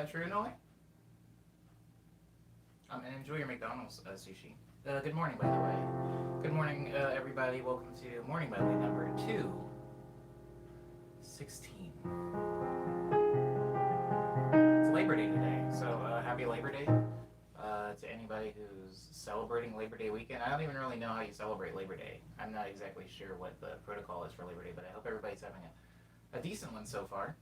that true, Noe? And enjoy your McDonald's sushi. Good morning, by the way. Good morning, everybody. Welcome to Morning Medley number 216. It's Labor Day today, so happy Labor Day to anybody who's celebrating Labor Day weekend. I don't even really know how you celebrate Labor Day. I'm not exactly sure what the protocol is for Labor Day, but I hope everybody's having a decent one so far.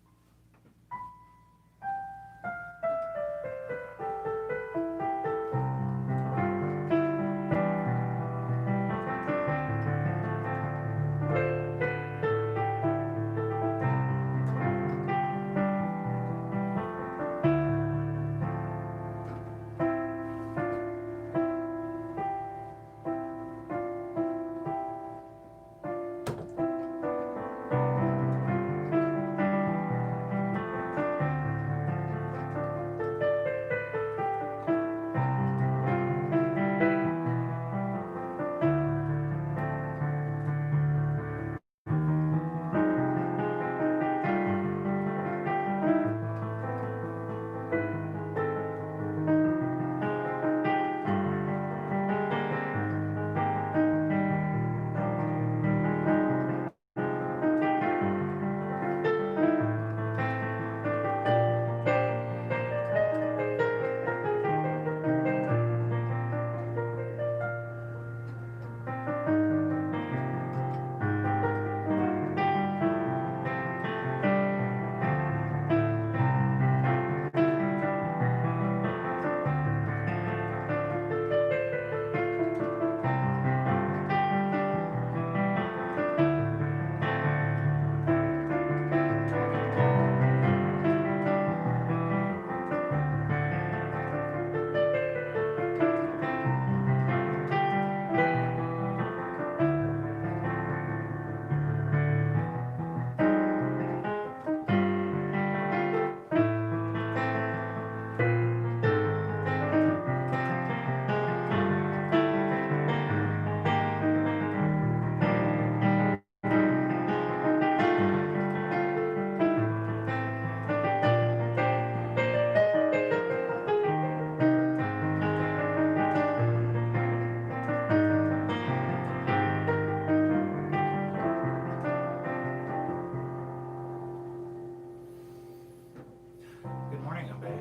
Good morning, Umbe.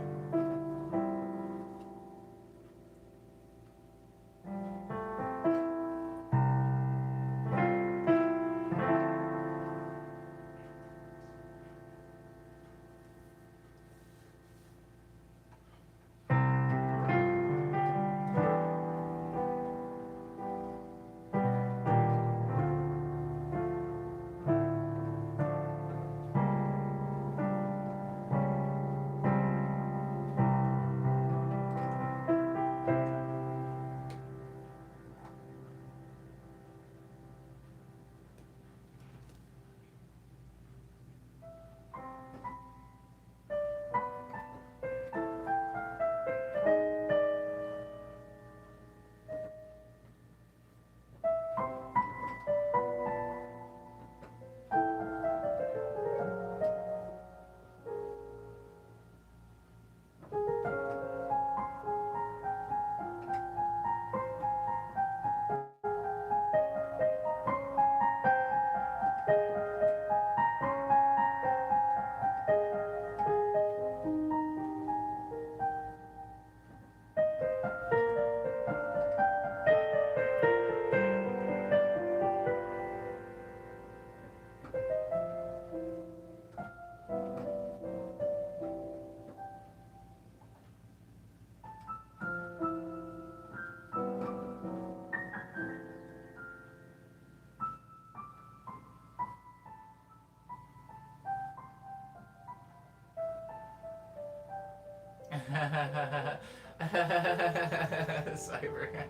Cyber.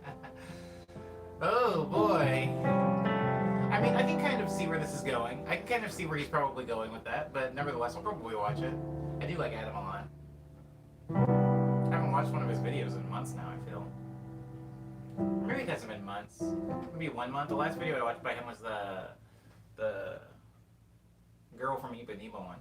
Oh boy. I mean, I can kind of see where this is going. I can kind of see where he's probably going with that, but nevertheless, I'll probably watch it. I do like Adam a lot. I haven't watched one of his videos in months now, I feel. Maybe it hasn't been months. Maybe 1 month. The last video I watched by him was the girl from Ipanema one.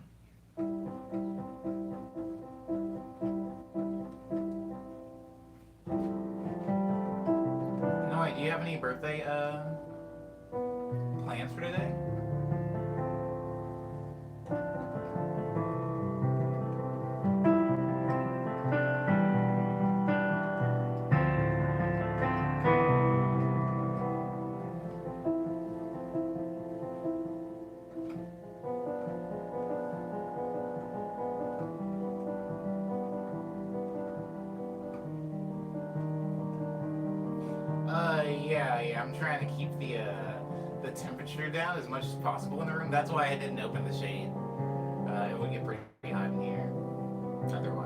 trying to keep the temperature down as much as possible in the room. That's why I didn't open the shade. It would get pretty hot in here otherwise.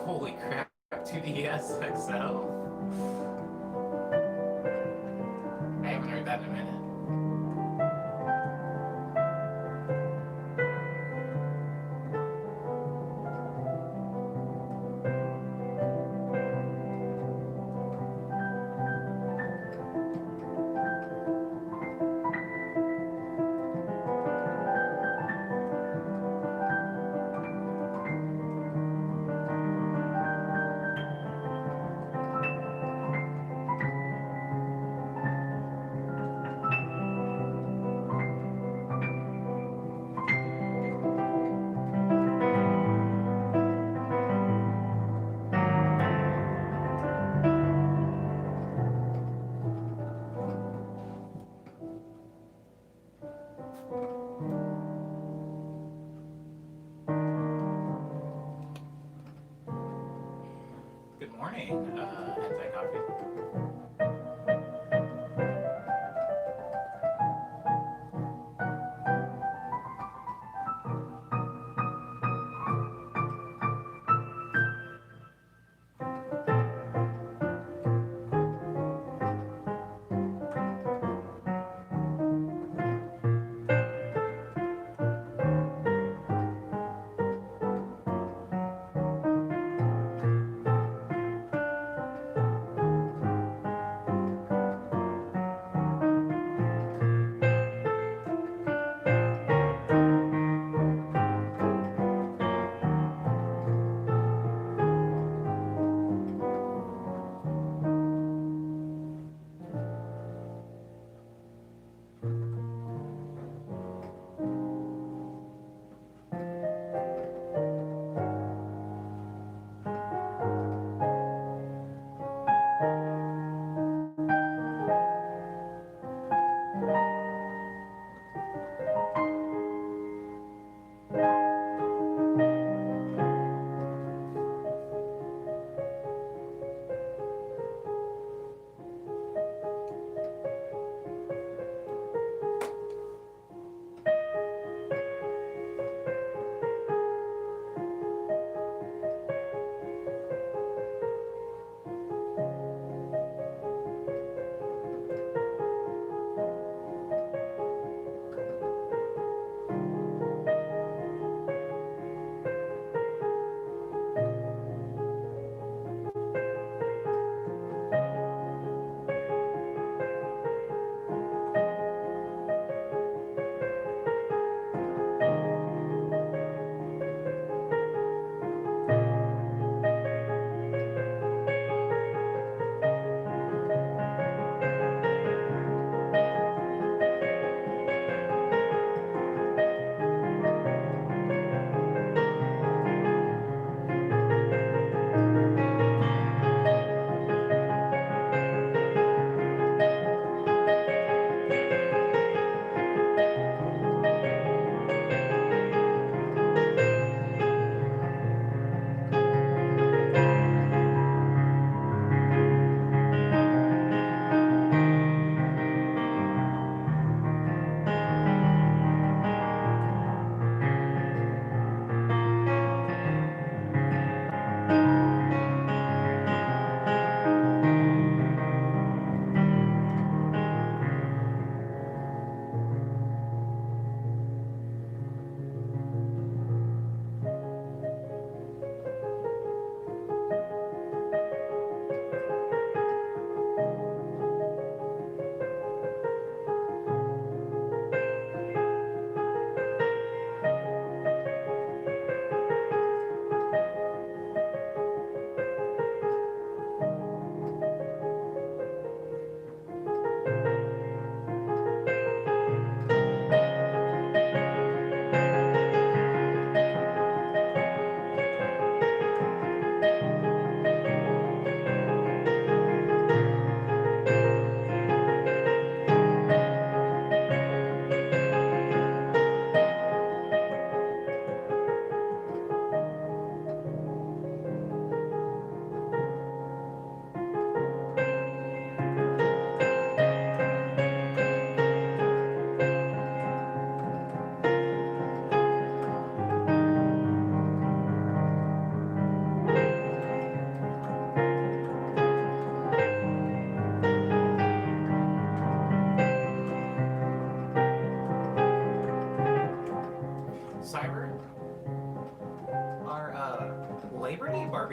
Holy crap, 2DS XL? I haven't heard that in a minute. Good morning, anti-coffee.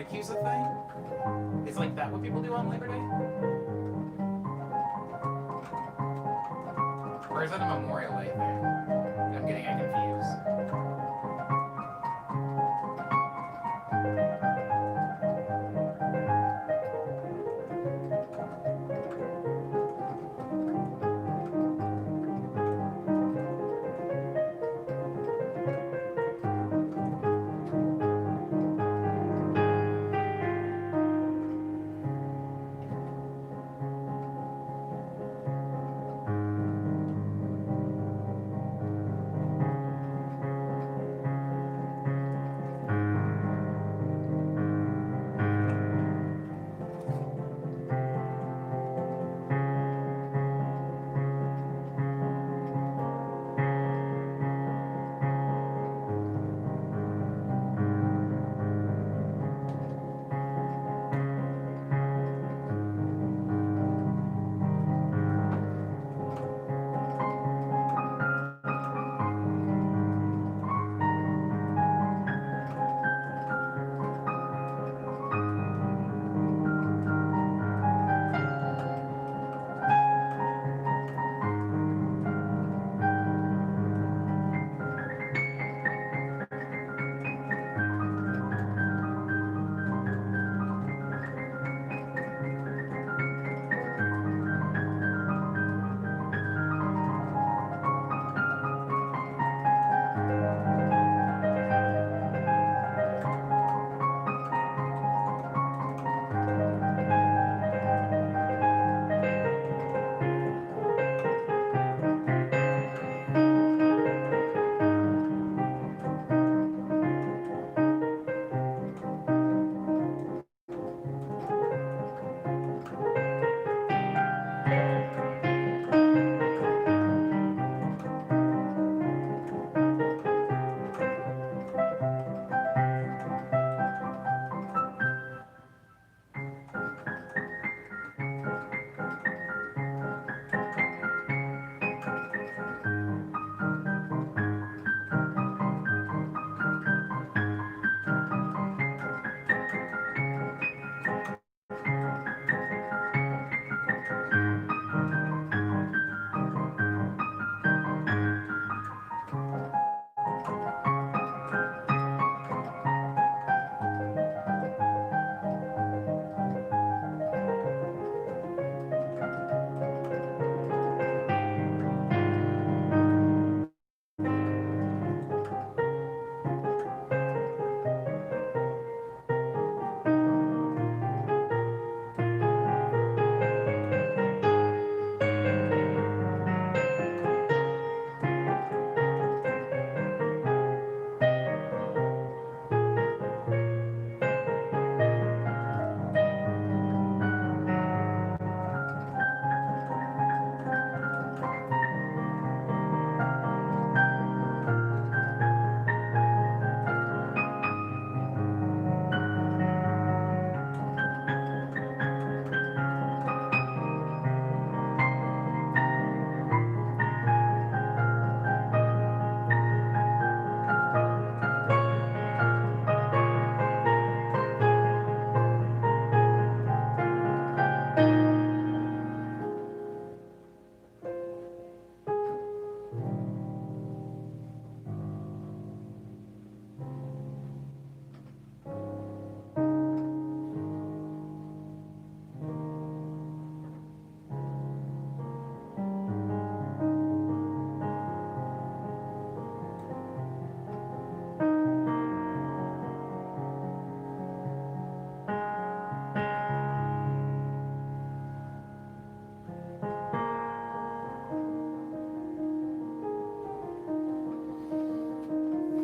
barbecue's a thing? Is like that what people do on Labor Day? Or is that a Memorial Day thing? I'm getting it confused.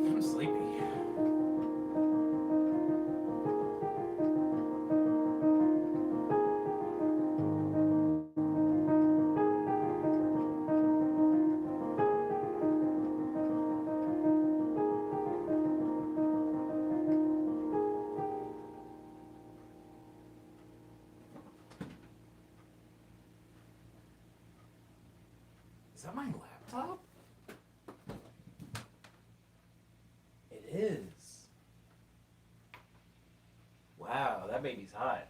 I'm sleepy. Is that my laptop? It is. Wow. baby's hot.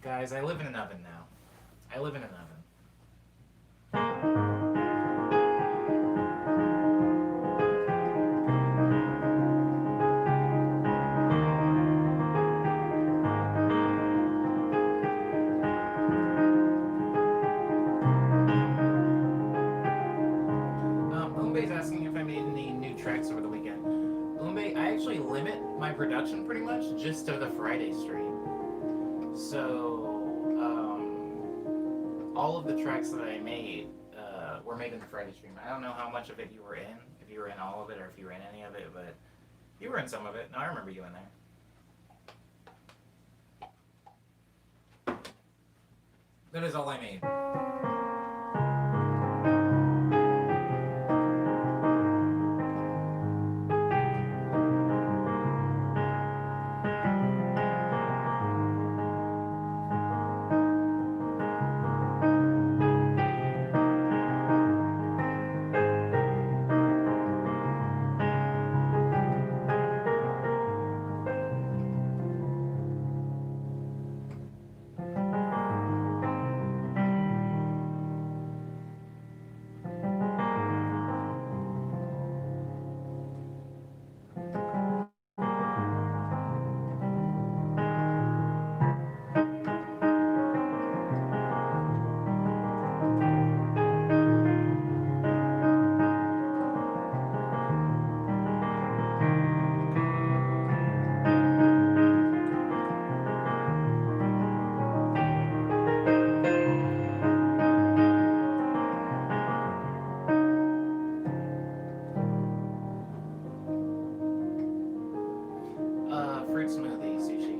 Guys, I live in an oven now. I live in an oven. Umbe's asking if I made any new tracks over the weekend. Umbe, I actually limit my production pretty much just to the Friday stream. So, all of the tracks that I made were made in the Friday stream. I don't know how much of it you were in, if you were in all of it or if you were in any of it, but you were in some of it. No, I remember you in there. That is all I made. Fruit smoothie, sushi.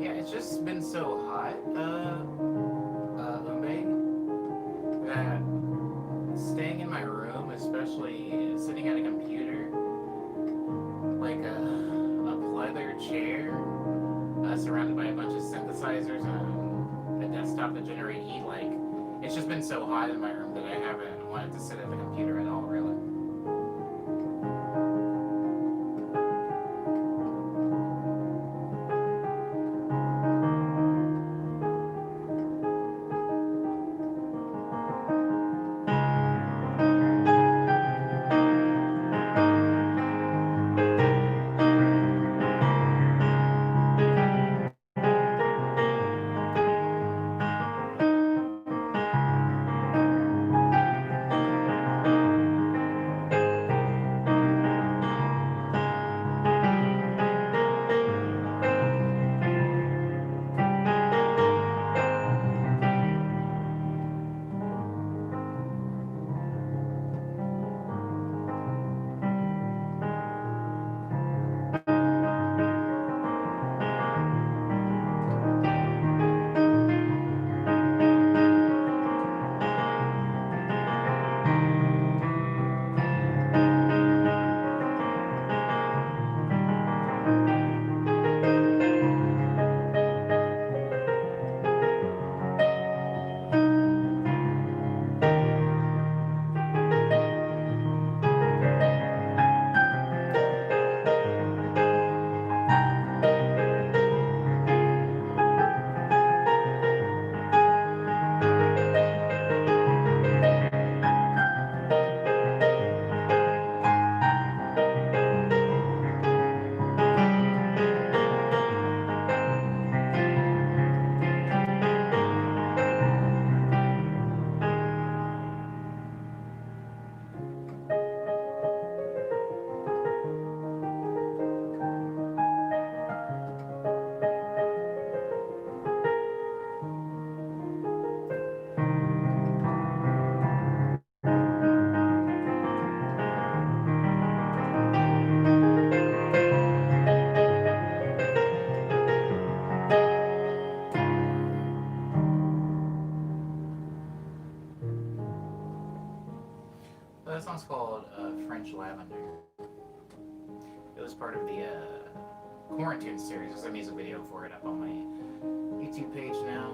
Yeah, it's just been so hot, Umbe, that staying in my room, especially sitting at a computer, like a leather chair, surrounded by a bunch of synthesizers and a desktop that generate heat, like, it's just been so hot in my room that I haven't wanted to sit at the computer at all, really. That song's called French Lavender. It was part of the Quarantine series. There's a music video for it up on my YouTube page now.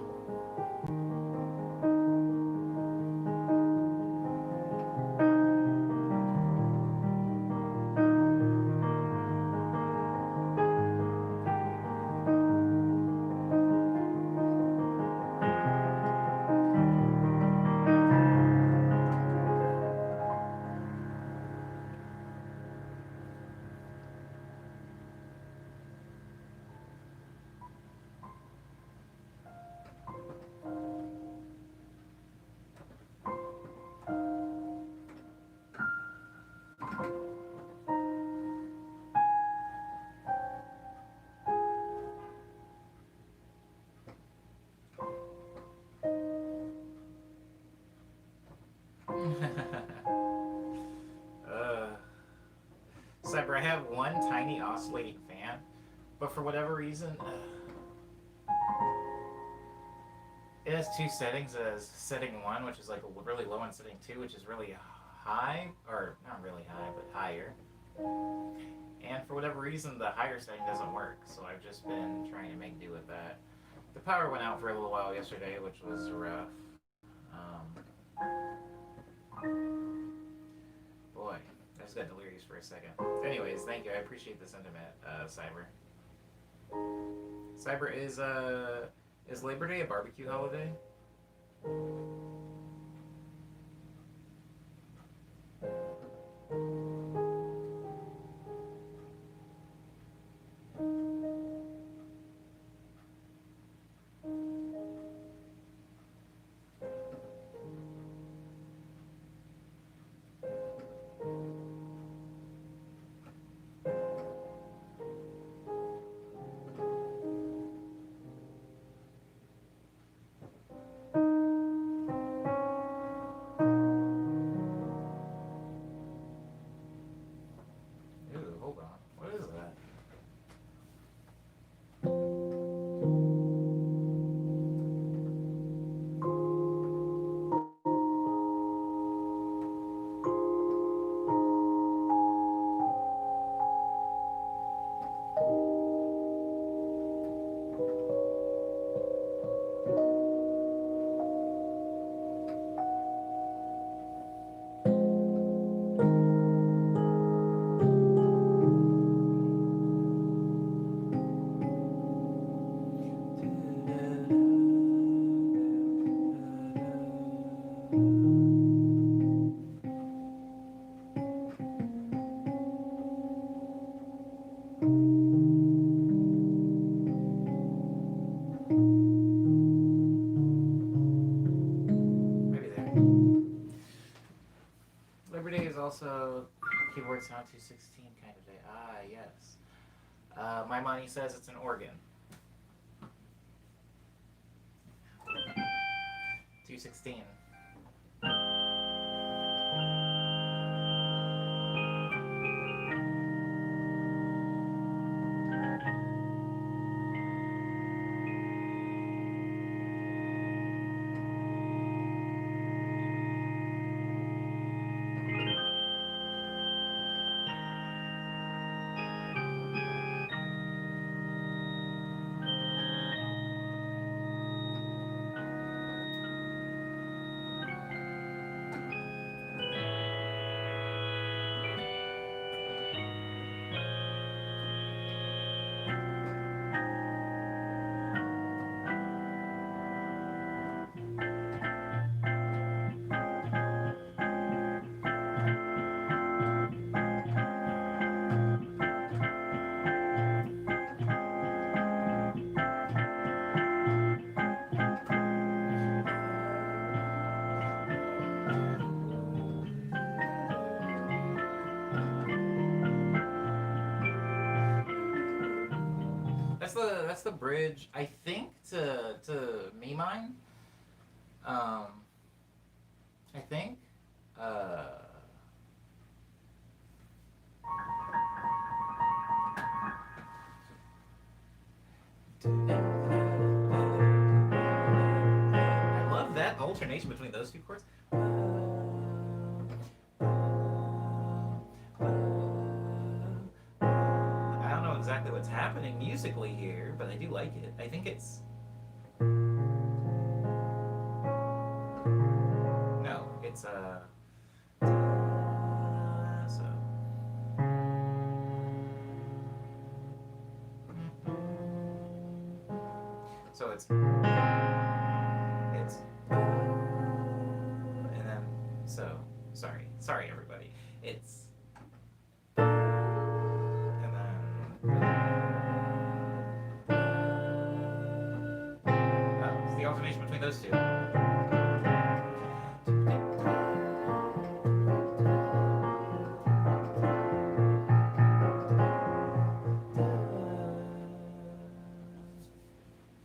Cyber, I have one tiny oscillating fan, but for whatever reason, it has two settings. It has setting 1, which is like really low, and setting 2, which is really high, or not really high, but higher. And for whatever reason, the higher setting doesn't work, so I've just been trying to make do with that. The power went out for a little while yesterday, which was rough. Boy, I just got delirious for a second. Anyways, thank you. I appreciate the sentiment, Cyber. Cyber, is Labor Day a barbecue holiday? Ooh, hold on. What is that? Maybe there. Labor Day is also keyboard sound 216 kind of day. Ah, yes. My money says it's an organ. 216. That's the bridge, I think, to Me Mine. Um, I think. Uh, I love that alternation between those two chords. I don't know exactly what's happening musically here, but I do like it. I think it's. No, it's so. So it's and then so sorry everybody. It's and then it's the alternation between those two.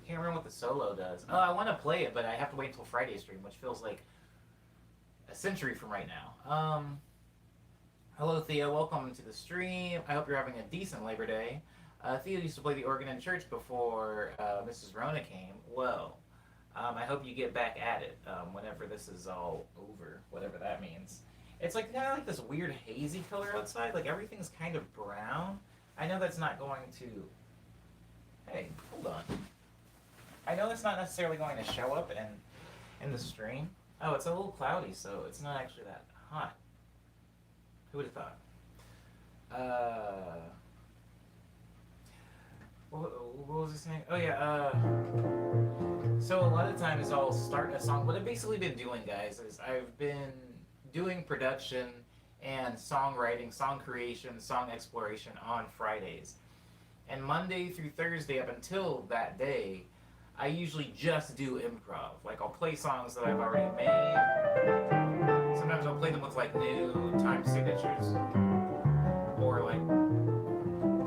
Can't remember what the solo does. Oh, I want to play it, but I have to wait until Friday stream, which feels like a century from right now. Hello, Theo. Welcome to the stream. I hope you're having a decent Labor Day. Theo used to play the organ in church before Mrs. Rona came. Well, I hope you get back at it whenever this is all over, whatever that means. It's like kind of like this weird hazy color outside. Like everything's kind of brown. I know that's not going to. Hey, hold on. I know that's not necessarily going to show up in the stream. Oh, it's a little cloudy, so it's not actually that hot. Who would have thought? Uh, what was I saying? Oh yeah. So a lot of times I'll start a song. What I've basically been doing, guys, is I've been doing production and songwriting, song creation, song exploration on Fridays, and Monday through Thursday up until that day, I usually just do improv. Like I'll play songs that I've already made. Sometimes I'll play them with like new time signatures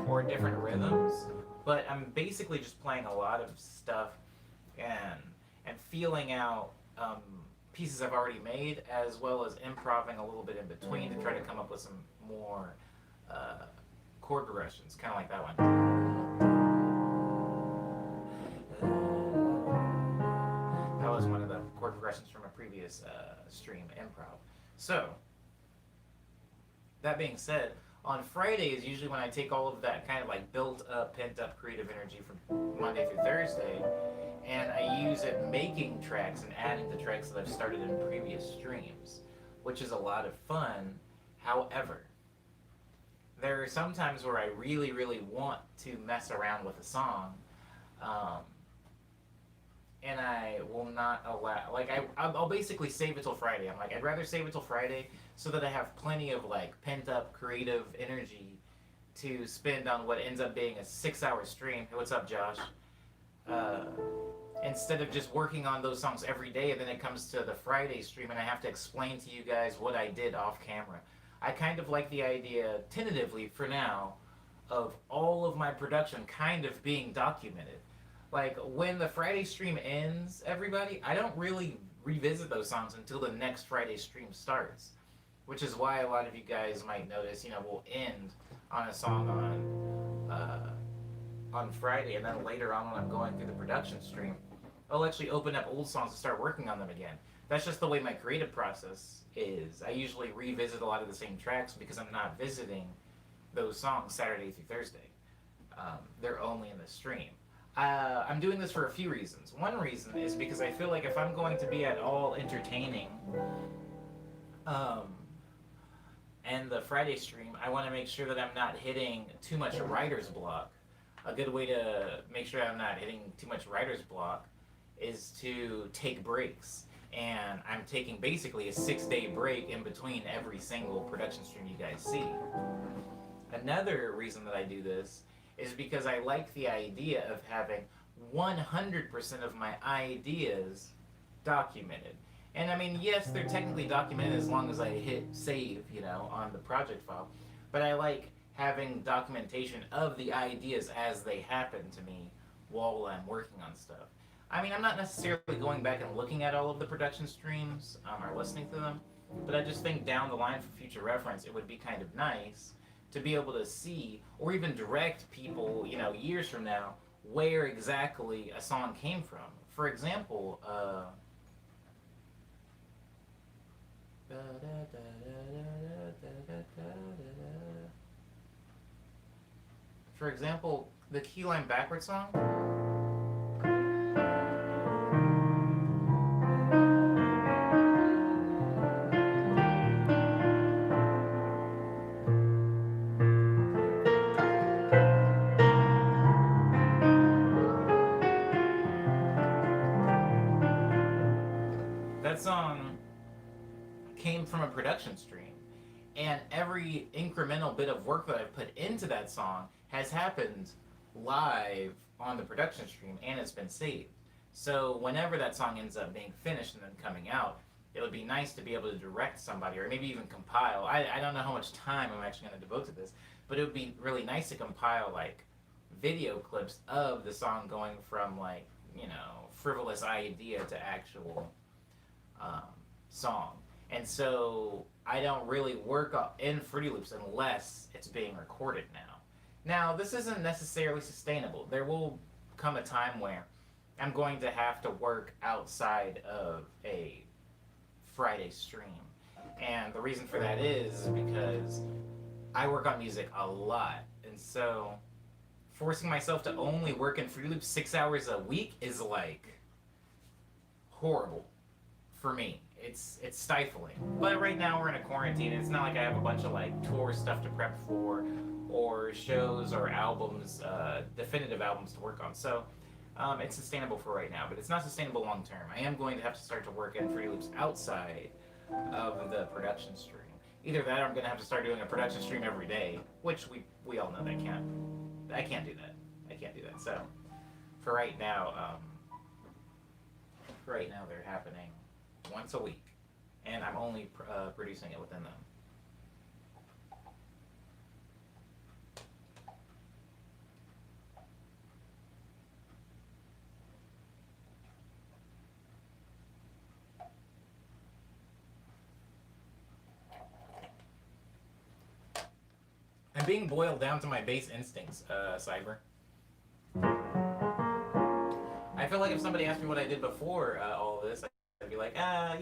or different rhythms. But I'm basically just playing a lot of stuff and feeling out pieces I've already made, as well as improvising a little bit in between to try to come up with some more uh, chord progressions, kind of like that one. That was one of the chord progressions from a previous stream improv. So, that being said, on Friday is usually when I take all of that kind of like built up, pent up creative energy from Monday through Thursday, and I use it making tracks and adding the tracks that I've started in previous streams, which is a lot of fun. However, there are some times where I really, really want to mess around with a song, um, and I will not allow. Like I'll basically save it till Friday. I'm like, I'd rather save it till Friday so that I have plenty of like pent up creative energy to spend on what ends up being a 6 hour stream. Hey, what's up, Josh? Uh, Instead of just working on those songs every day, and then it comes to the Friday stream, and I have to explain to you guys what I did off camera. I kind of like the idea, tentatively for now, of all of my production kind of being documented. Like when the Friday stream ends, everybody, I don't really revisit those songs until the next Friday stream starts, which is why a lot of you guys might notice, we'll end on a song on Friday, and then later on when I'm going through the production stream, I'll actually open up old songs and start working on them again. That's just the way my creative process is. I usually revisit a lot of the same tracks because I'm not visiting those songs Saturday through Thursday. They're only in the stream. I'm doing this for a few reasons. One reason is because I feel like if I'm going to be at all entertaining, um, and the Friday stream, I want to make sure that I'm not hitting too much writer's block. A good way to make sure I'm not hitting too much writer's block is to take breaks. And I'm taking basically a 6 day break in between every single production stream you guys see. Another reason that I do this is because I like the idea of having 100% of my ideas documented. And I mean, yes, they're technically documented as long as I hit save, on the project file. But I like having documentation of the ideas as they happen to me while I'm working on stuff. I mean, I'm not necessarily going back and looking at all of the production streams or listening to them, but I just think down the line for future reference, it would be kind of nice to be able to see or even direct people, years from now, where exactly a song came from. For example, the Keyline Backward song. That song came from a production stream, and every incremental bit of work that I've put into that song has happened live on the production stream, and it's been saved. So whenever that song ends up being finished and then coming out, it would be nice to be able to direct somebody, or maybe even compile. I don't know how much time I'm actually going to devote to this, but it would be really nice to compile like video clips of the song going from like, frivolous idea to actual um, song. And so I don't really work in Fruity Loops unless it's being recorded now. Now, this isn't necessarily sustainable. There will come a time where I'm going to have to work outside of a Friday stream. And the reason for that is because I work on music a lot. And so forcing myself to only work in Fruity Loops 6 hours a week is like horrible for me. It's stifling. But right now we're in a quarantine. It's not like I have a bunch of like tour stuff to prep for, or shows or albums, definitive albums to work on. So it's sustainable for right now, but it's not sustainable long term. I am going to have to start to work in Fruity Loops outside of the production stream. Either that, or I'm going to have to start doing a production stream every day, which we all know that I can't do that. I can't do that. So for right now, they're happening once a week, and I'm only producing it within them. I'm being boiled down to my base instincts, Cyber. I feel like if somebody asked me what I did before all of this, I'd be like, I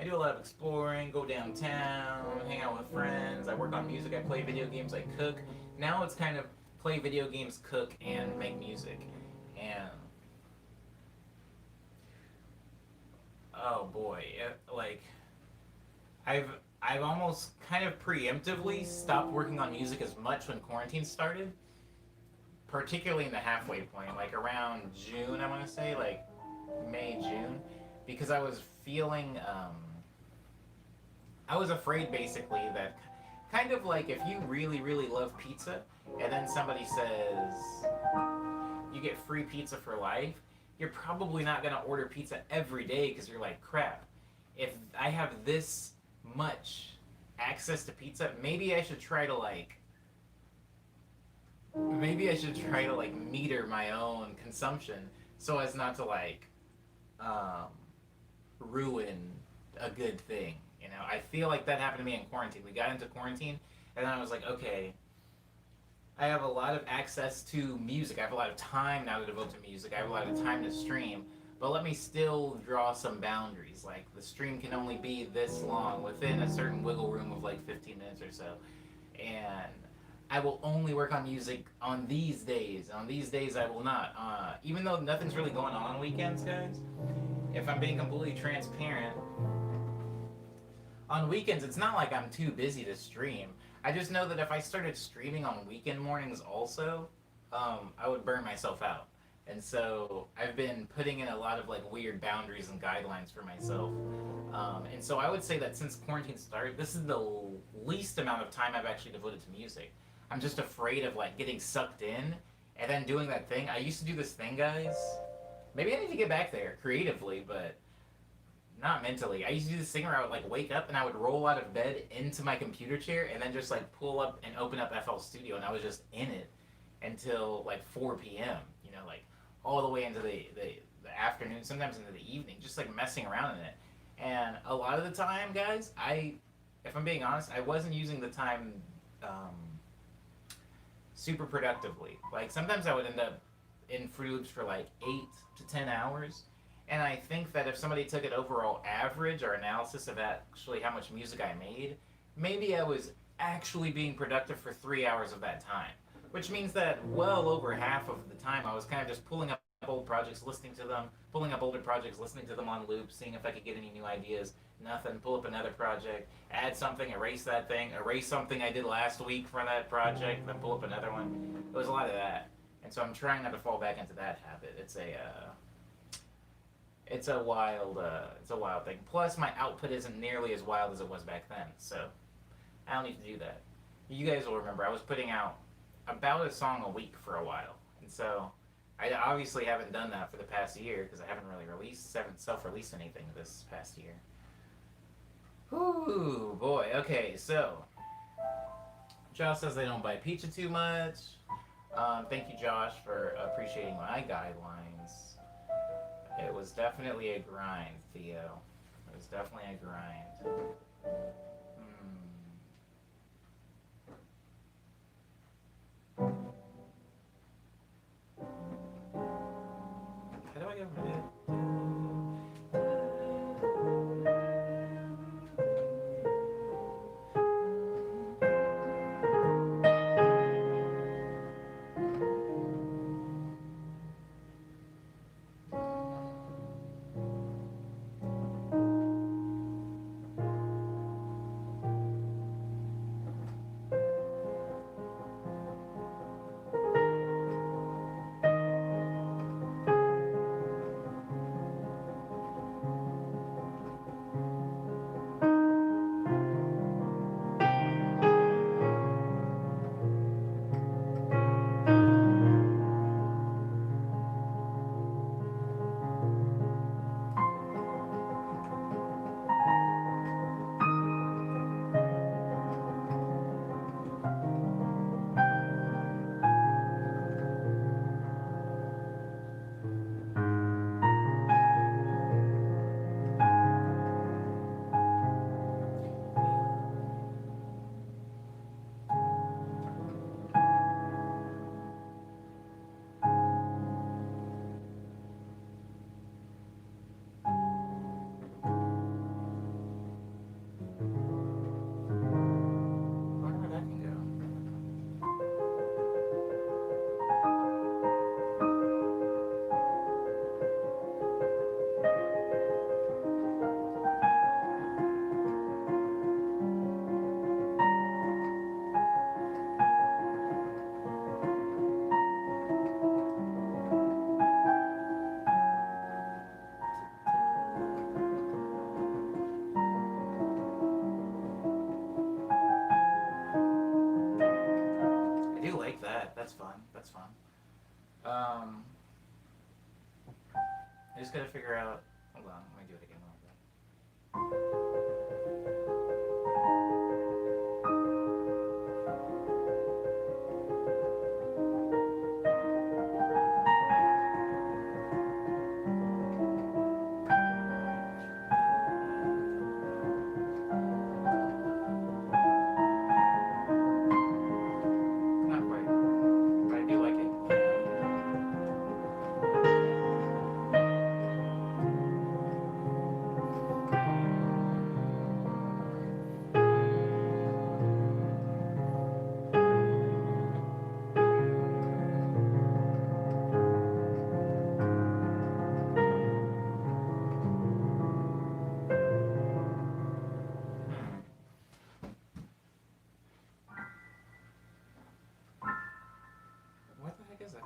do a lot of exploring, go downtown, hang out with friends, I work on music, I play video games, I cook. Now it's kind of play video games, cook, and make music. And oh boy, like I've I've almost kind of preemptively stopped working on music as much when quarantine started, particularly in the halfway point, like around June, I want to say, like May, June, because I was feeling, I was afraid basically that kind of like if you really, really love pizza and then somebody says you get free pizza for life, you're probably not going to order pizza every day because you're like, crap, if I have this much access to pizza, maybe I should try to like meter my own consumption so as not to like um, ruin a good thing. You know, I feel like that happened to me in quarantine. We got into quarantine, and then I was like, okay, I have a lot of access to music. I have a lot of time now to devote to music. I have a lot of time to stream, but let me still draw some boundaries. Like the stream can only be this long within a certain wiggle room of like 15 minutes or so, and I will only work on music on these days. On these days, I will not. Even though nothing's really going on weekends, guys. If I'm being completely transparent, on weekends, it's not like I'm too busy to stream. I just know that if I started streaming on weekend mornings also, I would burn myself out. And so I've been putting in a lot of like weird boundaries and guidelines for myself. And so I would say that since quarantine started, this is the least amount of time I've actually devoted to music. I'm just afraid of like getting sucked in and then doing that thing. I used to do this thing, guys. Maybe I need to get back there creatively, but not mentally. I used to do this thing where I would like wake up and I would roll out of bed into my computer chair and then just like pull up and open up FL Studio, and I was just in it until like 4 p.m. You know, like all the way into the afternoon, sometimes into the evening, just like messing around in it. And a lot of the time, guys, if I'm being honest, I wasn't using the time super productively. Like sometimes I would end up in Fruity Loops for like 8 to 10 hours. And I think that if somebody took an overall average or analysis of actually how much music I made, maybe I was actually being productive for 3 hours of that time. Which means that well over half of the time I was kind of just pulling up old projects, listening to them, pulling up older projects, listening to them on loop, seeing if I could get any new ideas. Nothing. Pull up another project, add something, erase that thing, erase something I did last week for that project, then pull up another one. It was a lot of that. And so I'm trying not to fall back into that habit. It's a wild thing. Plus, my output isn't nearly as wild as it was back then, so I don't need to do that. You guys will remember I was putting out about a song a week for a while, and so I obviously haven't done that for the past year because I haven't self-released anything this past year. Ooh, boy. Okay, so Josh says they don't buy pizza too much. Thank you, Josh, for appreciating my guidelines. It was definitely a grind, Theo. It It's definitely a grind. Hmm. How do I get over it? I wonder where that can go. I do like that. That's fun. That's fun. Um, I just gotta figure out. Hold on, let me do it again. Not quite, but I do like it. Hmm. What the heck is that?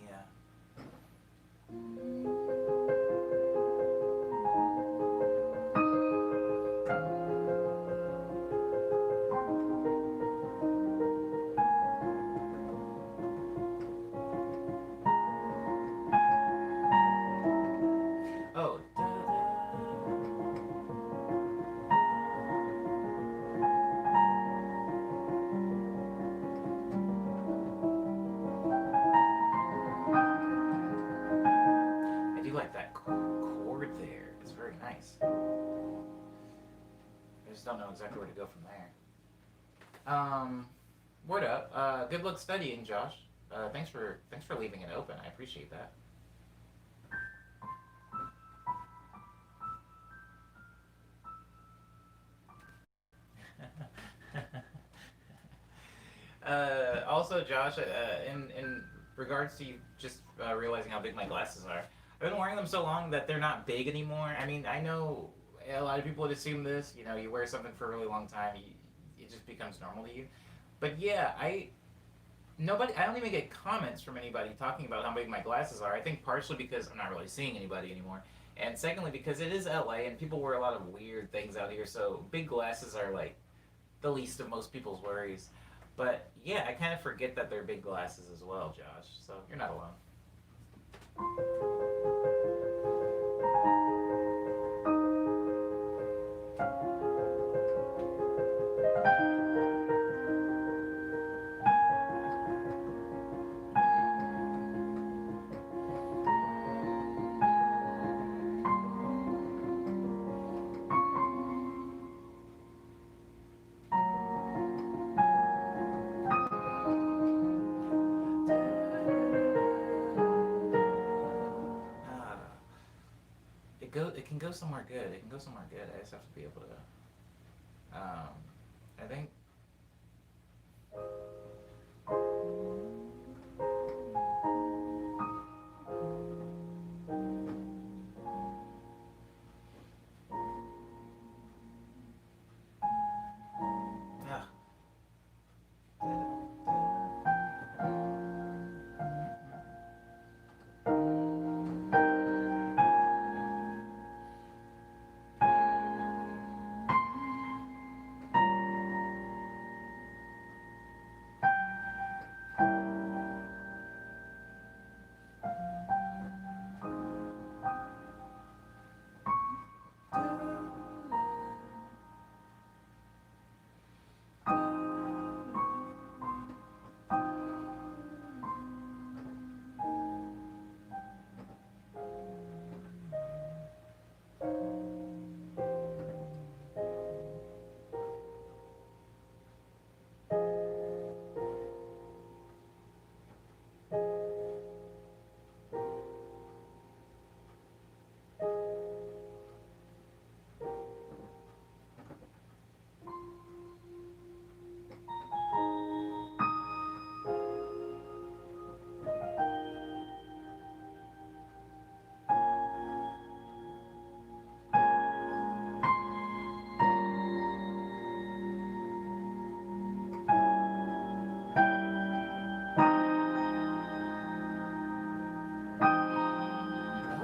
Yeah. Oh. I do like that chord there. It's very nice. I just don't know exactly where to go from there. Word up. Good luck studying, Josh. Thanks for leaving it open. I appreciate that. Also, Josh, in regards to you just realizing how big my glasses are, I've been wearing them so long that they're not big anymore. I mean, I know a lot of people would assume this. You know, you wear something for a really long time, it just becomes normal to you. But yeah, I don't even get comments from anybody talking about how big my glasses are. I think partially because I'm not really seeing anybody anymore, and secondly because it is LA and people wear a lot of weird things out here. So big glasses are like the least of most people's worries. But yeah, I kind of forget that they're big glasses as well, Josh. So you're not alone. Ah, it can go somewhere good. It can go somewhere good. I just have to be able to. I think. Ah.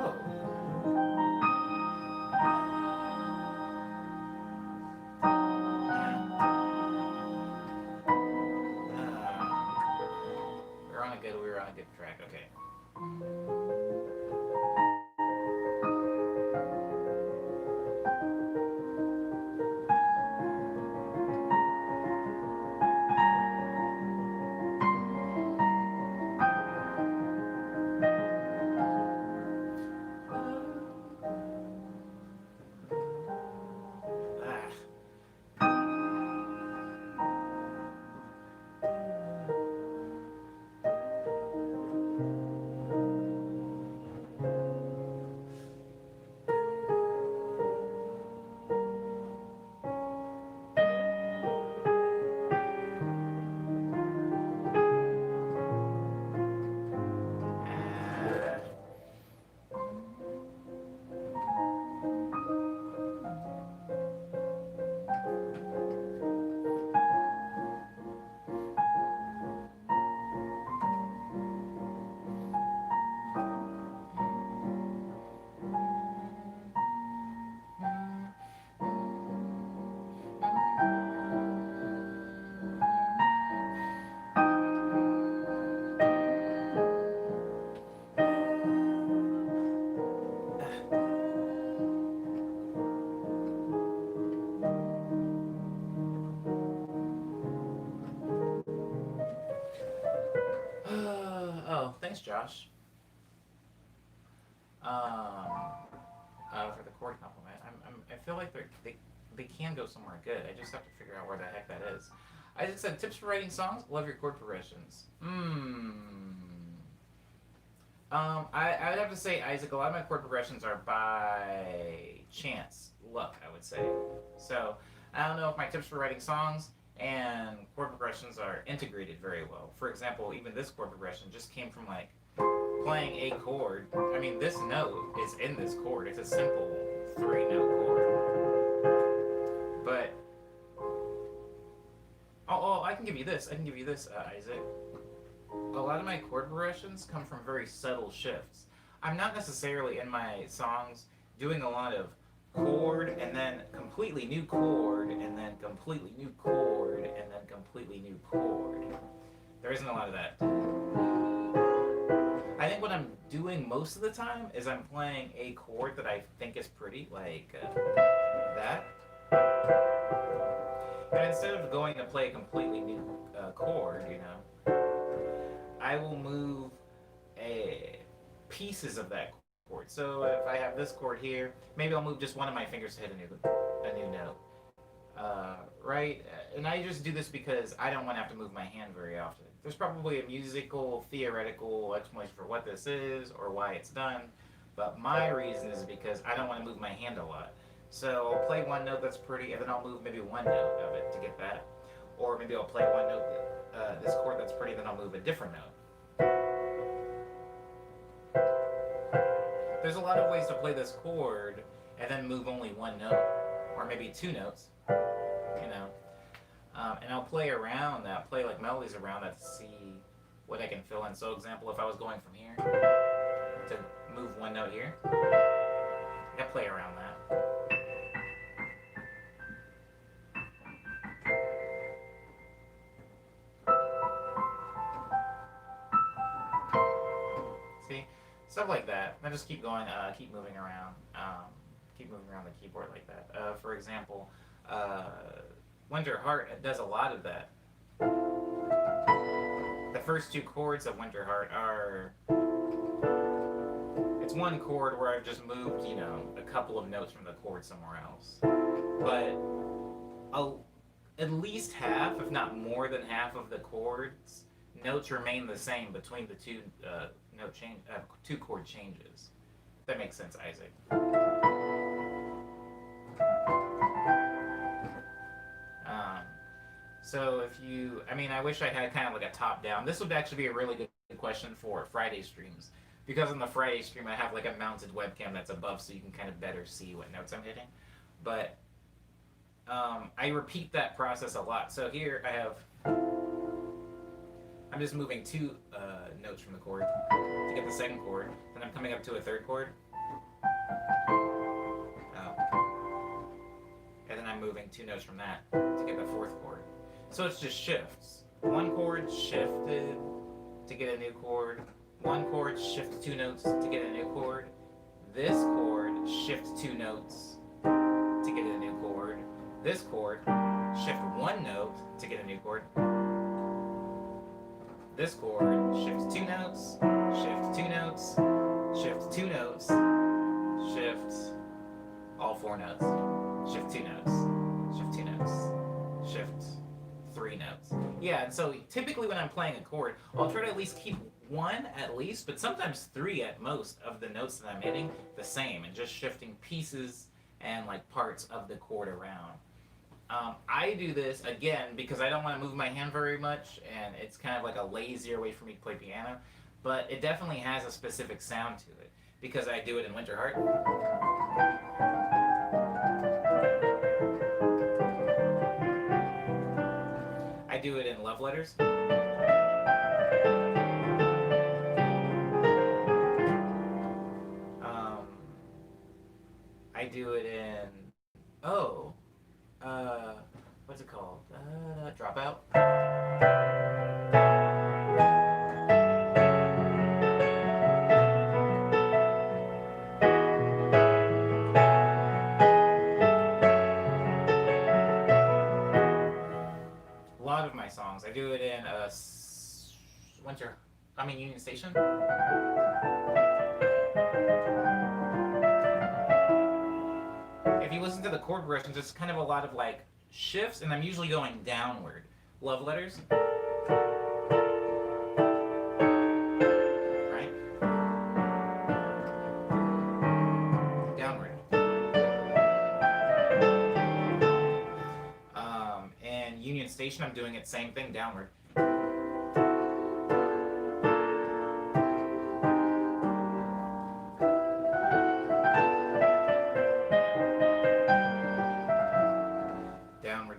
Oh. We were on a good track. Okay. Ah. Ah. Oh, thanks, Josh. For the chord compliment. I feel like they can go somewhere good. I just have to figure out where the heck that is. I just said tips for writing songs. Love your chord progressions. I would have to say, Isaac, a lot of my chord progressions are by chance, luck, I would say. So, I don't know if my tips for writing songs and chord progressions are integrated very well. For example, even this chord progression just came from like playing a chord. I mean, this note is in this chord. It's a simple three-note chord. But I can give you this. I can give you this, Isaac. A lot of my chord progressions come from very subtle shifts. I'm not necessarily in my songs doing a lot of chord, and then completely new chord, and then completely new chord, and then completely new chord. There isn't a lot of that. I think what I'm doing most of the time is I'm playing a chord that I think is pretty, like that. And instead of going to play a completely new chord, I will move pieces of that chord. So if I have this chord here, maybe I'll move just one of my fingers to hit a new note. Right? And I just do this because I don't want to have to move my hand very often. There's probably a musical, theoretical explanation for what this is or why it's done, but my reason is because I don't want to move my hand a lot. So I'll play one note that's pretty, and then I'll move maybe one note of it to get that. Or maybe I'll play one note, this chord that's pretty, then I'll move a different note. There's a lot of ways to play this chord and then move only one note, or maybe two notes, and I'll play around that, play like melodies around that to see what I can fill in. So example, if I was going from here to move one note here, I play around that. See? Stuff like that. I just keep going, keep moving around the keyboard like that. For example, Winter Heart does a lot of that. The first two chords of Winter Heart are... It's one chord where I've just moved, a couple of notes from the chord somewhere else. But at least half, if not more than half of the chords, notes remain the same between the two two chord changes. If that makes sense, Isaac. So if you, I wish I had kind of like a top down. This would actually be a really good question for Friday streams. Because on the Friday stream I have like a mounted webcam that's above so you can kind of better see what notes I'm hitting. But I repeat that process a lot. So here I have, I'm just moving two notes from the chord to get the second chord. Then I'm coming up to a third chord. And then I'm moving two notes from that to get the fourth chord. So it's just shifts. One chord shifted to get a new chord. One chord shift two notes to get a new chord. This chord shift two notes to get a new chord. This chord shift one note to get a new chord. This chord shift two notes, shift two notes, shift two notes, shift all four notes, shift two notes, shift two notes, shift three notes. Yeah, and so typically when I'm playing a chord, I'll try to at least keep one at least, but sometimes three at most of the notes that I'm hitting the same, and just shifting pieces and like parts of the chord around. I do this again because I don't want to move my hand very much, and it's kind of like a lazier way for me to play piano, but it definitely has a specific sound to it because I do it in Winter Heart. I do it in Love Letters. I do it in, what's it called? Dropout. A lot of my songs. I do it in Union Station. If you listen to the chord progressions, it's kind of a lot of like shifts, and I'm usually going downward. Love Letters. Right? Downward. And Union Station, I'm doing it same thing, downward.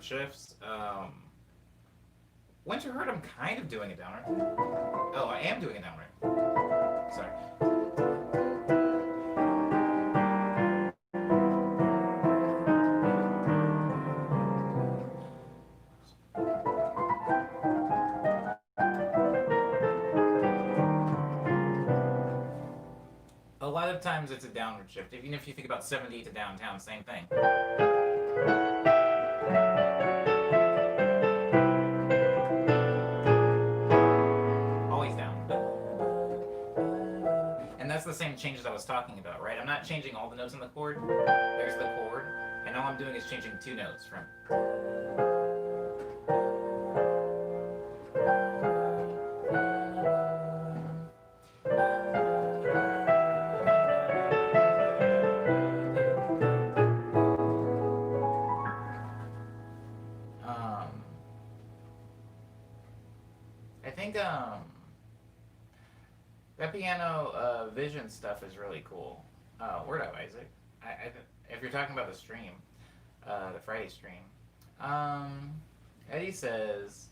Shifts. Winter Heart, I'm kind of doing it downward. Oh, I am doing it downward. Sorry. lot of times it's a downward shift. Even if you think about 70 to downtown, same thing. Always down. And that's the same changes I was talking about, right? I'm not changing all the notes in the chord. There's the chord. And all I'm doing is changing 2 notes from. I think that piano vision stuff is really cool. Word up, Isaac. If you're talking about the stream, the Friday stream, Eddie says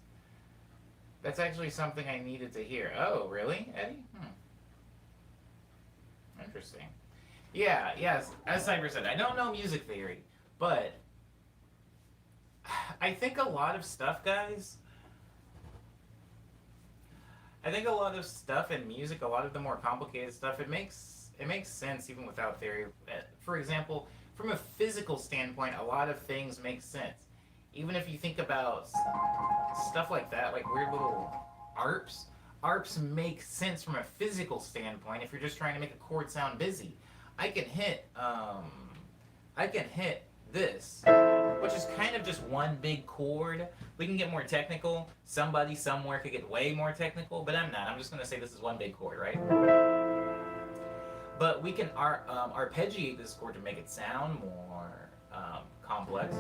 that's actually something I needed to hear. Oh, really, Eddie? Interesting. Yeah, yes. As Cyber said, I don't know music theory, but I think a lot of stuff, guys. I think a lot of stuff in music, a lot of the more complicated stuff, it makes sense even without theory. For example, from a physical standpoint, a lot of things make sense. Even if you think about stuff like that, like weird little arps, arps make sense from a physical standpoint if you're just trying to make a chord sound busy. I can hit this, which is kind of just one big chord. We can get more technical. Somebody somewhere could get way more technical, but I'm not. I'm just going to say this is one big chord, right? But we can arpeggiate this chord to make it sound more complex,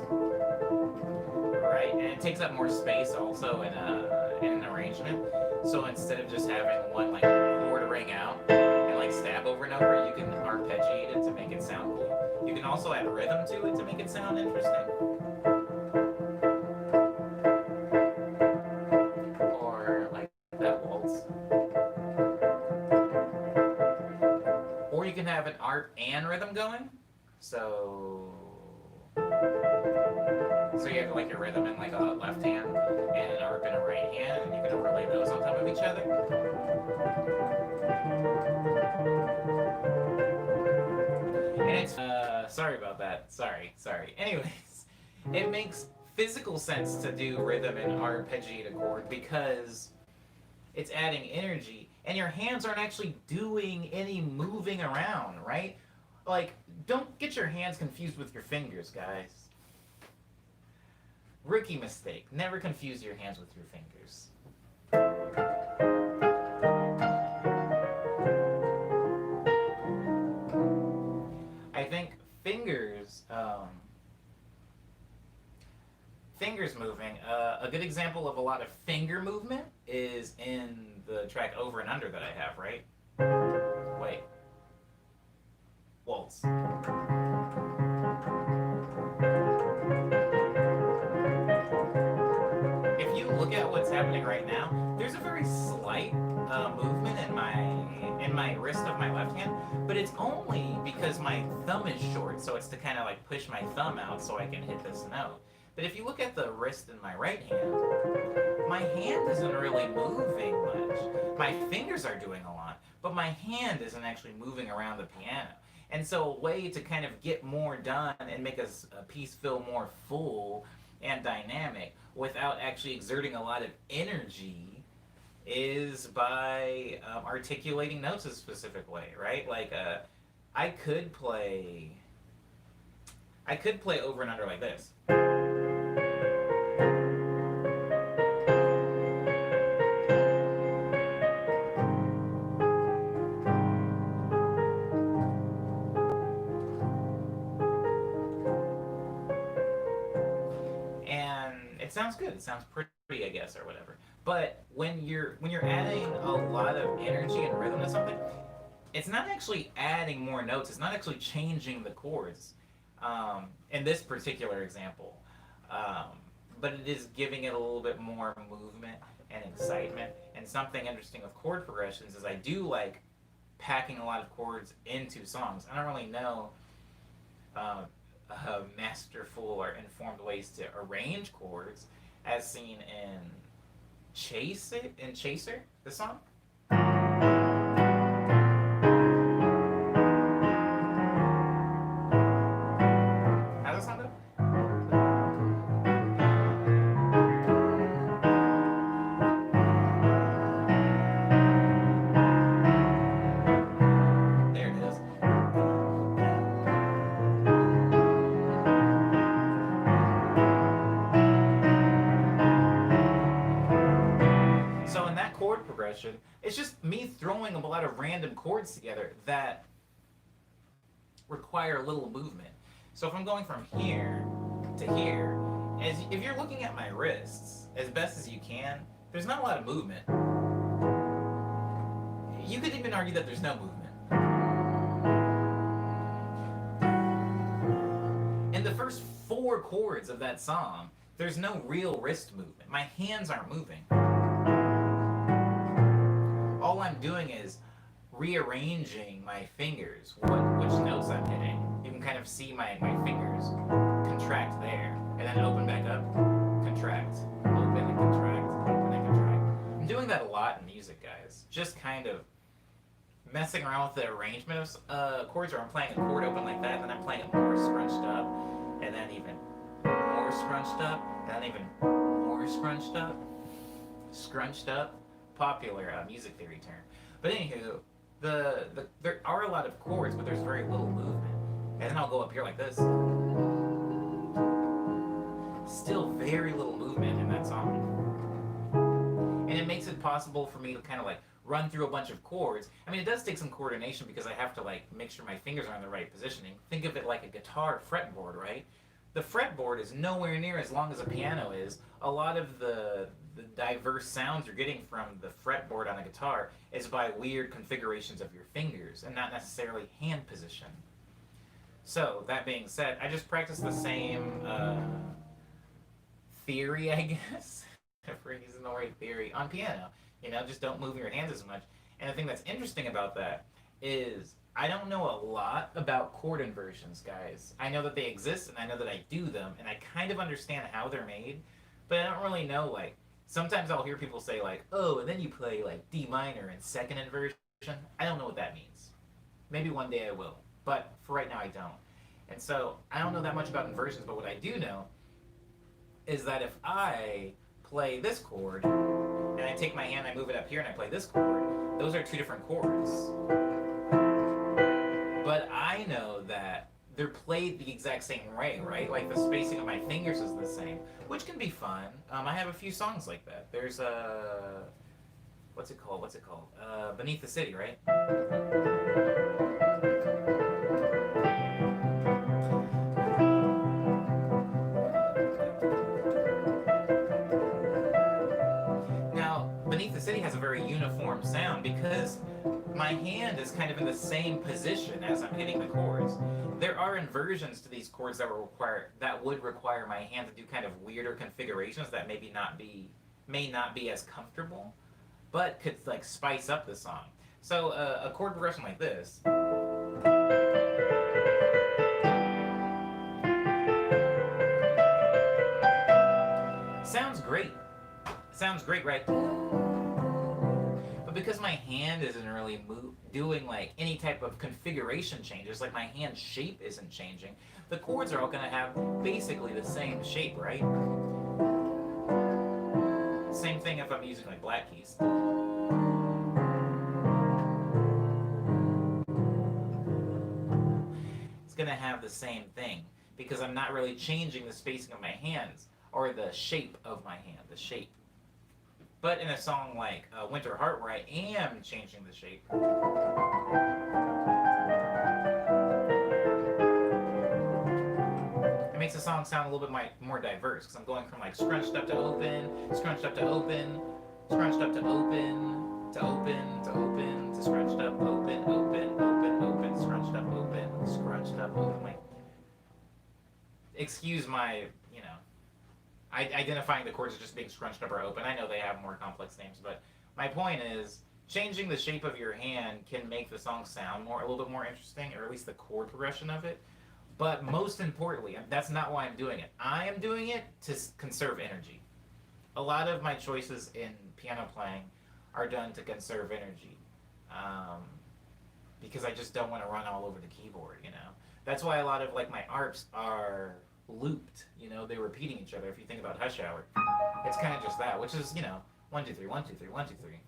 right? And it takes up more space also in an arrangement. So instead of just having one like chord ring out and like stab over and over, you can arpeggiate it to make it sound cool. You can also add rhythm to it to make it sound interesting. Or like that waltz. Or you can have an arp and rhythm going. So you have like your rhythm in like a left hand and an arp in a right hand, and you can overlay those on top of each other. And it's sorry about that. Sorry. Anyways, it makes physical sense to do rhythm and arpeggiate a chord because it's adding energy, and your hands aren't actually doing any moving around, right? Like, don't get your hands confused with your fingers, guys. Rookie mistake. Never confuse your hands with your fingers. I think fingers moving. A good example of a lot of finger movement is in the track Over and Under that I have, right? Wait. Waltz. If you look at what's happening right now, there's a very slight movement in my wrist of my left hand, but it's only because my thumb is short, so it's to kind of like push my thumb out so I can hit this note. But if you look at the wrist in my right hand, my hand isn't really moving much. My fingers are doing a lot, but my hand isn't actually moving around the piano. And so a way to kind of get more done and make a piece feel more full and dynamic without actually exerting a lot of energy is by articulating notes a specific way, right? Like I could play Over and Under like this. It sounds good. It sounds pretty, I guess, or whatever. But when you're adding a lot of energy and rhythm to something, it's not actually adding more notes. It's not actually changing the chords. In this particular example, but it is giving it a little bit more movement and excitement. And something interesting with chord progressions is I do like packing a lot of chords into songs. I don't really know masterful or informed ways to arrange chords, as seen in Chaser, the song. a lot of random chords together that require little movement. So if I'm going from here to here, if you're looking at my wrists as best as you can, there's not a lot of movement. You could even argue that there's no movement. In the first 4 chords of that song, there's no real wrist movement. My hands aren't moving. All I'm doing is rearranging my fingers, which notes I'm hitting. You can kind of see my fingers contract there, and then open back up, contract, open and contract, open and contract. I'm doing that a lot in music, guys. Just kind of messing around with the arrangement of chords, where I'm playing a chord open like that, and then I'm playing it more scrunched up, and then even more scrunched up, and then even more scrunched up. Popular music theory term. But anywho, there are a lot of chords, but there's very little movement. And then I'll go up here like this. Still very little movement in that song. And it makes it possible for me to kind of like run through a bunch of chords. I mean, it does take some coordination because I have to like make sure my fingers are in the right positioning. Think of it like a guitar fretboard, right? The fretboard is nowhere near as long as a piano is. A lot of the diverse sounds you're getting from the fretboard on a guitar is by weird configurations of your fingers and not necessarily hand position. So, that being said, I just practice the same theory, I guess, if we're using the right theory, on piano. You know, just don't move your hands as much. And the thing that's interesting about that is I don't know a lot about chord inversions, guys. I know that they exist, and I know that I do them, and I kind of understand how they're made, but I don't really know, like, sometimes I'll hear people say, like, oh, and then you play, like, D minor in second inversion. I don't know what that means. Maybe one day I will, but for right now I don't. And so, I don't know that much about inversions, but what I do know is that if I play this chord, and I take my hand, I move it up here, and I play this chord, those are 2 different chords. But I know that they're played the exact same way, right? Like the spacing of my fingers is the same, which can be fun. I have a few songs like that. There's what's it called? Beneath the City, right? Now, Beneath the City has a very uniform sound because my hand is kind of in the same position as I'm hitting the chords. There are inversions to these chords that would require my hand to do kind of weirder configurations that may not be as comfortable, but could like spice up the song. So a chord progression like this. Sounds great, right? But because my hand isn't really doing like any type of configuration changes, like my hand shape isn't changing, the chords are all going to have basically the same shape, right? Same thing if I'm using like black keys. It's going to have the same thing because I'm not really changing the spacing of my hands or the shape of my hand, the shape. But in a song like Winter Heart, where I am changing the shape, it makes the song sound a little bit more diverse, because I'm going from like scrunched up to open, scrunched up to open, scrunched up to open, to open, to open, to scrunched up, open, open, open, open, scrunched up, open, scrunched up, open. Like, excuse my, identifying the chords as just being scrunched up or open. I know they have more complex names, but my point is, changing the shape of your hand can make the song sound a little bit more interesting, or at least the chord progression of it. But most importantly, that's not why I'm doing it. I am doing it to conserve energy. A lot of my choices in piano playing are done to conserve energy, because I just don't want to run all over the keyboard. That's why a lot of like my arps are looped, they're repeating each other. If you think about Hush Hour, it's kind of just that, which is 1 2 3 1 2 3 1 2 3.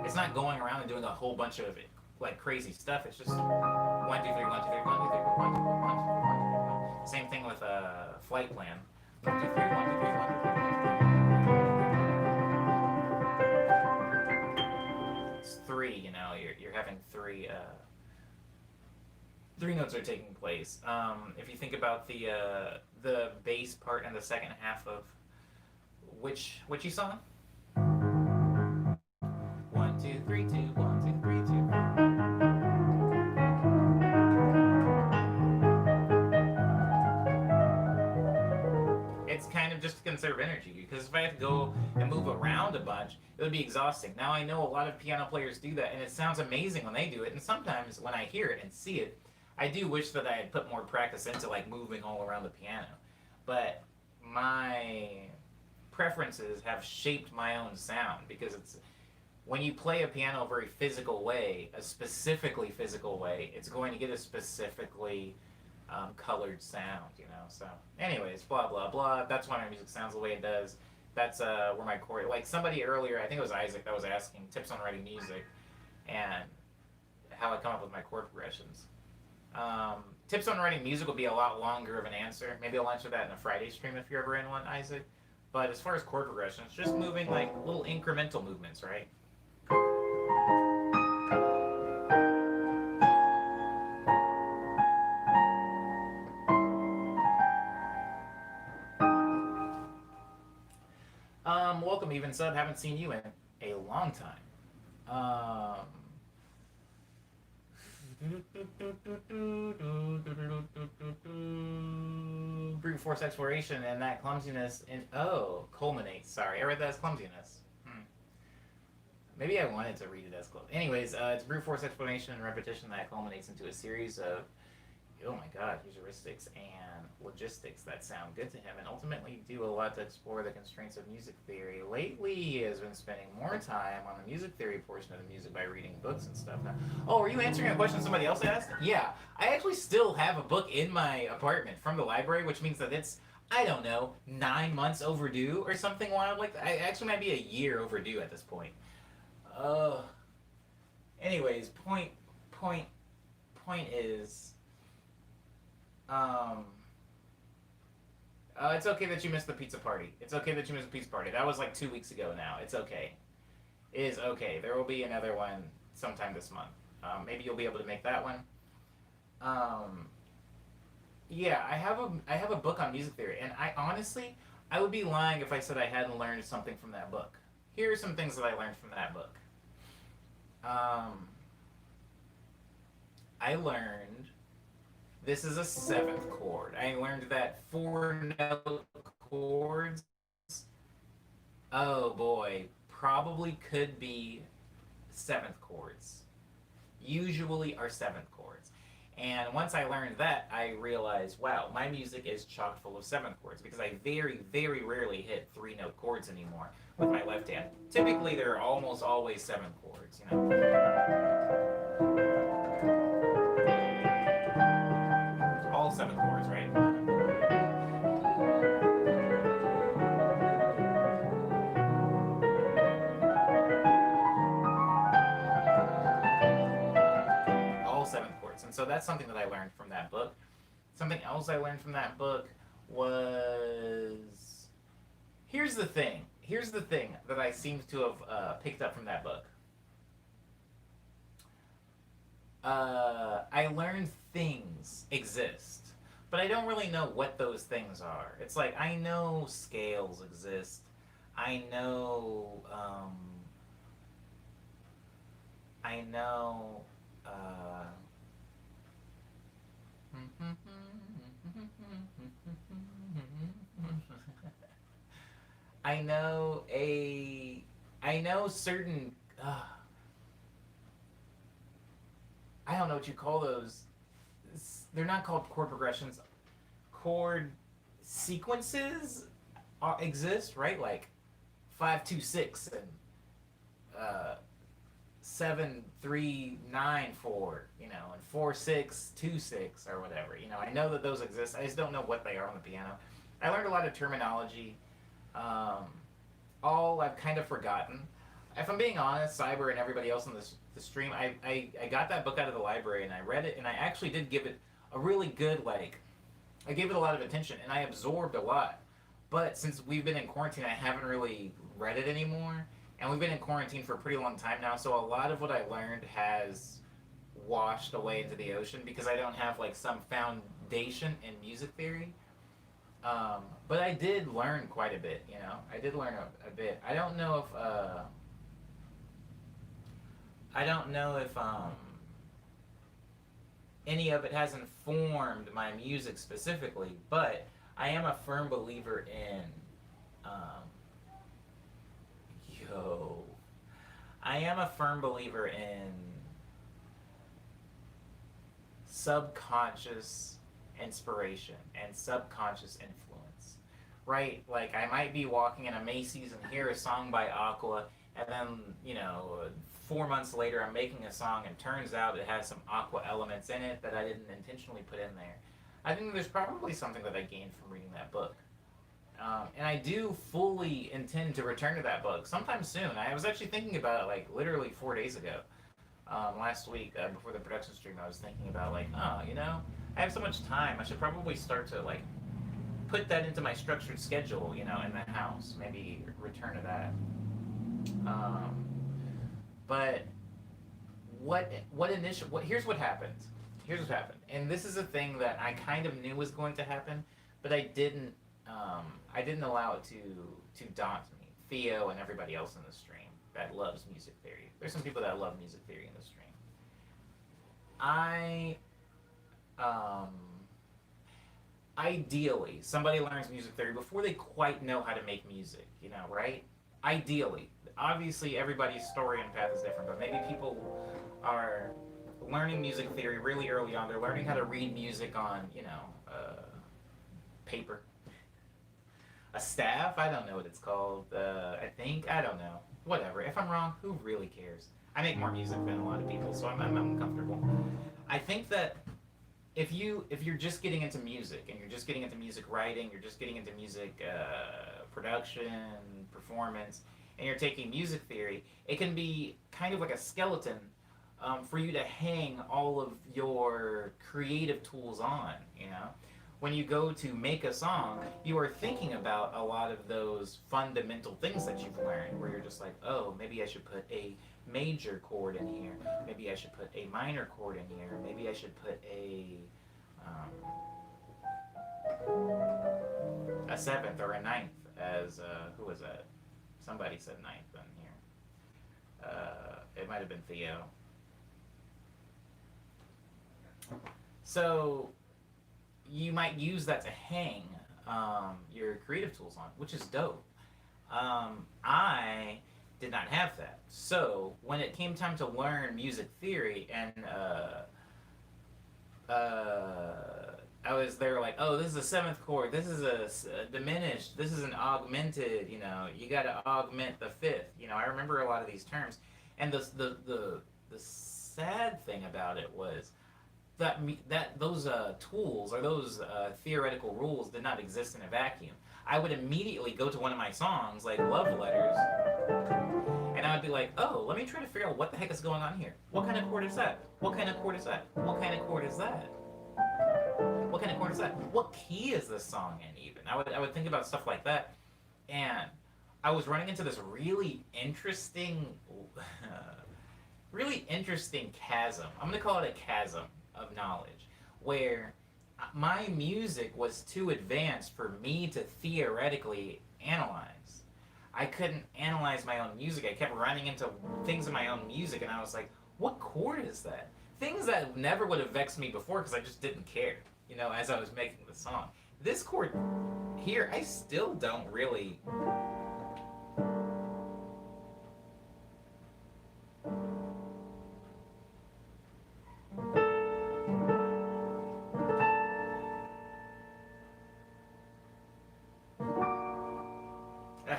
It's not going around and doing a whole bunch of it like crazy stuff. It's just 1 2 3 1 2 3 1 2 3 1 2 3 1 2 3 1 2 3 1 2 3. Same thing with Flight Plan. 1 2 3 1 2 3 1 2 3 1 2 3. having three notes are taking place. If you think about the bass part and the second half of which you song? 1 2 3 2 1 2 3 2. It's kind of just to conserve energy because if I have to go and move around a bunch, it would be exhausting. Now I know a lot of piano players do that, and it sounds amazing when they do it. And sometimes when I hear it and see it, I do wish that I had put more practice into like moving all around the piano. But my preferences have shaped my own sound because it's when you play a piano a very physical way, a specifically physical way, it's going to get a specifically colored sound, you know. So, anyways, blah blah blah. That's why my music sounds the way it does. That's where my chord. Like somebody earlier, I think it was Isaac, that was asking tips on writing music and how I come up with my chord progressions. Tips on writing music will be a lot longer of an answer. Maybe I'll answer that in a Friday stream if you're ever in one, Isaac. But as far as chord progressions, just moving like little incremental movements, right? Welcome, even sub. Haven't seen you in a long time. Brute force exploration and that clumsiness in culminates. Sorry, I read that as clumsiness. Maybe I wanted to read it as clumsy. Anyways, it's brute force explanation and repetition that culminates into a series of oh my god, heuristics and logistics that sound good to him and ultimately do a lot to explore the constraints of music theory. Lately, he has been spending more time on the music theory portion of the music by reading books and stuff. Now, oh, are you answering a question somebody else asked? Yeah, I actually still have a book in my apartment from the library, which means that it's, I don't know, 9 months overdue or something wild like that. I actually might be a year overdue at this point. Anyways, point is, it's okay that you missed the pizza party. It's okay that you missed the pizza party. That was like 2 weeks ago now. It's okay. It is okay. There will be another one sometime this month. Maybe you'll be able to make that one. Yeah, I have a book on music theory, and I would be lying if I said I hadn't learned something from that book. Here are some things that I learned from that book. I learned this is a 7th chord. I learned that 4-note chords, oh boy, probably could be 7th chords. Usually are 7th chords. And once I learned that, I realized, wow, my music is chock full of 7th chords because I very, very rarely hit 3-note chords anymore with my left hand. Typically, they're almost always 7th chords, you know. All 7th chords, right? All 7th chords. And so that's something that I learned from that book. Something else I learned from that book was... Here's the thing that I seem to have picked up from that book. I learned things exist, but I don't really know what those things are. It's like, I know scales exist. I know, I know certain, I don't know what you call those. They're not called chord progressions. Chord sequences exist, right? Like 5 2 6 and 7 3 9 4, you know, and 4 6 2 6 or whatever. You know, I know that those exist. I just don't know what they are on the piano. I learned a lot of terminology. All I've kind of forgotten. If I'm being honest, Cyber and everybody else on the stream, I got that book out of the library and I read it and I actually did give it a really good, like, I gave it a lot of attention and I absorbed a lot. But since we've been in quarantine, I haven't really read it anymore. And and we've been in quarantine for a pretty long time now. So a lot of what I learned has washed away into the ocean because I don't have like some foundation in music theory. But I did learn quite a bit. You know, I did learn a bit. I don't know if any of it has informed my music specifically, but I am a firm believer in um, yo. I am a firm believer in subconscious inspiration and subconscious influence. Right? Like I might be walking in a Macy's and hear a song by Aqua, and then, 4 months later I'm making a song and turns out it has some Aqua elements in it that I didn't intentionally put in there. I think there's probably something that I gained from reading that book. And I do fully intend to return to that book sometime soon. I was actually thinking about it like literally 4 days ago. Last week, before the production stream, I was thinking about like, oh, I have so much time. I should probably start to like put that into my structured schedule, in the house. Maybe return to that. But here's what happened. Here's what happened, and this is a thing that I kind of knew was going to happen, but I didn't allow it to daunt me. Theo and everybody else in the stream that loves music theory. There's some people that love music theory in the stream. Ideally, somebody learns music theory before they quite know how to make music, right? Ideally. Obviously, everybody's story and path is different, but maybe people are learning music theory really early on. They're learning how to read music on, paper. A staff? I don't know what it's called. I don't know. Whatever. If I'm wrong, who really cares? I make more music than a lot of people, so I'm comfortable. I think that if you're just getting into music and you're just getting into music writing, you're just getting into music production, performance, and you're taking music theory, it can be kind of like a skeleton for you to hang all of your creative tools on. When you go to make a song, you are thinking about a lot of those fundamental things that you've learned, where you're just like, oh, maybe I should put a major chord in here, maybe I should put a minor chord in here, maybe I should put a seventh or a ninth, as who was that? Somebody said ninth in here. It might have been Theo. So you might use that to hang your creative tools on, which is dope. I did not have that. So when it came time to learn music theory, and I was there like, oh, this is a seventh chord, this is a diminished, this is an augmented, you got to augment the fifth. I remember a lot of these terms, and the sad thing about it was that those tools or those theoretical rules did not exist in a vacuum. I would immediately go to one of my songs, like Love Letters, and I would be like, oh, let me try to figure out what the heck is going on here. What kind of chord is that? What kind of chord is that? What kind of chord is that? What kind of chord is that? What key is this song in even? I would think about stuff like that, and I was running into this really interesting chasm. I'm going to call it a chasm of knowledge, where my music was too advanced for me to theoretically analyze. I couldn't analyze my own music. I kept running into things in my own music, and I was like, what chord is that? Things that never would have vexed me before because I just didn't care, as I was making the song. This chord here, I still don't really...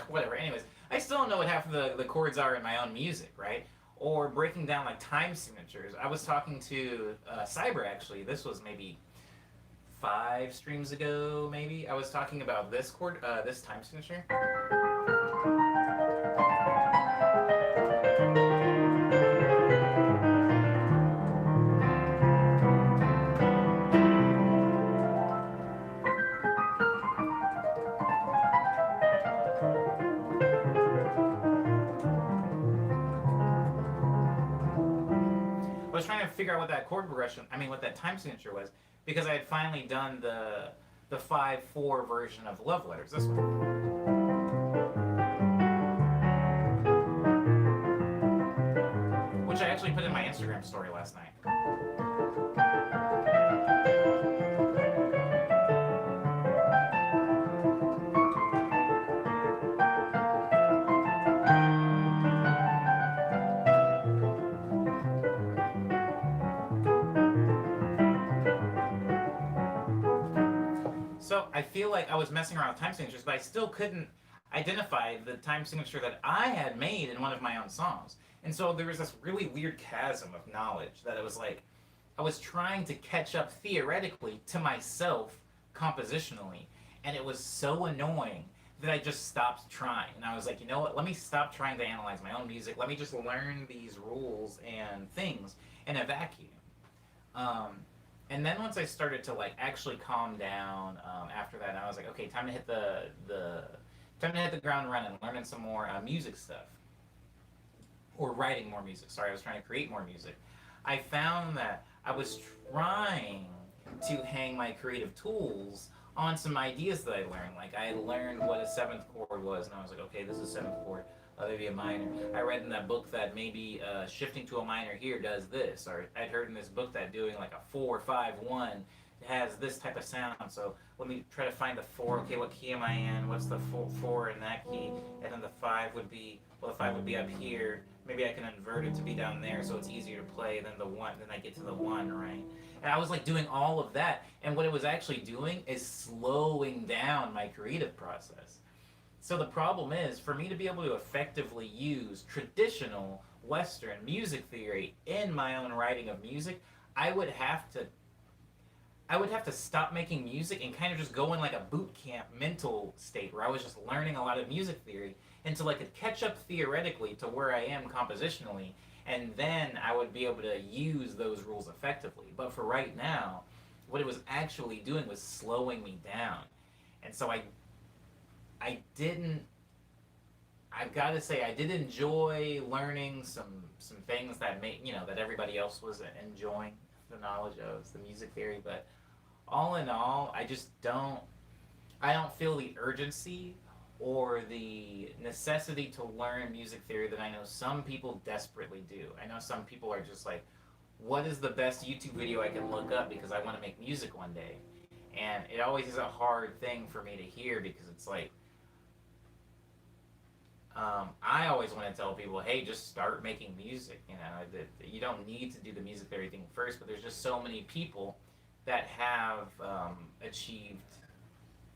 Whatever. Anyways, I still don't know what half of the chords are in my own music, right? Or breaking down like time signatures. I was talking to Cyber, actually. This was maybe 5 streams ago, maybe. I was talking about this chord, this time signature. was trying to figure out what that chord progression, I mean, what that time signature was, because I had finally done the 5/4 version of Love Letters. This one, which I actually put in my Instagram story last night. So I feel like I was messing around with time signatures, but I still couldn't identify the time signature that I had made in one of my own songs. And so there was this really weird chasm of knowledge that it was like I was trying to catch up theoretically to myself compositionally. And it was so annoying that I just stopped trying. And I was like, you know what? Let me stop trying to analyze my own music. Let me just learn these rules and things in a vacuum. Um, and then once I started to like actually calm down after that, I was like, okay, time to hit the time to hit the ground running, learning some more music stuff or writing more music. Sorry, I was trying to create more music. I found that I was trying to hang my creative tools on some ideas that I learned. Like I learned what a seventh chord was, and I was like, okay, this is a seventh chord, maybe a minor. I read in that book that maybe shifting to a minor here does this, or I'd heard in this book that doing like a 4-5-1 has this type of sound. So let me try to find the 4. Okay, what key am I in? What's the 4 in that key? And then the 5 would be, well, the 5 would be up here. Maybe I can invert it to be down there so it's easier to play than the 1. Then I get to the 1, right? And I was like doing all of that, and what it was actually doing is slowing down my creative process. So the problem is, for me to be able to effectively use traditional Western music theory in my own writing of music, I would have to stop making music and kind of just go in like a boot camp mental state where I was just learning a lot of music theory until I could catch up theoretically to where I am compositionally, and then I would be able to use those rules effectively. But for right now, what it was actually doing was slowing me down. And so I didn't, I've got to say, I did enjoy learning some things that that everybody else was enjoying the knowledge of the music theory, but all in all, I don't feel the urgency or the necessity to learn music theory that I know some people desperately do. I know some people are just like, what is the best YouTube video I can look up because I want to make music one day? And it always is a hard thing for me to hear because it's like, I always want to tell people, hey, just start making music. That you don't need to do the music theory thing first, but there's just so many people that have achieved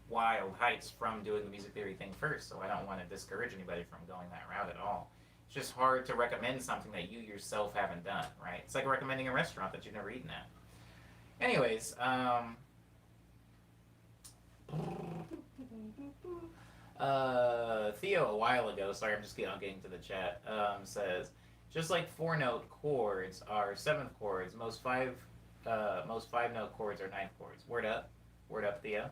wild heights from doing the music theory thing first. So I don't want to discourage anybody from going that route at all. It's just hard to recommend something that you yourself haven't done, right? It's like recommending a restaurant that you've never eaten at. Anyways, Theo a while ago, sorry, I'm just getting to the chat, says, just like 4-note chords are 7th chords, most 5-note chords are 9th chords. Word up, Theo.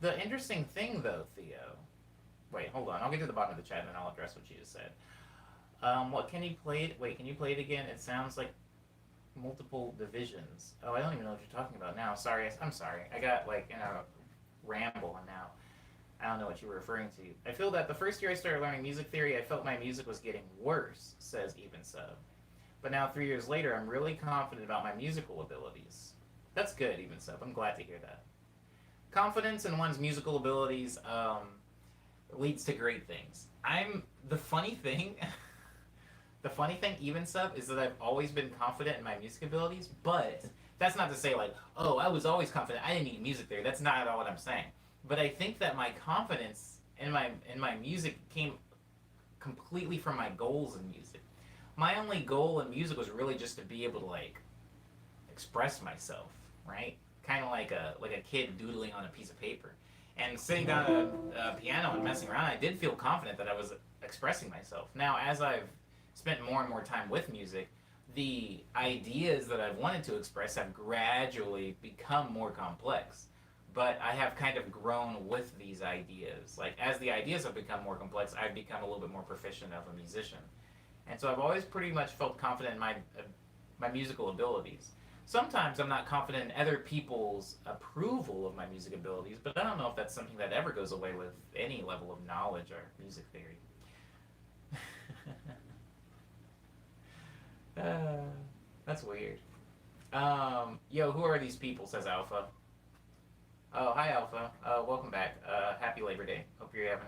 The interesting thing, though, Theo. Wait, hold on. I'll get to the bottom of the chat and then I'll address what you just said. What can you play it? Wait, can you play it again? It sounds like multiple divisions. Oh, I don't even know what you're talking about now. Sorry, I'm sorry. I got like in a ramble and now I don't know what you were referring to. I feel that the first year I started learning music theory, I felt my music was getting worse, says Even Sub. But now 3 years later, I'm really confident about my musical abilities. That's good, Even Sub. I'm glad to hear that. Confidence in one's musical abilities leads to great things. The funny thing, Even Sub, is that I've always been confident in my music abilities, but that's not to say like, oh, I was always confident. I didn't need music theory. That's not at all what I'm saying. But I think that my confidence in my music came completely from my goals in music. My only goal in music was really just to be able to like express myself, right? Kind of like a kid doodling on a piece of paper. And sitting down at a piano and messing around, I did feel confident that I was expressing myself. Now, as I've spent more and more time with music, the ideas that I've wanted to express have gradually become more complex. But I have kind of grown with these ideas. Like, as the ideas have become more complex, I've become a little bit more proficient of a musician. And so I've always pretty much felt confident in my musical abilities. Sometimes I'm not confident in other people's approval of my music abilities, but I don't know if that's something that ever goes away with any level of knowledge or music theory. uh, that's weird. Yo, who are these people? Says Alpha. Oh, hi Alpha. Welcome back. Happy Labor Day. Hope you're having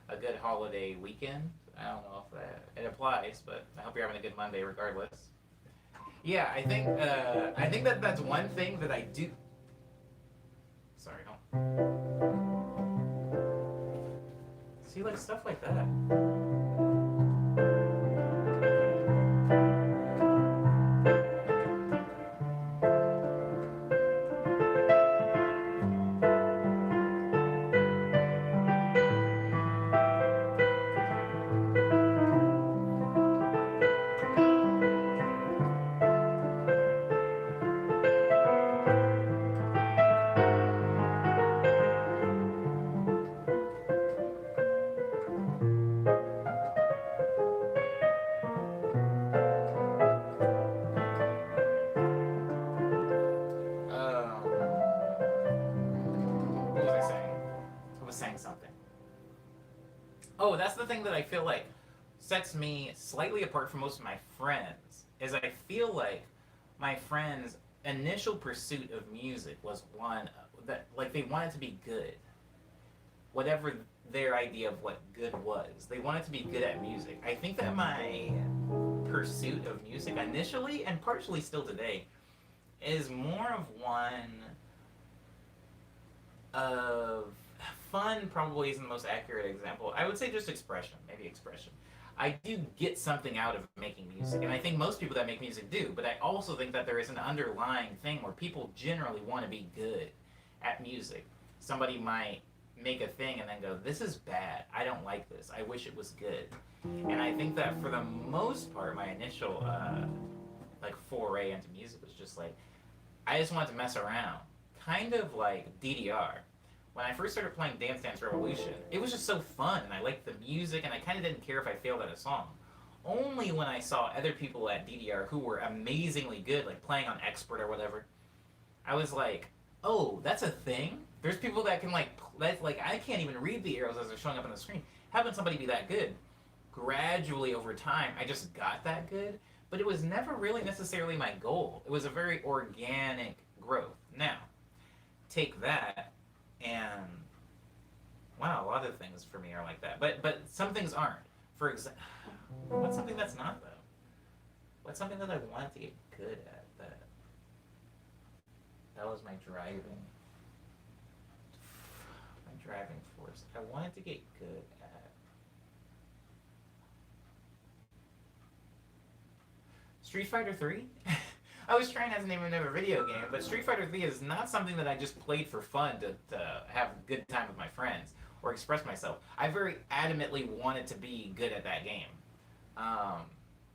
a good holiday weekend. I don't know if it applies, but I hope you're having a good Monday regardless. Yeah, I think that that's one thing that I do. Sorry, don't. See, like stuff like that. What was I saying? I was saying something. Oh, that's the thing that I feel like sets me slightly apart from most of my friends. Is I feel like my friends' initial pursuit of music was one that like they wanted to be good. Whatever their idea of what good was, they wanted to be good at music. I think that my pursuit of music initially and partially still today is more of one of fun. Probably isn't the most accurate example. I would say just expression, maybe expression. I do get something out of making music, and I think most people that make music do, but I also think that there is an underlying thing where people generally want to be good at music. Somebody might make a thing and then go, this is bad, I don't like this, I wish it was good. And I think that for the most part, my initial like foray into music was just like, I just wanted to mess around. Kind of like DDR. When I first started playing Dance Dance Revolution, it was just so fun, and I liked the music, and I kind of didn't care if I failed at a song. Only when I saw other people at DDR who were amazingly good, like playing on Expert or whatever, I was like, oh, that's a thing? There's people that can like I can't even read the arrows as they're showing up on the screen. Having somebody be that good, gradually over time, I just got that good, but it was never really necessarily my goal. It was a very organic growth. Now, take that and wow, a lot of things for me are like that. But some things aren't. For example, what's something that's not though? What's something that I wanted to get good at that was my driving force. I wanted to get good at Street Fighter 3. I was trying not to name another video game, but Street Fighter 3 is not something that I just played for fun to have a good time with my friends or express myself. I very adamantly wanted to be good at that game. Um,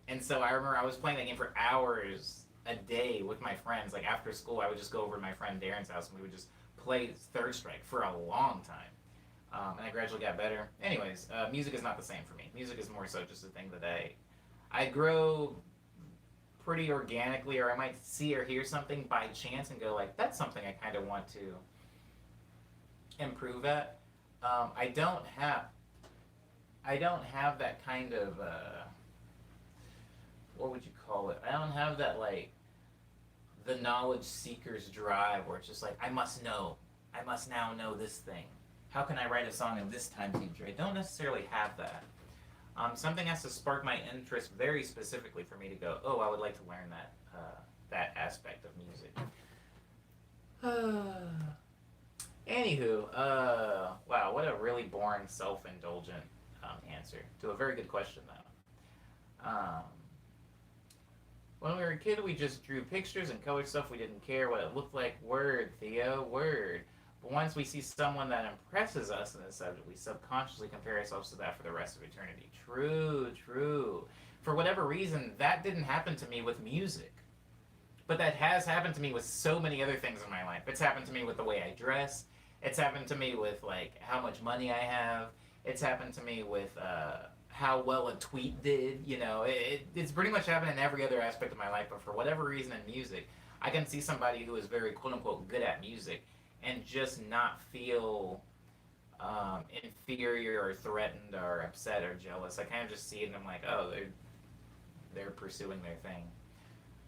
and so I remember I was playing that game for hours a day with my friends. Like after school, I would just go over to my friend Darren's house and we would just play Third Strike for a long time. And I gradually got better. Anyways, music is not the same for me. Music is more so just a thing that I grow pretty organically, or I might see or hear something by chance and go like, that's something I kind of want to improve at. I don't have that kind of what would you call it? I don't have that like the knowledge seeker's drive where it's just like I must now know this thing. How can I write a song in this time future? I don't necessarily have that. Something has to spark my interest very specifically for me to go, oh, I would like to learn that aspect of music. Anywho, wow, what a really boring, self-indulgent answer to a very good question, though. When we were a kid, we just drew pictures and colored stuff. We didn't care what it looked like. Word, Theo, word. But once we see someone that impresses us in this subject, we subconsciously compare ourselves to that for the rest of eternity. True, true. For whatever reason, that didn't happen to me with music. But that has happened to me with so many other things in my life. It's happened to me with the way I dress. It's happened to me with like how much money I have. It's happened to me with how well a tweet did. It's pretty much happened in every other aspect of my life. But for whatever reason in music, I can see somebody who is very quote unquote good at music and just not feel inferior or threatened or upset or jealous. I kind of just see it and I'm like, oh, they're pursuing their thing.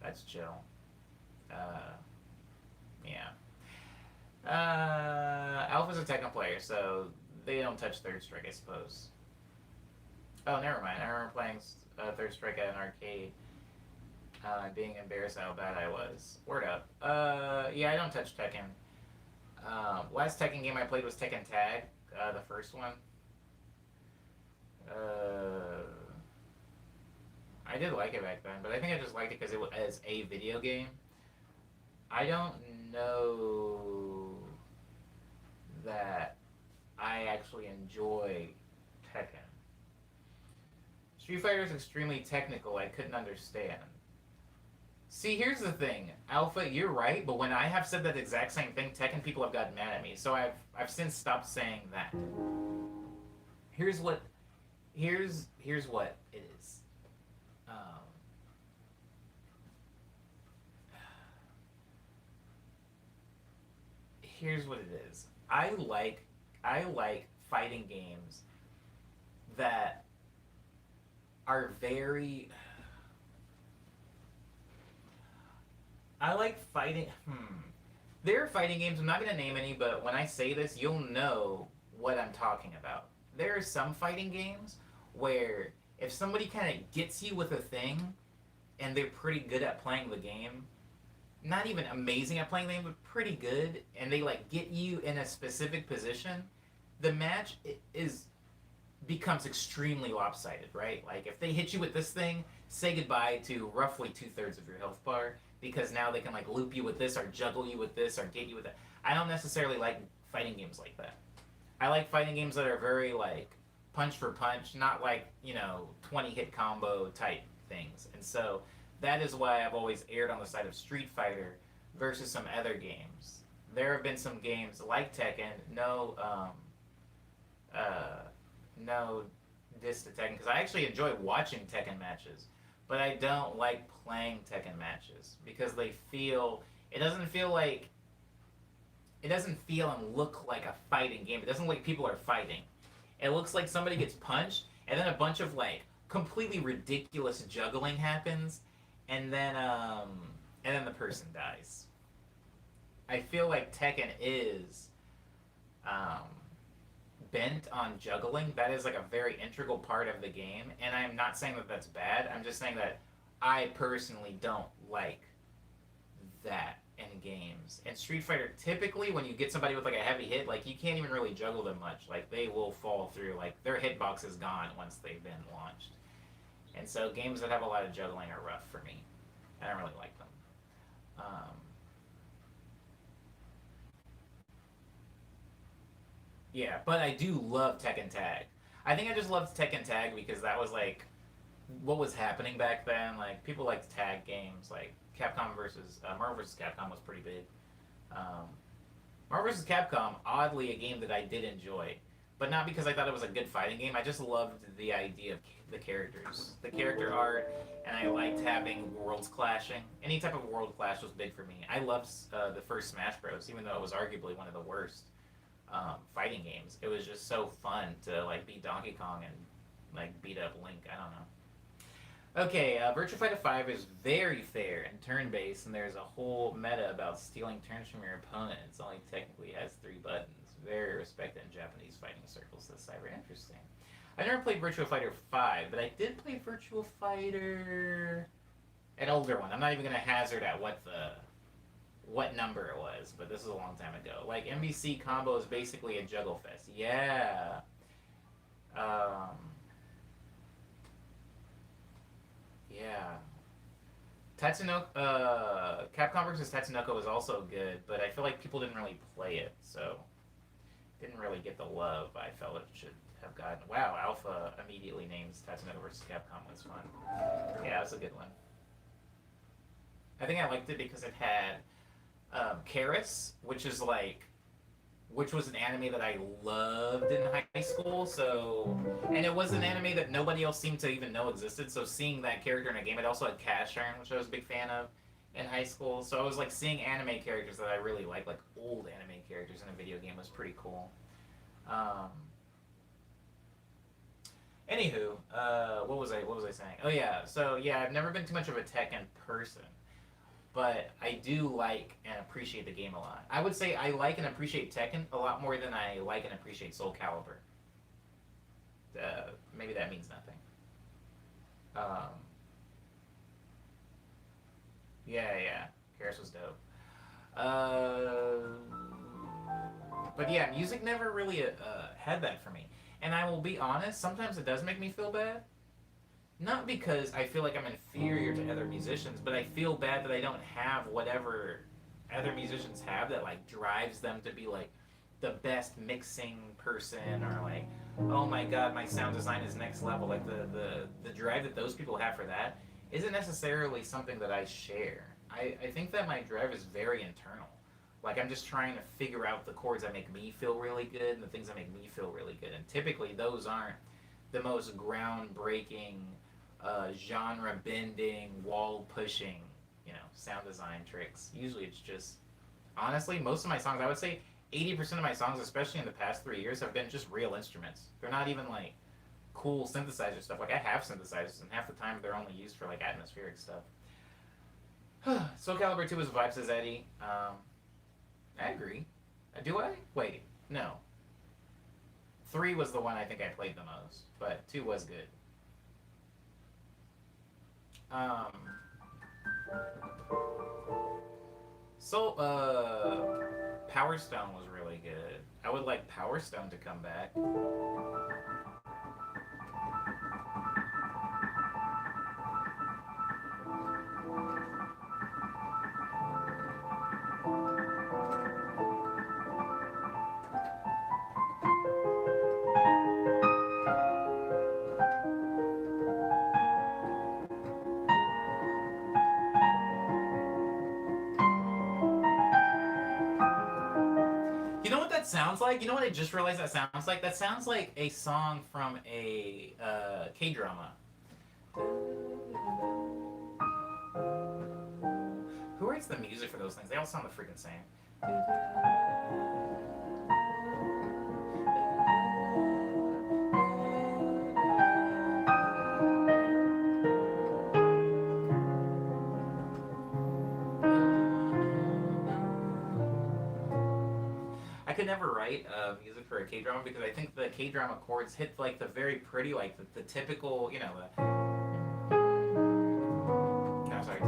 That's chill. Uh, yeah. Alpha's a Tekken player, so they don't touch Third Strike, I suppose. Oh, never mind. I remember playing Third Strike at an arcade, being embarrassed how bad I was. Word up. Yeah, I don't touch Tekken. Last Tekken game I played was Tekken Tag, the first one. I did like it back then, but I think I just liked it because it was as a video game. I don't know that I actually enjoy Tekken. Street Fighter is extremely technical. I couldn't understand. See, here's the thing, Alpha. You're right, but when I have said that exact same thing, Tekken people have gotten mad at me. So I've since stopped saying that. Here's what here's what it is. Um, Here's what it is. I like fighting games that are very. I like fighting. There are fighting games. I'm not gonna name any, but when I say this, you'll know what I'm talking about. There are some fighting games where if somebody kind of gets you with a thing, and they're pretty good at playing the game, not even amazing at playing the game, but pretty good, and they like get you in a specific position, the match is becomes extremely lopsided, right? Like if they hit you with this thing, say goodbye to roughly 2/3 of your health bar because now they can like loop you with this or juggle you with this or get you with that. I don't necessarily like fighting games like that. I like fighting games that are very like punch for punch, not like 20 hit combo type things. And so that is why I've always erred on the side of Street Fighter versus some other games. There have been some games like Tekken, uh, no diss to Tekken, because I actually enjoy watching Tekken matches, but I don't like playing Tekken matches because it doesn't feel like it doesn't feel and look like a fighting game. It doesn't look like people are fighting. It looks like somebody gets punched and then a bunch of like completely ridiculous juggling happens, and then the person dies. I feel like Tekken is um, bent on juggling. That is like a very integral part of the game, and I'm not saying that that's bad. I'm just saying that I personally don't like that in games. In Street Fighter, typically when you get somebody with like a heavy hit, like you can't even really juggle them much. Like they will fall through. Like their hitbox is gone once they've been launched. And so games that have a lot of juggling are rough for me. I don't really like them. Um, yeah, but I do love Tekken Tag. I think I just loved Tekken Tag because that was like what was happening back then. Like people liked tag games. Like Capcom versus Marvel versus Capcom was pretty big. Um, Marvel vs. Capcom, oddly, a game that I did enjoy, but not because I thought it was a good fighting game. I just loved the idea of the characters, the character art, and I liked having worlds clashing. Any type of world clash was big for me. I loved the first Smash Bros, even though it was arguably one of the worst fighting games. It was just so fun to like beat Donkey Kong and like beat up Link. I don't know. Okay, Virtua Fighter 5 is very fair and turn-based, and there's a whole meta about stealing turns from your opponent. It only technically has 3 buttons. Very respected in Japanese fighting circles. That's cyber interesting. I never played Virtua Fighter 5, but I did play Virtua Fighter... an older one. I'm not even going to hazard at what number it was, but this is a long time ago. Like, MVC combo is basically a juggle fest. Yeah. Yeah. Capcom vs. Tatsunoko was also good, but I feel like people didn't really play it, so didn't really get the love I felt it should have gotten. Wow, Alpha immediately names Tatsunoko vs. Capcom was fun. Yeah, that's a good one. I think I liked it because it had Karis, which is like which was an anime that I loved in high school. So, and it was an anime that nobody else seemed to even know existed. So, seeing that character in a game, it also had Cash Earn, which I was a big fan of in high school. So, I was like seeing anime characters that I really like old anime characters in a video game was pretty cool. Um, Anywho, what was I saying? Oh yeah, so yeah, I've never been too much of a Tekken person, but I do like and appreciate the game a lot. I would say I like and appreciate Tekken a lot more than I like and appreciate Soul Calibur. Maybe that means nothing. Um, yeah. Karis was dope. Uh, but yeah, music never really had that for me. And I will be honest, sometimes it does make me feel bad. Not because I feel like I'm inferior to other musicians, but I feel bad that I don't have whatever other musicians have that like drives them to be like the best mixing person or like, oh my god, my sound design is next level. Like the drive that those people have for that isn't necessarily something that I share. I think that my drive is very internal. Like I'm just trying to figure out the chords that make me feel really good and the things that make me feel really good. And typically those aren't the most groundbreaking, genre bending, wall pushing, sound design tricks. Usually it's just honestly most of my songs. I would say 80% of my songs, especially in the past 3 years, have been just real instruments. They're not even like cool synthesizer stuff. Like I have synthesizers, and half the time they're only used for like atmospheric stuff. Soul Calibur 2 is a vibe, says Eddie. I agree. Do I? Wait, no. 3 was the one I think I played the most, but 2 was good. Um, Power Stone was really good. I would like Power Stone to come back. You know what that sounds like? You know what I just realized that sounds like? That sounds like a song from a K drama. Who writes the music for those things? They all sound the freaking same. I could never write music for a K drama because I think the K drama chords hit like the very pretty, like the typical, I'm sorry.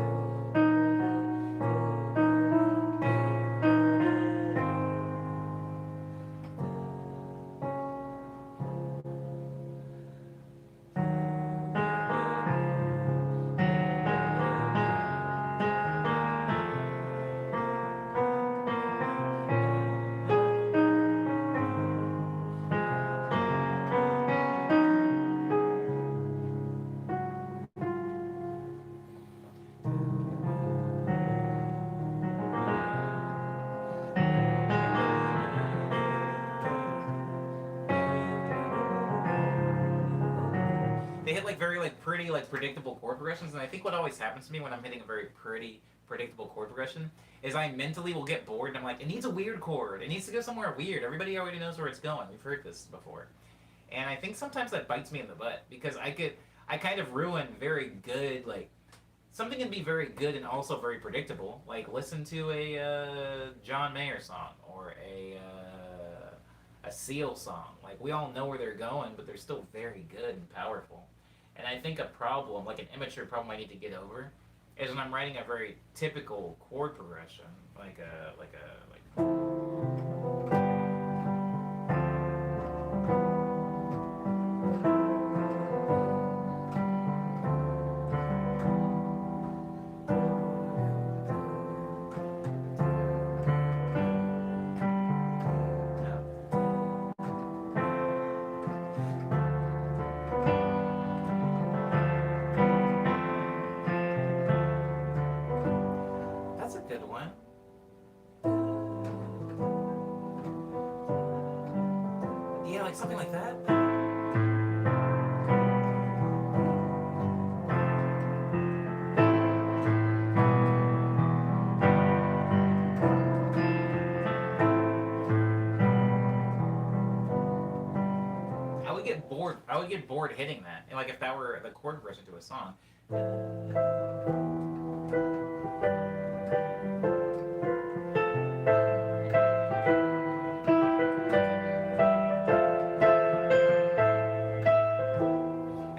They hit like very like pretty like predictable chord progressions, and I think what always happens to me when I'm hitting a very pretty predictable chord progression is I mentally will get bored and I'm like, it needs a weird chord. It needs to go somewhere weird. Everybody already knows where it's going. We've heard this before. And I think sometimes that bites me in the butt because I kind of ruin very good, like, something can be very good and also very predictable. Like, listen to a John Mayer song or a Seal song. Like, we all know where they're going, but they're still very good and powerful. And I think a problem, like an immature problem I need to get over, is when I'm writing a very typical chord progression, that's a good one. something like that. I would get bored. I would get bored hitting that. And like if that were the chord progression to a song.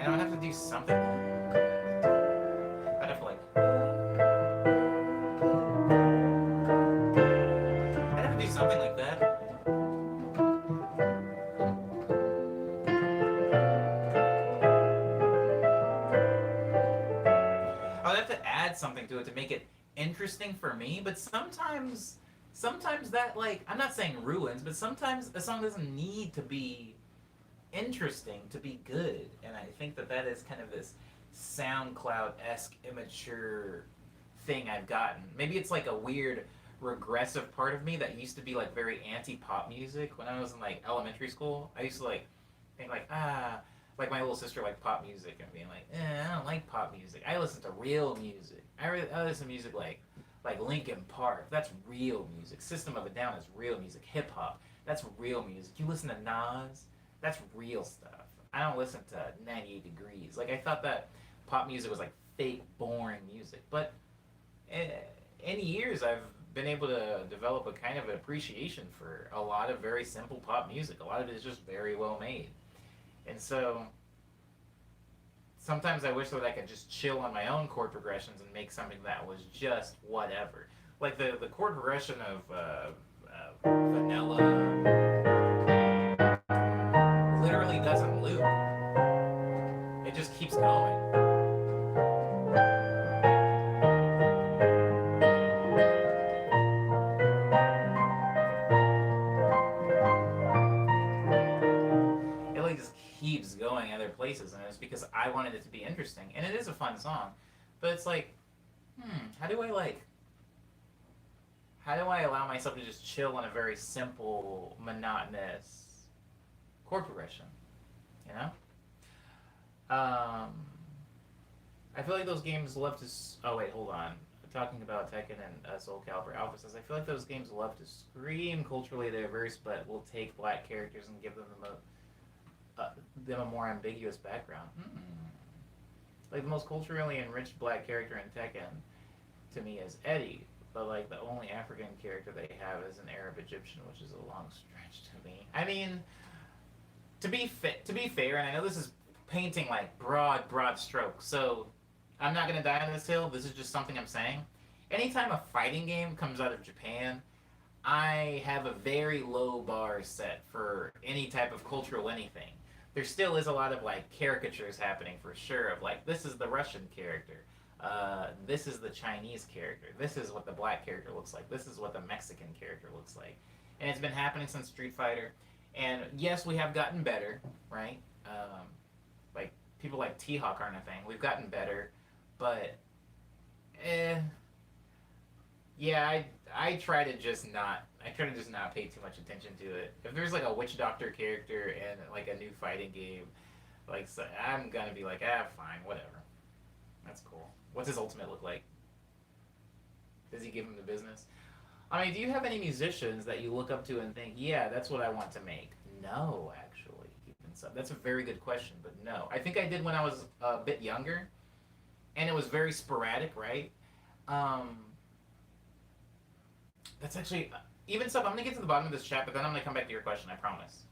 And I would have to do something. I'd have to like. I'd have to do something like that. I would have to add something to it to make it interesting for me. But sometimes that like I'm not saying ruins, but sometimes a song doesn't need to be interesting to be good, and I think that that is kind of this SoundCloud-esque immature thing I've gotten. Maybe it's like a weird regressive part of me that used to be like very anti-pop music when I was in like elementary school. I used to like think like like my little sister liked pop music and being like I don't like pop music. I listen to real music. I listen to music like Linkin Park. That's real music. System of a Down is real music. Hip hop. That's real music. You listen to Nas. That's real stuff. I don't listen to 98 Degrees. Like, I thought that pop music was like fake, boring music. But in years, I've been able to develop a kind of appreciation for a lot of very simple pop music. A lot of it is just very well made. And so sometimes I wish that I could just chill on my own chord progressions and make something that was just whatever. Like the chord progression of Vanilla literally doesn't loop. It just keeps going. It like just keeps going other places, and it's because I wanted it to be interesting. And it is a fun song, but it's like, how do I allow myself to just chill on a very simple, monotonous chord progression? You know? I feel like those games love to. Oh wait, hold on. Talking about Tekken and Soul Calibur Alpha says I feel like those games love to scream culturally diverse, but will take black characters and give them a more ambiguous background. Like the most culturally enriched black character in Tekken, to me, is Eddie. But like the only African character they have is an Arab Egyptian, which is a long stretch to me. I mean, to be fair, and I know this is painting like broad strokes, so I'm not gonna die on this hill. This is just something I'm saying. Anytime a fighting game comes out of Japan, I have a very low bar set for any type of cultural anything. There still is a lot of like caricatures happening for sure of like this is the Russian character, this is the Chinese character, this is what the black character looks like, this is what the Mexican character looks like, and it's been happening since Street Fighter. And yes, we have gotten better, right? Like people like T-Hawk aren't a thing. We've gotten better, but yeah, I try to just not. I try to just not pay too much attention to it. If there's like a witch doctor character in like a new fighting game, like so I'm gonna be like, fine, whatever. That's cool. What's his ultimate look like? Does he give him the business? I mean, do you have any musicians that you look up to and think, yeah, that's what I want to make? No, actually. That's a very good question, but no. I think I did when I was a bit younger, and it was very sporadic, right? That's actually even sub. I'm gonna get to the bottom of this chat, but then I'm gonna come back to your question. I promise.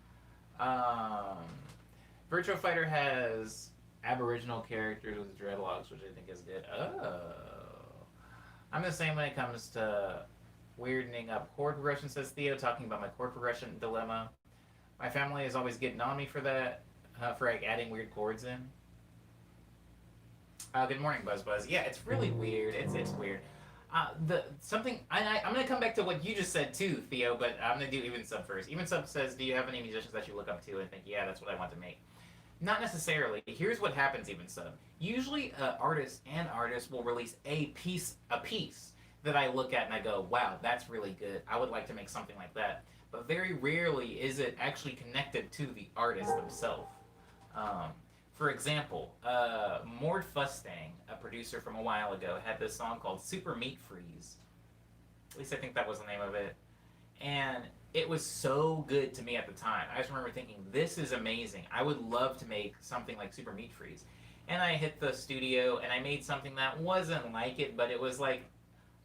Virtua Fighter has Aboriginal characters with dreadlocks, which I think is good. Oh, I'm the same when it comes to weirding up chord progression. Says Theo, talking about my chord progression dilemma. My family is always getting on me for that, for like adding weird chords in. Good morning, Buzz Buzz. Yeah, it's really weird. It's weird. I'm gonna come back to what you just said too, Theo. But I'm gonna do Even Sub first. Even Sub says, "Do you have any musicians that you look up to and think, yeah, that's what I want to make?" Not necessarily. Here's what happens, Even Sub. Usually, artists will release a piece that I look at and I go, wow, that's really good. I would like to make something like that. but very rarely is it actually connected to the artist themselves. Um, for example, Mort Fustang, a producer from a while ago, had this song called Super Meat Freeze. At least I think that was the name of it. And it was so good to me at the time. I just remember thinking, this is amazing. I would love to make something like Super Meat Freeze. And I hit the studio and I made something that wasn't like it, but it was like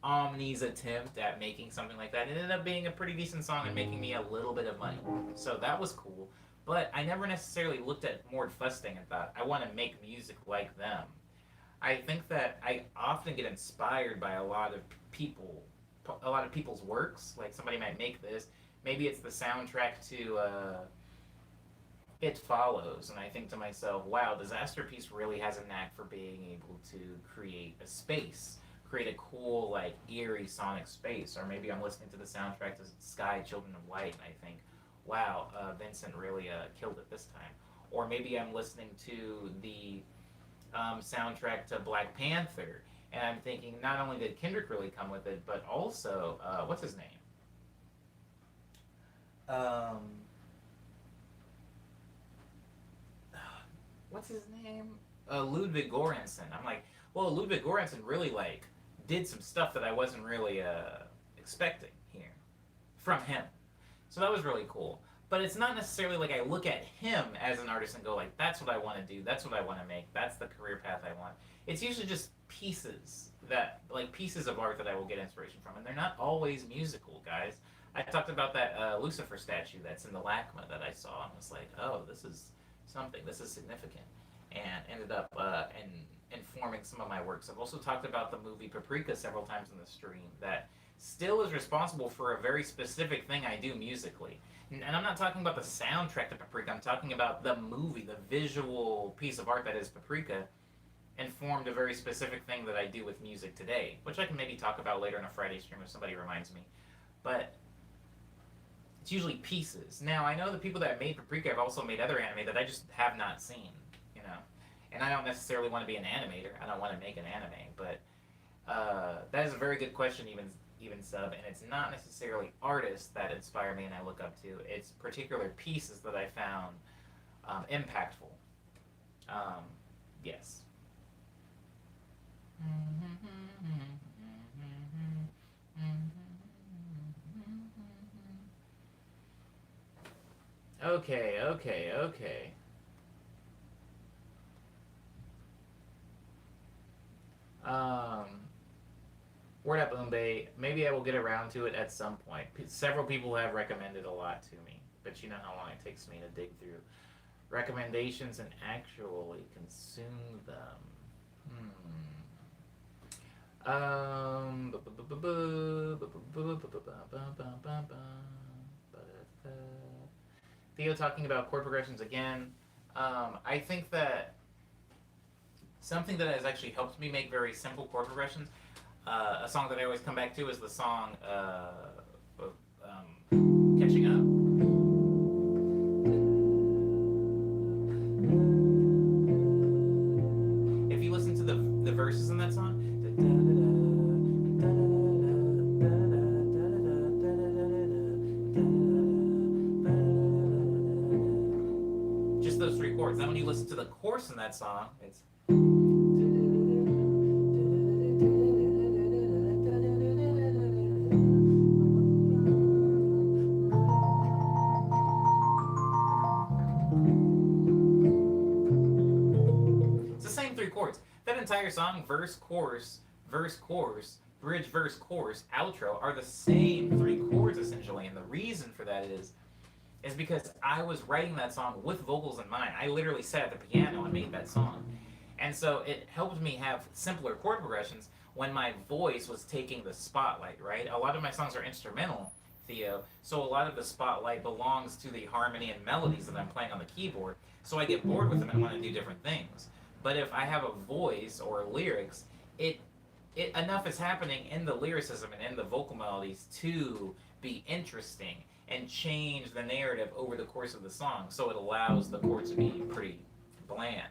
Omni's attempt at making something like that. It ended up being a pretty decent song and making me a little bit of money. So that was cool. But I never necessarily looked at Mort Fusting and thought, I want to make music like them. I think that I often get inspired by people, a lot of people's works. Like somebody might make this. Maybe it's the soundtrack to It Follows, and I think to myself, wow, Disaster Piece really has a knack for being able to create a space, create a cool, like, eerie sonic space. Or maybe I'm listening to the soundtrack to Sky, Children of Light, and I think, wow, Vincent really killed it this time. Or maybe I'm listening to the soundtrack to Black Panther, and I'm thinking, not only did Kendrick really come with it, but also, what's his name? Um, what's his name? Ludwig Göransson. I'm like, well, Ludwig Göransson really like did some stuff that I wasn't really expecting here from him. So that was really cool. But it's not necessarily like I look at him as an artist and go like, that's what I want to do. That's what I want to make. That's the career path I want. It's usually just pieces of art that I will get inspiration from, and they're not always musical, guys. I talked about that Lucifer statue that's in the LACMA that I saw, and was like, oh, this is something. This is significant, and ended up informing some of my works. I've also talked about the movie Paprika several times in the stream that still is responsible for a very specific thing I do musically. And I'm not talking about the soundtrack to Paprika. I'm talking about the movie, the visual piece of art that is Paprika, informed a very specific thing that I do with music today, which I can maybe talk about later in a Friday stream if somebody reminds me. But it's usually pieces. Now, I know the people that made Paprika have also made other anime that I just have not seen, you know. And I don't necessarily want to be an animator. I don't want to make an anime, but that is a very good question, even sub, and it's not necessarily artists that inspire me and I look up to. It's particular pieces that I found impactful. Yes. Okay. Um, Word up, Umbe. Maybe I will get around to it at some point. Several people have recommended a lot to me, but you know how long it takes me to dig through recommendations and actually consume them. Theo talking about chord progressions again. I think that something that has actually helped me make very simple chord progressions. A song that I always come back to is the song Catching Up. If you listen to the verses in that song, just those three chords. Then when you listen to the chorus in that song, it's chords. That entire song, verse, chorus, bridge, verse, chorus, outro, are the same three chords essentially. And the reason for that is because I was writing that song with vocals in mind. I literally sat at the piano and made that song. And so it helped me have simpler chord progressions when my voice was taking the spotlight, right? A lot of my songs are instrumental, Theo, so a lot of the spotlight belongs to the harmony and melodies that I'm playing on the keyboard. So I get bored with them and want to do different things. But if I have a voice or lyrics, it enough is happening in the lyricism and in the vocal melodies to be interesting and change the narrative over the course of the song, so it allows the chords to be pretty bland.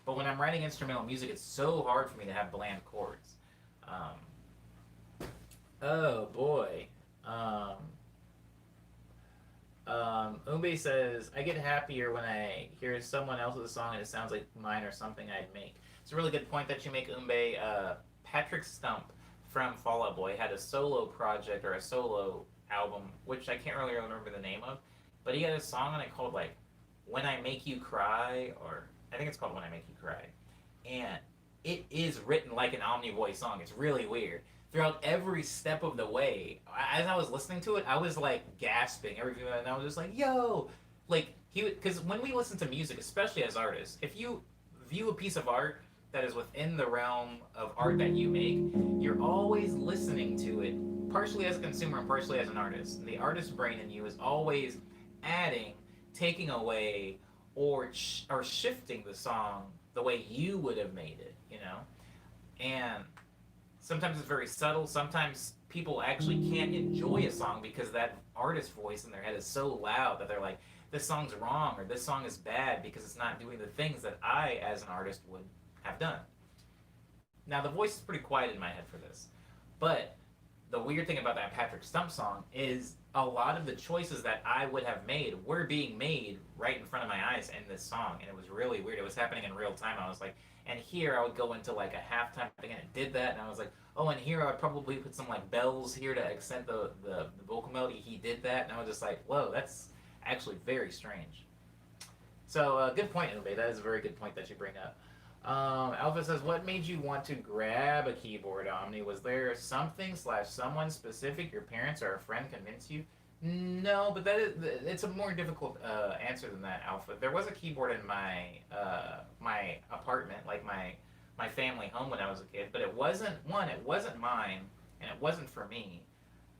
But when I'm writing instrumental music, it's so hard for me to have bland chords. Oh boy. Umbe says, I get happier when I hear someone else's song and it sounds like mine or something I'd make. It's a really good point that you make, Umbe. Patrick Stump from Fall Out Boy had a solo project or a solo album, which I can't really remember the name of, but he had a song on it called like "When I Make You Cry," or I think it's called "When I Make You Cry," and it is written like an Omni Voice song. It's really weird. Throughout every step of the way, as I was listening to it, I was like gasping every few minutes, and I was just like, "Yo!" Like because when we listen to music, especially as artists, if you view a piece of art that is within the realm of art that you make, you're always listening to it, partially as a consumer and partially as an artist. And the artist brain in you is always adding, taking away, or shifting the song the way you would have made it, you know? And sometimes it's very subtle. Sometimes people actually can't enjoy a song because that artist voice in their head is so loud that they're like, this song's wrong or this song is bad because it's not doing the things that I, as an artist, would have done. Now, the voice is pretty quiet in my head for this, but the weird thing about that Patrick Stump song is a lot of the choices that I would have made were being made right in front of my eyes in this song, and it was really weird. It was happening in real time. I was like, and here I would go into like a halftime thing, and it did that, and I was like, oh, and here I would probably put some like bells here to accent the vocal melody. He did that, and I was just like, whoa, that's actually very strange. So, good point, Ube. That is a very good point that you bring up. Alpha says, "What made you want to grab a keyboard, Omni? Was there something slash someone specific your parents or a friend convinced you?" No, but it's a more difficult answer than that, Alpha. There was a keyboard in my apartment, like my family home when I was a kid, but it wasn't mine, and it wasn't for me.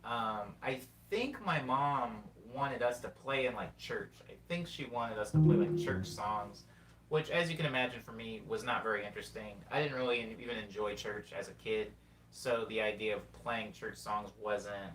I think my mom wanted us to play in like church. I think she wanted us to play like church songs, which, as you can imagine, for me was not very interesting. I didn't really even enjoy church as a kid, so the idea of playing church songs wasn't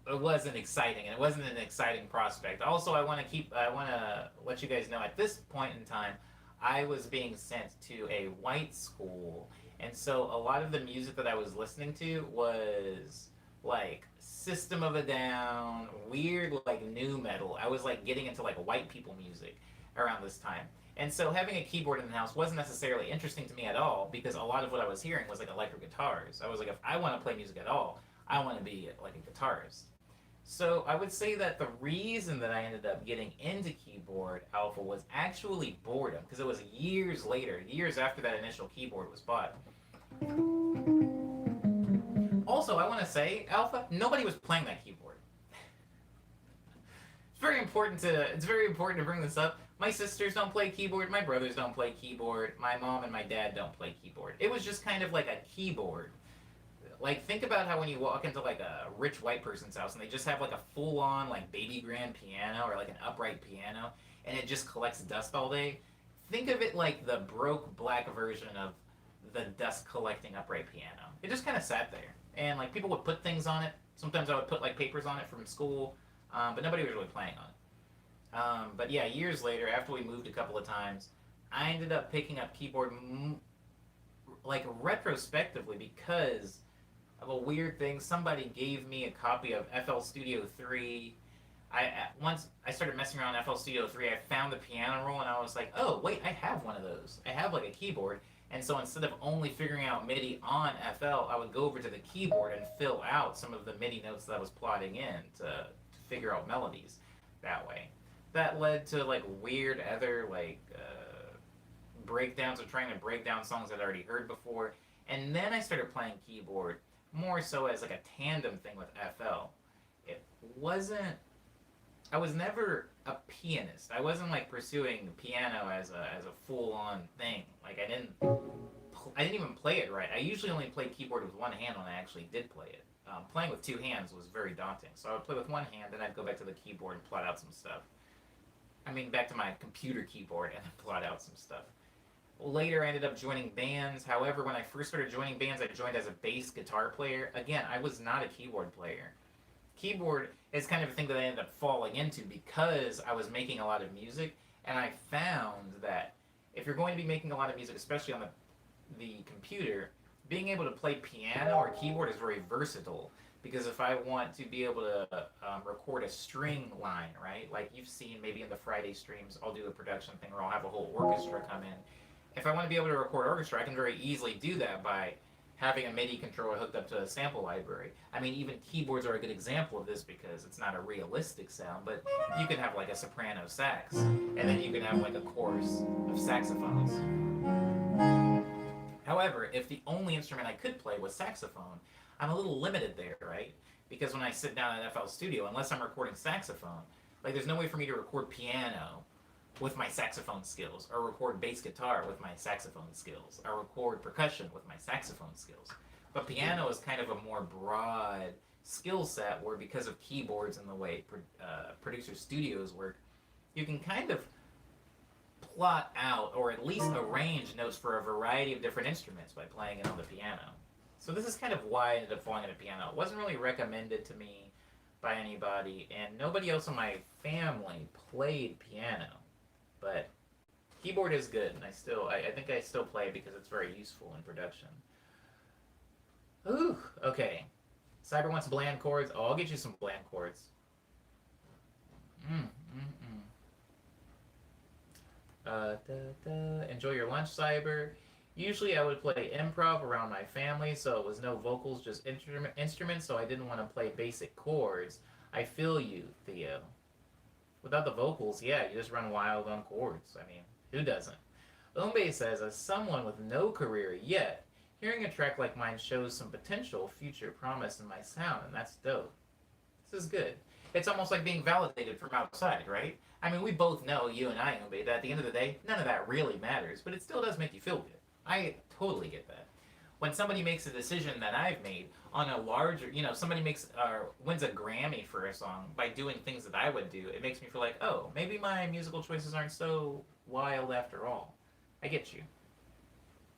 it wasn't exciting, and it wasn't an exciting prospect. Also, I want to let you guys know at this point in time, I was being sent to a white school, and so a lot of the music that I was listening to was like System of a Down, weird like new metal. I was like getting into like white people music around this time. And so having a keyboard in the house wasn't necessarily interesting to me at all because a lot of what I was hearing was like electric guitars. I was like, if I want to play music at all, I want to be like a guitarist. So I would say that the reason that I ended up getting into keyboard alpha was actually boredom because it was years later, years after that initial keyboard was bought. Also, I want to say, Alpha, nobody was playing that keyboard. It's very important to bring this up. My sisters don't play keyboard, my brothers don't play keyboard, my mom and my dad don't play keyboard. It was just kind of like a keyboard. Like, think about how when you walk into like a rich white person's house and they just have like a full-on like baby grand piano or like an upright piano and it just collects dust all day. Think of it like the broke black version of the dust collecting upright piano. It just kind of sat there. And like people would put things on it. Sometimes I would put like papers on it from school, but nobody was really playing on it. But yeah, years later, after we moved a couple of times, I ended up picking up keyboard like retrospectively because of a weird thing. Somebody gave me a copy of FL Studio 3. Once I started messing around FL Studio 3, I found the piano roll and I was like, oh wait, I have one of those. I have like a keyboard. And so instead of only figuring out MIDI on FL, I would go over to the keyboard and fill out some of the MIDI notes that I was plotting in to figure out melodies that way. That led to like weird other like breakdowns of trying to break down songs I'd already heard before. And then I started playing keyboard more so as like a tandem thing with FL. It wasn't I was never a pianist. I wasn't like pursuing piano as a full on thing. Like I didn't even play it right. I usually only played keyboard with one hand when I actually did play it. Playing with two hands was very daunting. So I would play with one hand, then I'd go back to the keyboard and plot out some stuff. I mean, back to my computer keyboard and plot out some stuff. Later, I ended up joining bands. However, when I first started joining bands, I joined as a bass guitar player. Again, I was not a keyboard player. Keyboard is kind of a thing that I ended up falling into because I was making a lot of music, and I found that if you're going to be making a lot of music, especially on the computer, being able to play piano or keyboard is very versatile. Because if I want to be able to record a string line, right? Like you've seen maybe in the Friday streams, I'll do a production thing where I'll have a whole orchestra come in. If I want to be able to record orchestra, I can very easily do that by having a MIDI controller hooked up to a sample library. I mean, even keyboards are a good example of this because it's not a realistic sound, but you can have like a soprano sax, and then you can have like a chorus of saxophones. However, if the only instrument I could play was saxophone, I'm a little limited there, right? Because when I sit down at FL Studio, unless I'm recording saxophone, like there's no way for me to record piano with my saxophone skills, or record bass guitar with my saxophone skills, or record percussion with my saxophone skills. But piano is kind of a more broad skill set where, because of keyboards and the way producer studios work, you can kind of plot out or at least arrange notes for a variety of different instruments by playing it on the piano. So this is kind of why I ended up falling into piano. It wasn't really recommended to me by anybody, and nobody else in my family played piano. But keyboard is good, and I think I still play it because it's very useful in production. Ooh, okay. Cyber wants bland chords. Oh, I'll get you some bland chords. Enjoy your lunch, Cyber. Usually I would play improv around my family, so it was no vocals, just instruments, so I didn't want to play basic chords. I feel you, Theo. Without the vocals, yeah, you just run wild on chords. I mean, who doesn't? Umbe says, as someone with no career yet, hearing a track like mine shows some potential future promise in my sound, and that's dope. This is good. It's almost like being validated from outside, right? I mean, we both know, you and I, Umbe, that at the end of the day, none of that really matters, but it still does make you feel good. I totally get that. When somebody makes a decision that I've made on a larger, somebody wins a Grammy for a song by doing things that I would do, it makes me feel like, oh, maybe my musical choices aren't so wild after all. I get you.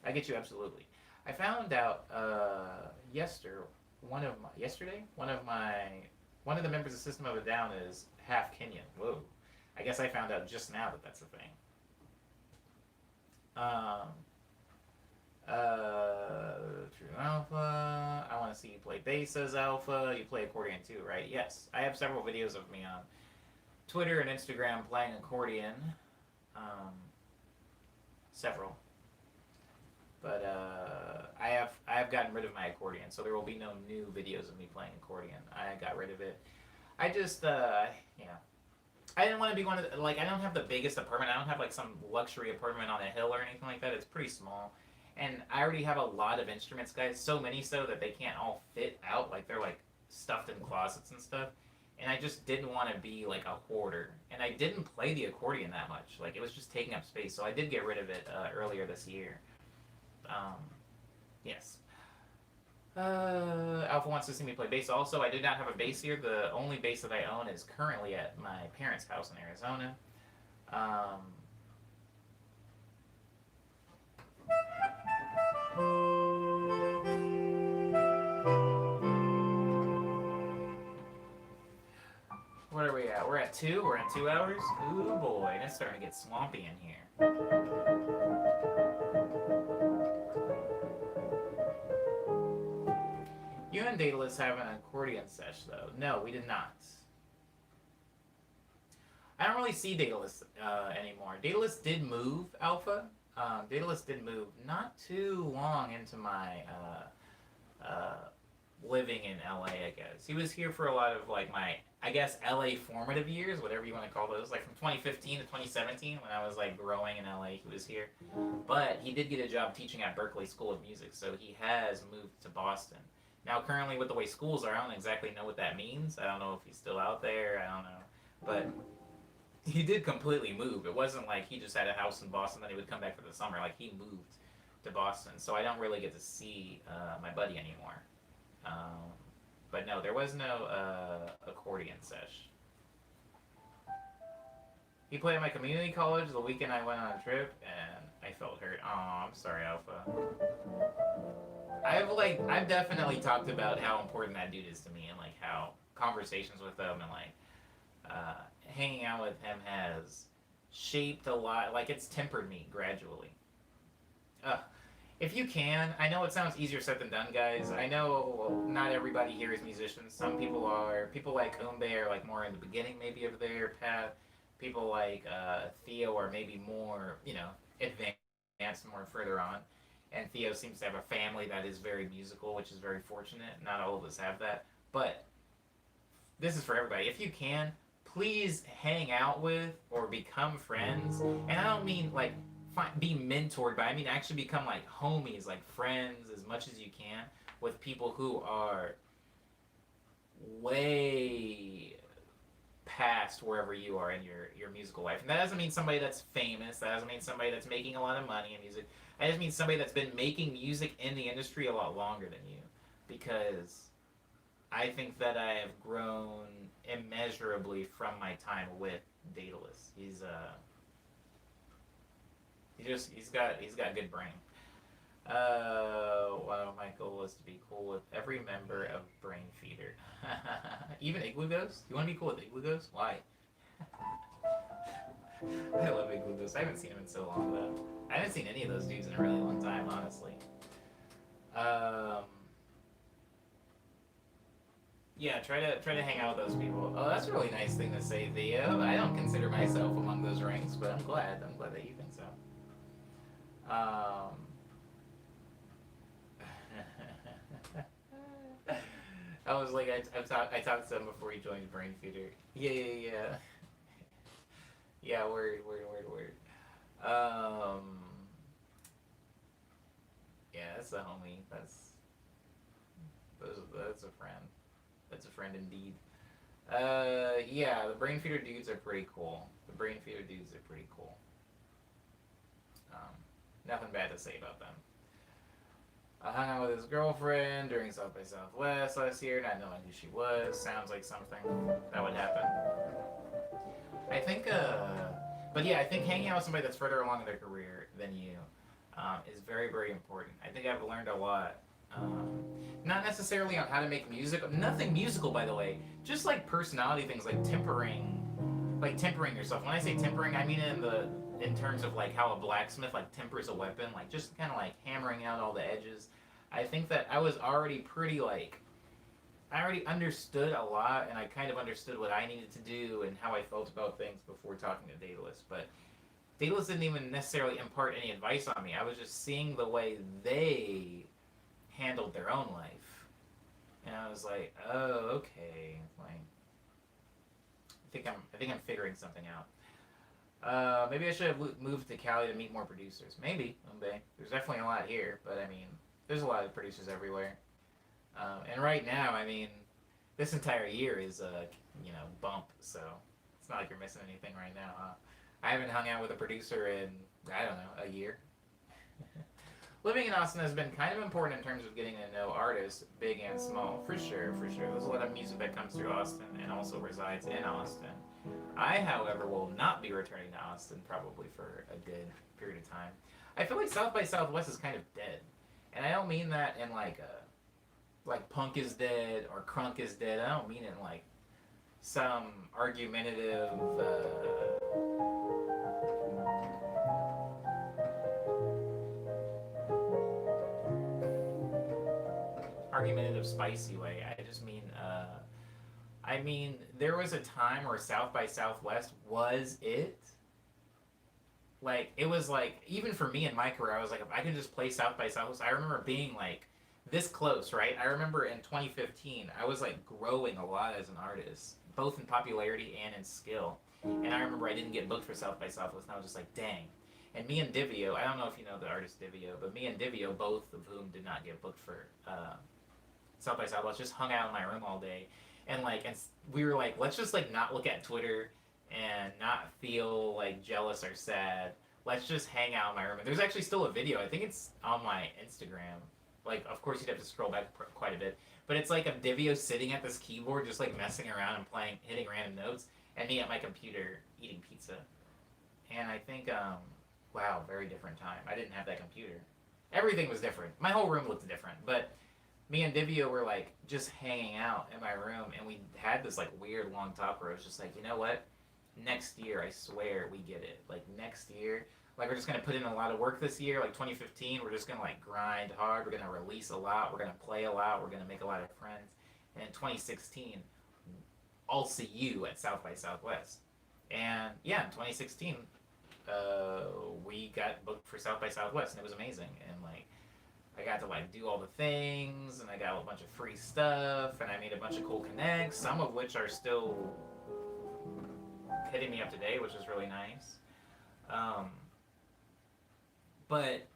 I get you absolutely. I found out yesterday one of the members of System of a Down is half Kenyan. Whoa. I guess I found out just now that that's a thing. True Alpha. I want to see you play bass as Alpha. You play accordion too, right? Yes. I have several videos of me on Twitter and Instagram playing accordion. Several. But I have gotten rid of my accordion, so there will be no new videos of me playing accordion. I got rid of it. I just I didn't want to be one of the, I don't have the biggest apartment. I don't have like some luxury apartment on a hill or anything like that. It's pretty small. And I already have a lot of instruments, guys. So many so that they can't all fit out. Like they're like stuffed in closets and stuff. And I just didn't want to be like a hoarder. And I didn't play the accordion that much. Like it was just taking up space. So I did get rid of it earlier this year. Yes. Alpha wants to see me play bass. Also, I did not have a bass here. The only bass that I own is currently at my parents' house in Arizona. What are we at? We're at 2? We're at 2 hours? Ooh boy, it's starting to get swampy in here. You and Daedalus have an accordion sesh, though. No, we did not. I don't really see Daedalus anymore. Daedalus did move, Alpha. Daedalus did move not too long into my living in LA, I guess. He was here for a lot of, like, my, I guess, LA formative years, whatever you want to call those. Like, from 2015 to 2017, when I was, like, growing in LA, he was here. But he did get a job teaching at Berklee School of Music, so he has moved to Boston. Now, currently, with the way schools are, I don't exactly know what that means. I don't know if he's still out there. I don't know. But he did completely move. It wasn't like he just had a house in Boston, then he would come back for the summer. Like, he moved to Boston. So I don't really get to see my buddy anymore. But no, there was no accordion sesh. He played at my community college the weekend I went on a trip, and I felt hurt. Oh, I'm sorry, Alpha. I've definitely talked about how important that dude is to me, and like how conversations with him and like hanging out with him has shaped a lot. Like it's tempered me gradually. if you can, I know it sounds easier said than done, guys. I know not everybody here is musicians. Some people are. People like Umbe are like more in the beginning, maybe of their path. People like Theo are maybe more, advanced, more further on. And Theo seems to have a family that is very musical, which is very fortunate. Not all of us have that, but this is for everybody. If you can, please hang out with or become friends. And I don't mean like be mentored, but I mean actually become like homies, like friends as much as you can with people who are way past wherever you are in your musical life. And that doesn't mean somebody that's famous. That doesn't mean somebody that's making a lot of money in music. That just means somebody that's been making music in the industry a lot longer than you. Because I think that I have grown immeasurably from my time with Daedalus. He's got good brain. Well, my goal is to be cool with every member of Brain Feeder. Even Igloo Ghost? You want to be cool with Igloo Ghost? Why? I love Igloo Ghost. I haven't seen him in so long though. I haven't seen any of those dudes in a really long time, honestly. Um, yeah, try to hang out with those people. Oh, that's a really nice thing to say, Theo. I don't consider myself among those ranks, but I'm glad. I'm glad that you think so. Um, I was like, I talked to him before he joined Brain Feeder. Yeah. Yeah, word. Um, yeah, that's a homie. That's a friend. That's a friend indeed. Yeah, the Brain Feeder dudes are pretty cool. Um, Nothing bad to say about them. I hung out with his girlfriend during South by Southwest last year, not knowing who she was. Sounds like something that would happen. I think, but yeah, I think hanging out with somebody that's further along in their career than you is very, very important. I think I've learned a lot. Not necessarily on how to make music, nothing musical, by the way. Just like personality things, like tempering yourself. When I say tempering, I mean in terms of like how a blacksmith like tempers a weapon, like just kind of like hammering out all the edges. I think that I was already pretty like I already understood a lot, and I kind of understood what I needed to do and how I felt about things before talking to Daedalus. But Daedalus didn't even necessarily impart any advice on me. I was just seeing the way they handled their own life, and I was like, oh, okay. Like, I think I'm figuring something out. Maybe I should have moved to Cali to meet more producers. Maybe one day. There's definitely a lot here, but I mean, there's a lot of producers everywhere. And right now, I mean, this entire year is a bump, so it's not like you're missing anything right now, huh? I haven't hung out with a producer in I don't know a year. Living in Austin has been kind of important in terms of getting to know artists, big and small, for sure. There's a lot of music that comes through Austin and also resides in Austin. I, however, will not be returning to Austin probably for a good period of time. I feel like South by Southwest is kind of dead, and I don't mean that in like punk is dead or crunk is dead. I don't mean it in like some argumentative. Argumentative, spicy way. I just mean, there was a time where South by Southwest was it. Like, it was like, even for me in my career, I was like, if I could just play South by Southwest, I remember being like this close, right? I remember in 2015, I was like growing a lot as an artist, both in popularity and in skill. And I remember I didn't get booked for South by Southwest, and I was just like, dang. And me and Divio, I don't know if you know the artist Divio, but me and Divio, both of whom did not get booked for South by Southwest, just hung out in my room all day, and we were like, let's just like not look at Twitter and not feel like jealous or sad. Let's just hang out in my room. And there's actually still a video. I think it's on my Instagram. Like, of course, you'd have to scroll back quite a bit, but it's like a Divio sitting at this keyboard, just like messing around and playing, hitting random notes, and me at my computer eating pizza. And I think, wow, very different time. I didn't have that computer. Everything was different. My whole room looked different, but me and Divio were like just hanging out in my room, and we had this like weird long talk where it was just like, you know what? Next year, I swear we get it. Like next year. Like we're just gonna put in a lot of work this year. Like 2015, we're just gonna like grind hard. We're gonna release a lot. We're gonna play a lot. We're gonna make a lot of friends. And in 2016, I'll see you at South by Southwest. And yeah, in 2016, we got booked for South by Southwest, and it was amazing. And like, I got to like do all the things, and I got a bunch of free stuff, and I made a bunch of cool connects, some of which are still hitting me up today, which is really nice. Um, but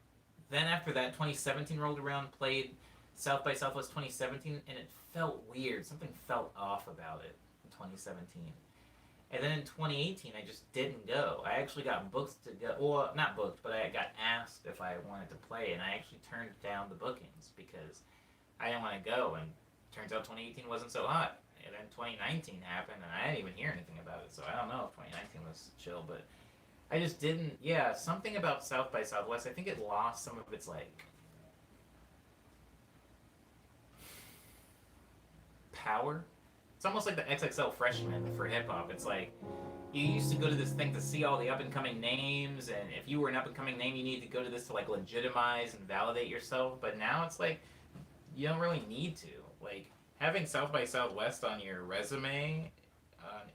then after that, 2017 rolled around, played South by Southwest 2017, and it felt weird. Something felt off about it in 2017. And then in 2018, I just didn't go. I actually got booked to go. Well, not booked, but I got asked if I wanted to play, and I actually turned down the bookings because I didn't want to go. And turns out 2018 wasn't so hot. And then 2019 happened, and I didn't even hear anything about it. So I don't know if 2019 was chill, but I just didn't. Yeah, something about South by Southwest. I think it lost some of its like power. It's almost like the XXL freshman for hip hop. It's like you used to go to this thing to see all the up and coming names, and if you were an up and coming name, you need to go to this to like legitimize and validate yourself. But now it's like you don't really need to. Like having South by Southwest on your resume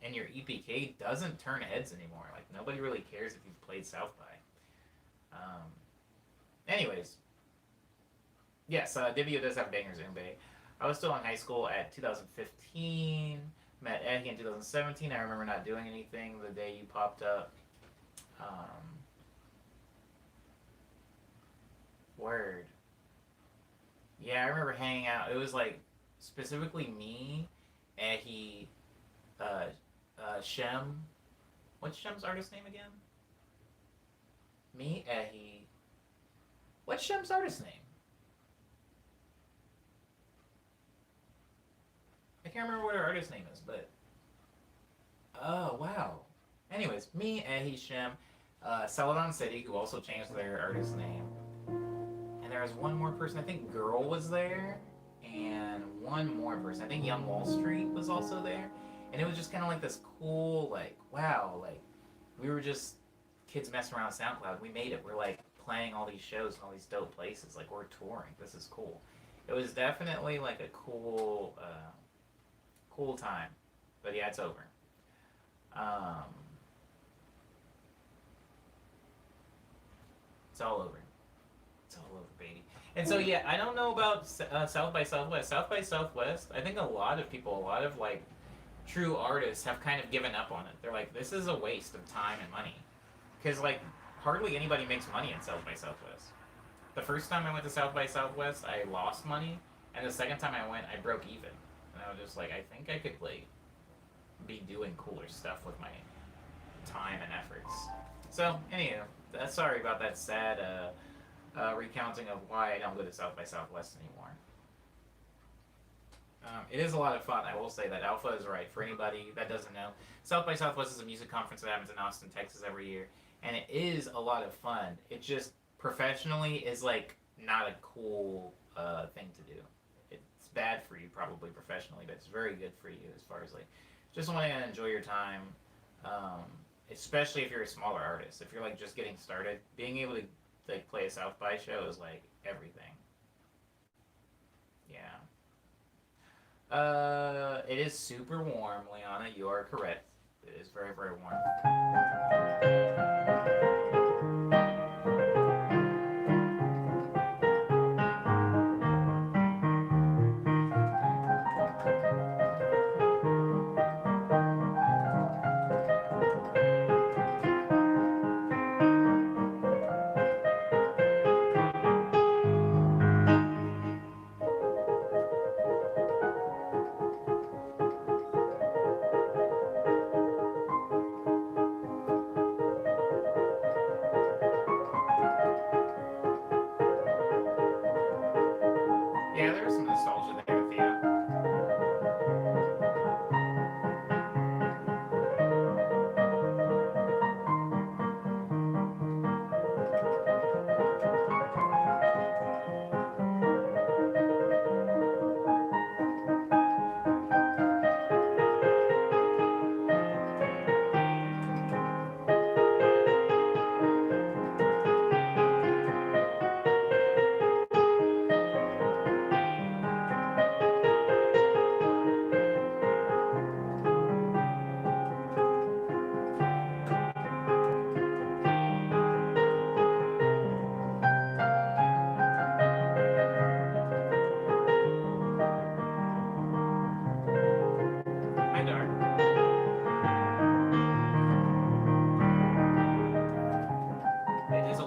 and your EPK doesn't turn heads anymore. Like nobody really cares if you've played South by. Anyways, yes, Divio does have bangers in Bay. I was still in high school at 2015. Met Eddie in 2017. I remember not doing anything the day you popped up. Word. Yeah, I remember hanging out. It was like specifically me, Eddie, Shem. What's Shem's artist name again? Me, Eddie. What's Shem's artist name? I can't remember what her artist name is, but oh wow. Anyways, me, Ehi Shem, Celadon City, who also changed their artist name, and there was one more person. I think Girl was there, and one more person. I think Young Wall Street was also there, and it was just kind of like this cool, like wow, like we were just kids messing around with SoundCloud. We made it. We're like playing all these shows in all these dope places. Like we're touring. This is cool. It was definitely like a cool. Cool time, but yeah, it's over. It's all over. It's all over, baby. And so yeah, I don't know about South by Southwest. South by Southwest, I think a lot of people, a lot of like true artists have kind of given up on it. They're like, this is a waste of time and money, because like hardly anybody makes money at South by Southwest. The first time I went to South by Southwest, I lost money, and the second time I went, I broke even. And I was just like, I think I could like be doing cooler stuff with my time and efforts. So, anywho, sorry about that sad recounting of why I don't go to South by Southwest anymore. It is a lot of fun. I will say that Alpha is right. For anybody that doesn't know, South by Southwest is a music conference that happens in Austin, Texas every year, and it is a lot of fun. It just professionally is like not a cool thing to do. It's bad for you probably professionally, but it's very good for you as far as like just wanting to enjoy your time. Especially if you're a smaller artist. If you're like just getting started, being able to like play a South by show is like everything. Yeah. It is super warm, Liana. You are correct. It is very, very warm.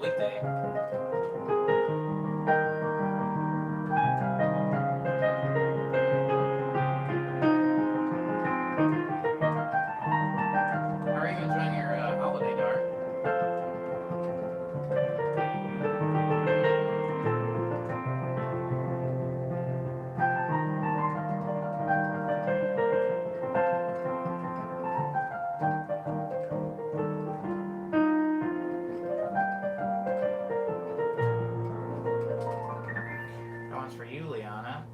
weekday. How are you enjoying your holiday, Dar? That one's for you, Liana.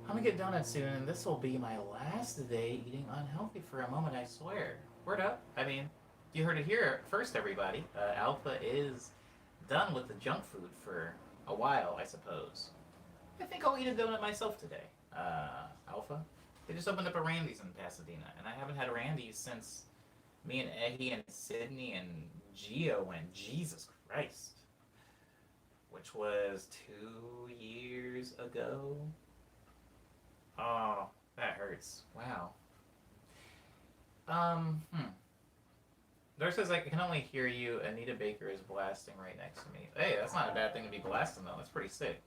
I'm gonna get donuts soon, and this will be my last day eating unhealthy for a moment, I swear. Word up. I mean, you heard it here first, everybody. Alpha is done with the junk food for a while, I suppose. I think I'll eat a donut myself today. Alpha? They just opened up a Randy's in Pasadena, and I haven't had a Randy's since me and Eddie and Sydney and Gio went. Jesus Christ. Which was 2 years ago. Oh, that hurts. Wow. Hmm. Dar says I can only hear you. Anita Baker is blasting right next to me. Hey, that's not a bad thing to be blasting though. That's pretty sick.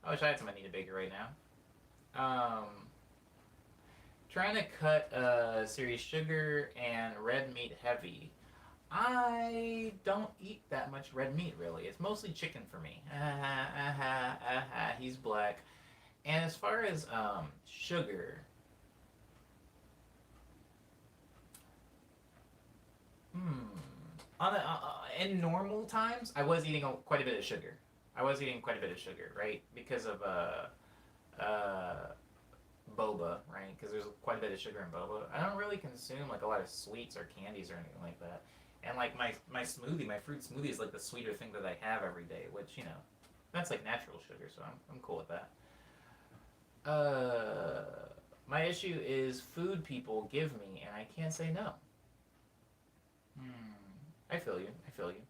I wish I had some Anita Baker right now. Trying to cut series sugar and red meat heavy. I don't eat that much red meat really. It's mostly chicken for me. He's black. And as far as sugar, on in normal times, I was eating quite a bit of sugar. I was eating quite a bit of sugar, right? Because of boba, right? Because there's quite a bit of sugar in boba. I don't really consume like a lot of sweets or candies or anything like that. And like my smoothie, my fruit smoothie is like the sweeter thing that I have every day, which that's like natural sugar, so I'm cool with that. My issue is food people give me, and I can't say no. I feel you. I feel you.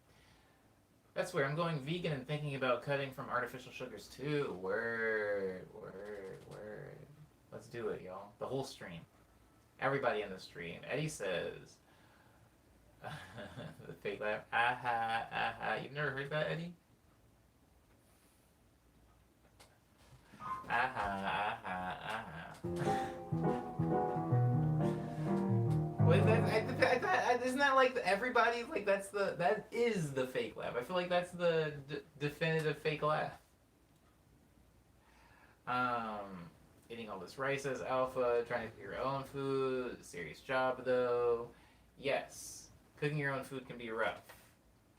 That's where I'm going vegan and thinking about cutting from artificial sugars too. Word, word, word. Let's do it, y'all. The whole stream. Everybody in the stream. Eddie says, the fake laugh. Aha, aha. You've never heard that, Eddie? Aha, aha, aha. What isn't that like everybody like that is the fake laugh? I feel like that's the definitive fake laugh. Eating all this rice as alpha, trying to cook your own food, serious job though. Yes, cooking your own food can be rough.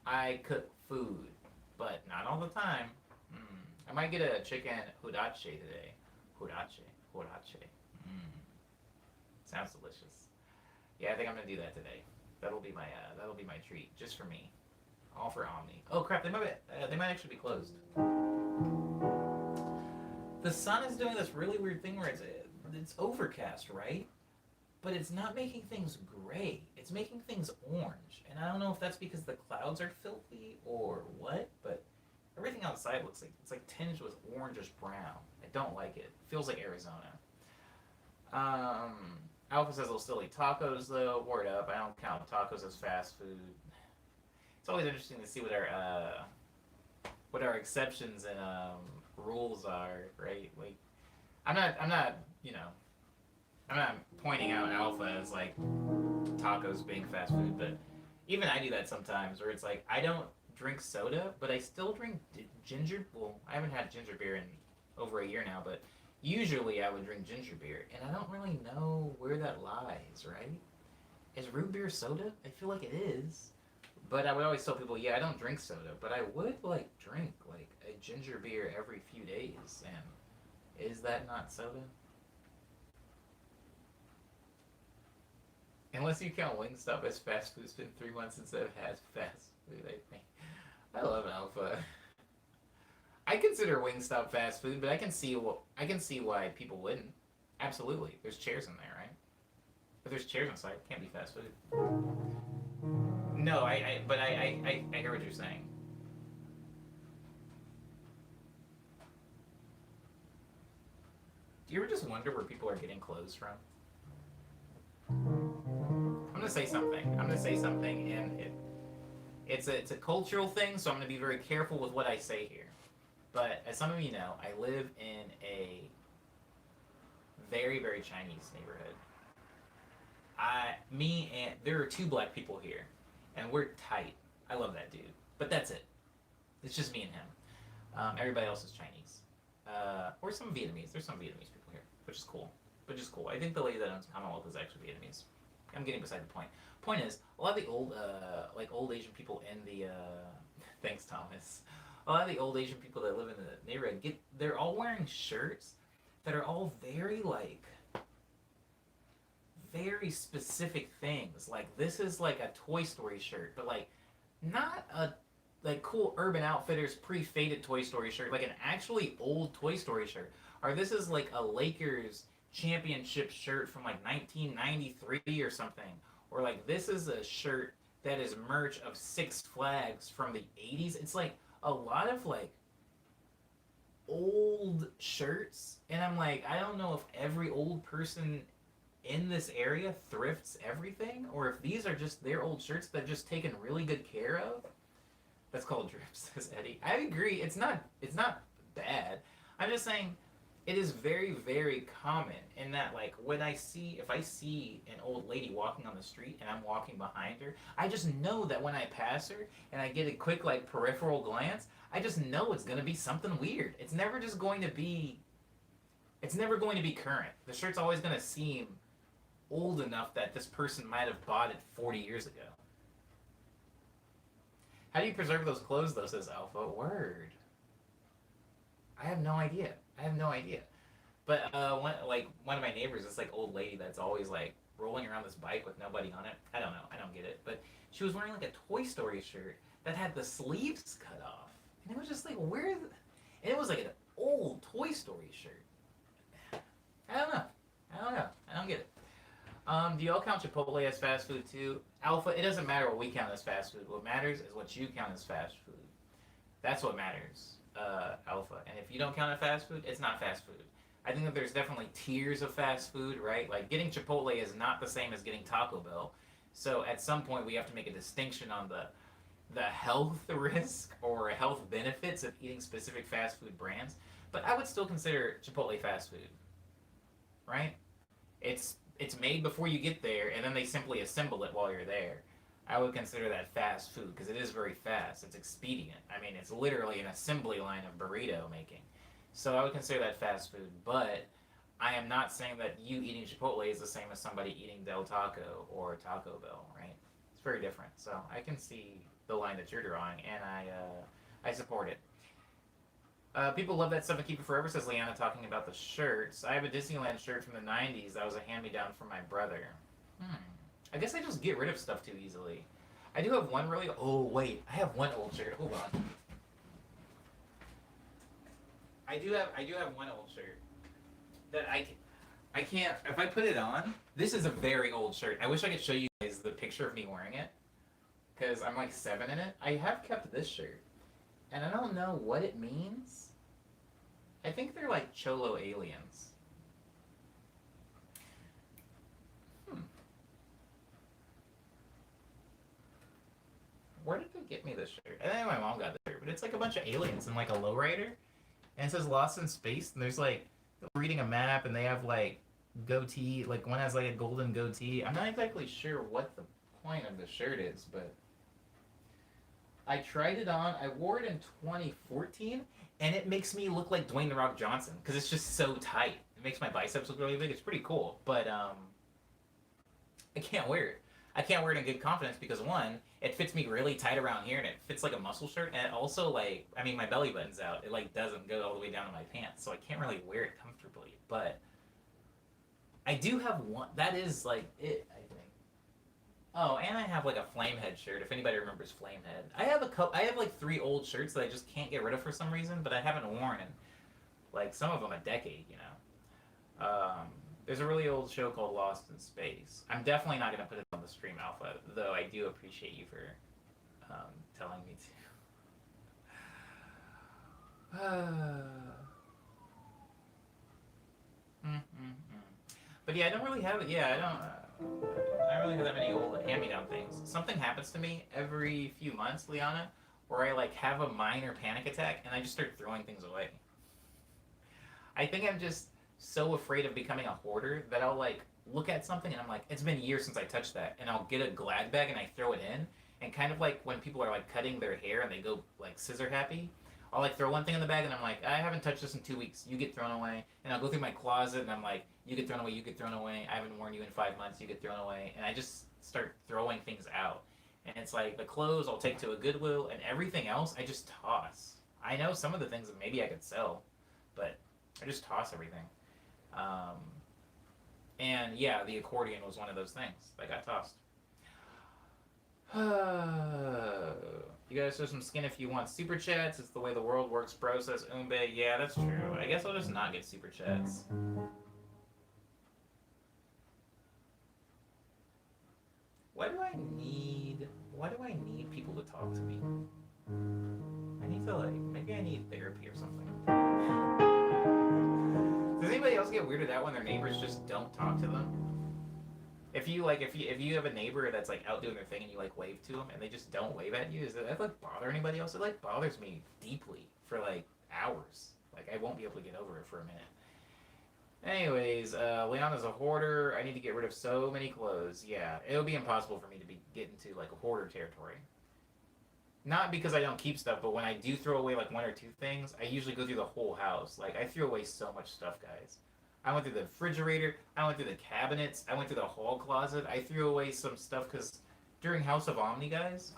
I cook food, but not all the time. I might get a chicken hudache today. Hudache, hudache. Sounds delicious. Yeah, I think I'm gonna do that today. That'll be my treat, just for me. All for Omni. Oh crap! They might actually be closed. The sun is doing this really weird thing where it's overcast, right? But it's not making things gray. It's making things orange, and I don't know if that's because the clouds are filthy or what, but everything outside looks like it's like tinged with orangish brown. I don't like it. It feels like Arizona. Alpha says they'll still eat tacos though. Word up. I don't count tacos as fast food. It's always interesting to see what our exceptions and rules are, right? Like, I'm not I'm not pointing out Alpha as like tacos being fast food, but even I do that sometimes where it's like I don't drink soda, but I still drink ginger. Well, I haven't had ginger beer in over a year now, but usually I would drink ginger beer, and I don't really know where that lies, right? Is root beer soda? I feel like it is. But I would always tell people, yeah, I don't drink soda, but I would like drink like a ginger beer every few days, and is that not soda? Unless you count Wingstop as fast food, it's been 3 months since I've had fast food, I think. I love Alpha. I consider Wingstop fast food, but I can see why people wouldn't. Absolutely. There's chairs in there, right? If there's chairs inside, it can't be fast food. No, but I hear what you're saying. Do you ever just wonder where people are getting clothes from? I'm gonna say something, and it's a cultural thing, so I'm going to be very careful with what I say here. But as some of you know, I live in a very very Chinese neighborhood. Me and there are two black people here, and we're tight. I love that dude, but that's it. It's just me and him. Everybody else is Chinese, or some Vietnamese. There's some Vietnamese people here, which is cool. Which is cool. I think the lady that owns Commonwealth is actually Vietnamese. I'm getting beside the point. Point is, a lot of the old, like old Asian people in the, thanks Thomas. A lot of the old Asian people that live in the neighborhood they're all wearing shirts that are all very like, very specific things. Like this is like a Toy Story shirt, but like, not a like cool Urban Outfitters pre-faded Toy Story shirt, like an actually old Toy Story shirt. Or this is like a Lakers championship shirt from like 1993 or something. Or like this is a shirt that is merch of Six Flags from the 80s. It's like a lot of like old shirts. And I'm like, I don't know if every old person in this area thrifts everything, or if these are just their old shirts that just taken really good care of. That's called drip, says Eddie. I agree. It's not bad. I'm just saying it is very, very common in that, like, if I see an old lady walking on the street and I'm walking behind her, I just know that when I pass her and I get a quick, like, peripheral glance, I just know it's going to be something weird. It's never going to be current. The shirt's always going to seem old enough that this person might have bought it 40 years ago. How do you preserve those clothes, though, says Alpha. Word. I have no idea. But one of my neighbors, this like old lady that's always like rolling around this bike with nobody on it. I don't know. I don't get it. But she was wearing like a Toy Story shirt that had the sleeves cut off, and it was just like and it was like an old Toy Story shirt. I don't know. I don't get it. Do y'all count Chipotle as fast food too? Alpha, it doesn't matter what we count as fast food. What matters is what you count as fast food. That's what matters. Alpha. And if you don't count it fast food, it's not fast food. I think that there's definitely tiers of fast food, right? Like getting Chipotle is not the same as getting Taco Bell. So at some point we have to make a distinction on the health risk or health benefits of eating specific fast food brands. But I would still consider Chipotle fast food, right? It's made before you get there, and then they simply assemble it while you're there. I would consider that fast food because it is very fast. It's expedient. I mean, it's literally an assembly line of burrito making. So I would consider that fast food, but I am not saying that you eating Chipotle is the same as somebody eating Del Taco or Taco Bell, right? It's very different. So I can see the line that you're drawing, and I support it. People love that stuff and keep it forever, says Leanna, talking about the shirts. I have a Disneyland shirt from the 90s that was a hand-me-down from my brother. I guess I just get rid of stuff too easily. I do have one really... Oh, wait. I have one old shirt. Hold on. I do have one old shirt that I can't... If I put it on... This is a very old shirt. I wish I could show you guys the picture of me wearing it. Because I'm like 7 in it. I have kept this shirt. And I don't know what it means. I think they're like Cholo aliens. Where did they get me this shirt? I think my mom got this shirt, but it's like a bunch of aliens and like a lowrider. And it says Lost in Space, and there's like, reading a map, and they have like goatee, like one has like a golden goatee. I'm not exactly sure what the point of the shirt is, but I tried it on. I wore it in 2014, and it makes me look like Dwayne "The Rock" Johnson because it's just so tight. It makes my biceps look really big. It's pretty cool, but I can't wear it. I can't wear it in good confidence because one, it fits me really tight around here, and it fits like a muscle shirt, and it also like, I mean, my belly button's out. It like doesn't go all the way down to my pants, so I can't really wear it comfortably. But I do have one. That is like it, I think. Oh, and I have like a Flamehead shirt. If anybody remembers Flamehead, I have like 3 old shirts that I just can't get rid of for some reason, but I haven't worn in like some of them a decade. You know, there's a really old show called Lost in Space. I'm definitely not gonna put it on the stream, Alpha, though. I do appreciate you for telling me to. But yeah, I don't really have it. Yeah, I don't. I don't really have that many old hand-me-down things. Something happens to me every few months, Liana, where I like have a minor panic attack and I just start throwing things away. I think I'm just so afraid of becoming a hoarder that I'll like look at something and I'm like, it's been years since I touched that, and I'll get a Glad bag and I throw it in, and kind of like when people are like cutting their hair and they go like scissor happy, I'll like throw one thing in the bag and I'm like, I haven't touched this in 2 weeks. You get thrown away, and I'll go through my closet and I'm like, you get thrown away. You get thrown away. I haven't worn you in 5 months. You get thrown away, and I just start throwing things out. And it's like the clothes I'll take to a Goodwill, and everything else I just toss. I know some of the things that maybe I could sell, but I just toss everything. Um, and yeah, the accordion was one of those things that got tossed. You guys show some skin if you want super chats. It's the way the world works, bro, says Umbe. Yeah, that's true. I guess I'll just not get super chats. Why do I need people to talk to me? I need to like, maybe I need therapy or something. Does anybody else get weirded out when their neighbors just don't talk to them? If you have a neighbor that's like out doing their thing and you like wave to them and they just don't wave at you, does that like bother anybody else? It like bothers me deeply for like hours. Like I won't be able to get over it for a minute. Anyways, Leanna's a hoarder. I need to get rid of so many clothes. Yeah, it'll be impossible for me to be get into like a hoarder territory. Not because I don't keep stuff, but when I do throw away like one or two things, I usually go through the whole house. Like I threw away so much stuff, guys. I went through the refrigerator. I went through the cabinets. I went through the hall closet. I threw away some stuff because during House of Omni, guys.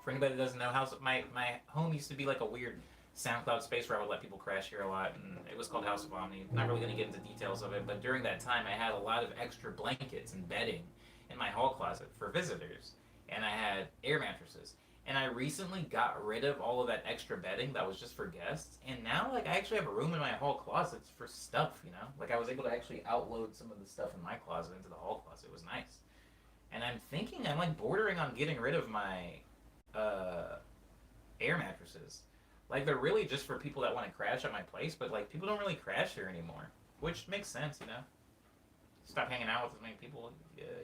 For anybody that doesn't know, my home used to be like a weird SoundCloud space where I would let people crash here a lot, and it was called House of Omni. I'm not really going to get into details of it, but during that time, I had a lot of extra blankets and bedding in my hall closet for visitors, and I had air mattresses. And I recently got rid of all of that extra bedding that was just for guests, and now like I actually have a room in my hall closet for stuff, you know? Like I was able to actually outload some of the stuff in my closet into the hall closet. It was nice. And I'm thinking I'm like bordering on getting rid of my uh, air mattresses. Like they're really just for people that want to crash at my place, but like people don't really crash here anymore, which makes sense, you know? Stop hanging out with as many people.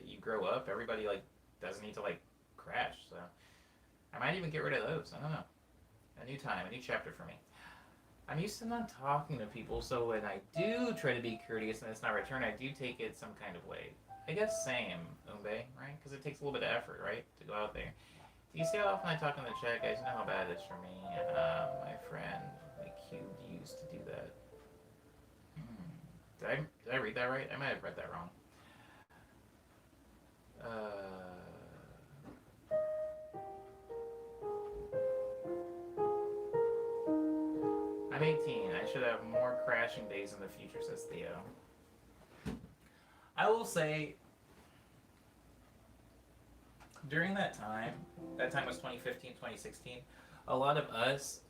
You grow up. Everybody like doesn't need to like crash, so. I might even get rid of those. I don't know. A new time, a new chapter for me. I'm used to not talking to people, so when I do try to be courteous and it's not returned, I do take it some kind of way. I guess same, Umbe, right? Because it takes a little bit of effort, right? To go out there. Do you see how often I talk in the chat, guys? You know how bad it is for me. My friend, my cube used to do that. Did I read that right? I might have read that wrong. I'm 18. I should have more crashing days in the future, says Theo. I will say, during that time was 2015, 2016, a lot of us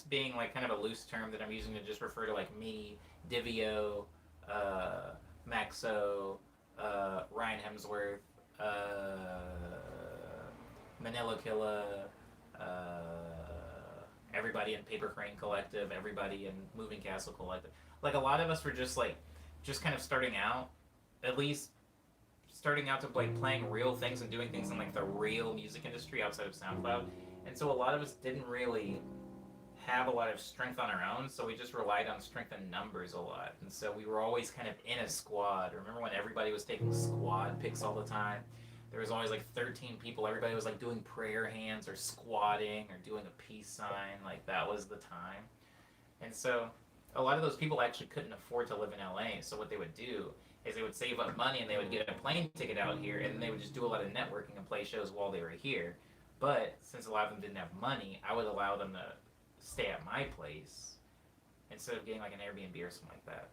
being like kind of a loose term that I'm using to just refer to like me, Divio, Maxo, Ryan Hemsworth, Manila Killa, everybody in Paper Crane Collective, everybody in Moving Castle Collective. Like a lot of us were just kind of starting out, at least starting out to like playing real things and doing things in like the real music industry outside of SoundCloud. And so a lot of us didn't really have a lot of strength on our own, so we just relied on strength in numbers a lot. And so we were always kind of in a squad. Remember when everybody was taking squad picks all the time? There was always like 13 people. Everybody was like doing prayer hands or squatting or doing a peace sign. Like that was the time. And so a lot of those people actually couldn't afford to live in LA. So what they would do is they would save up money and they would get a plane ticket out here, and then they would just do a lot of networking and play shows while they were here. But since a lot of them didn't have money, I would allow them to stay at my place instead of getting like an Airbnb or something like that.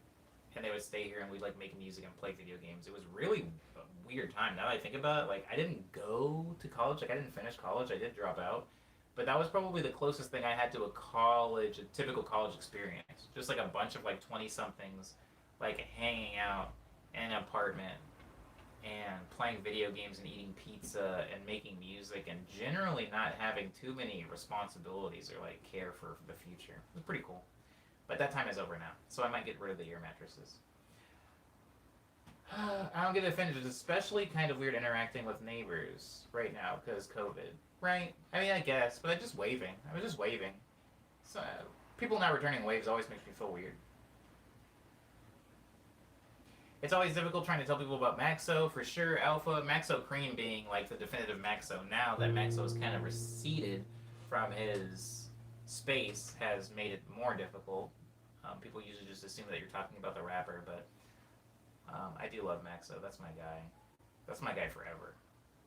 And they would stay here and we'd like make music and play video games. It was really a weird time. Now that I think about it, like I didn't go to college, like I didn't finish college, I did drop out. But that was probably the closest thing I had to a typical college experience. Just like a bunch of like 20 somethings like hanging out in an apartment and playing video games and eating pizza and making music and generally not having too many responsibilities or like care for the future. It was pretty cool. But that time is over now, so I might get rid of the air mattresses. I don't get offended. It's especially kind of weird interacting with neighbors right now because COVID. Right? I mean, I guess, but I'm just waving. I was just waving. So, people not returning waves always makes me feel weird. It's always difficult trying to tell people about Maxo, for sure. Alpha, Maxo Cream being like the definitive Maxo. Now that Maxo has kind of receded from his space, has made it more difficult. People usually just assume that you're talking about the rapper, but I do love Maxo. That's my guy. That's my guy forever.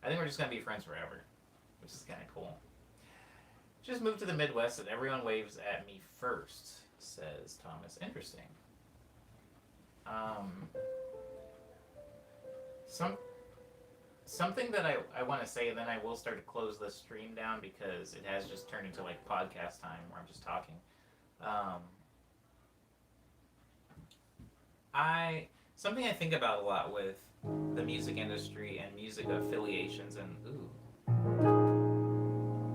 I think we're just gonna be friends forever, which is kind of cool. Just moved to the Midwest and everyone waves at me first, says Thomas. Interesting. Um, some something that I want to say, and then I will start to close the stream down because it has just turned into like podcast time where I'm just talking. Um, I something I think about a lot with the music industry and music affiliations and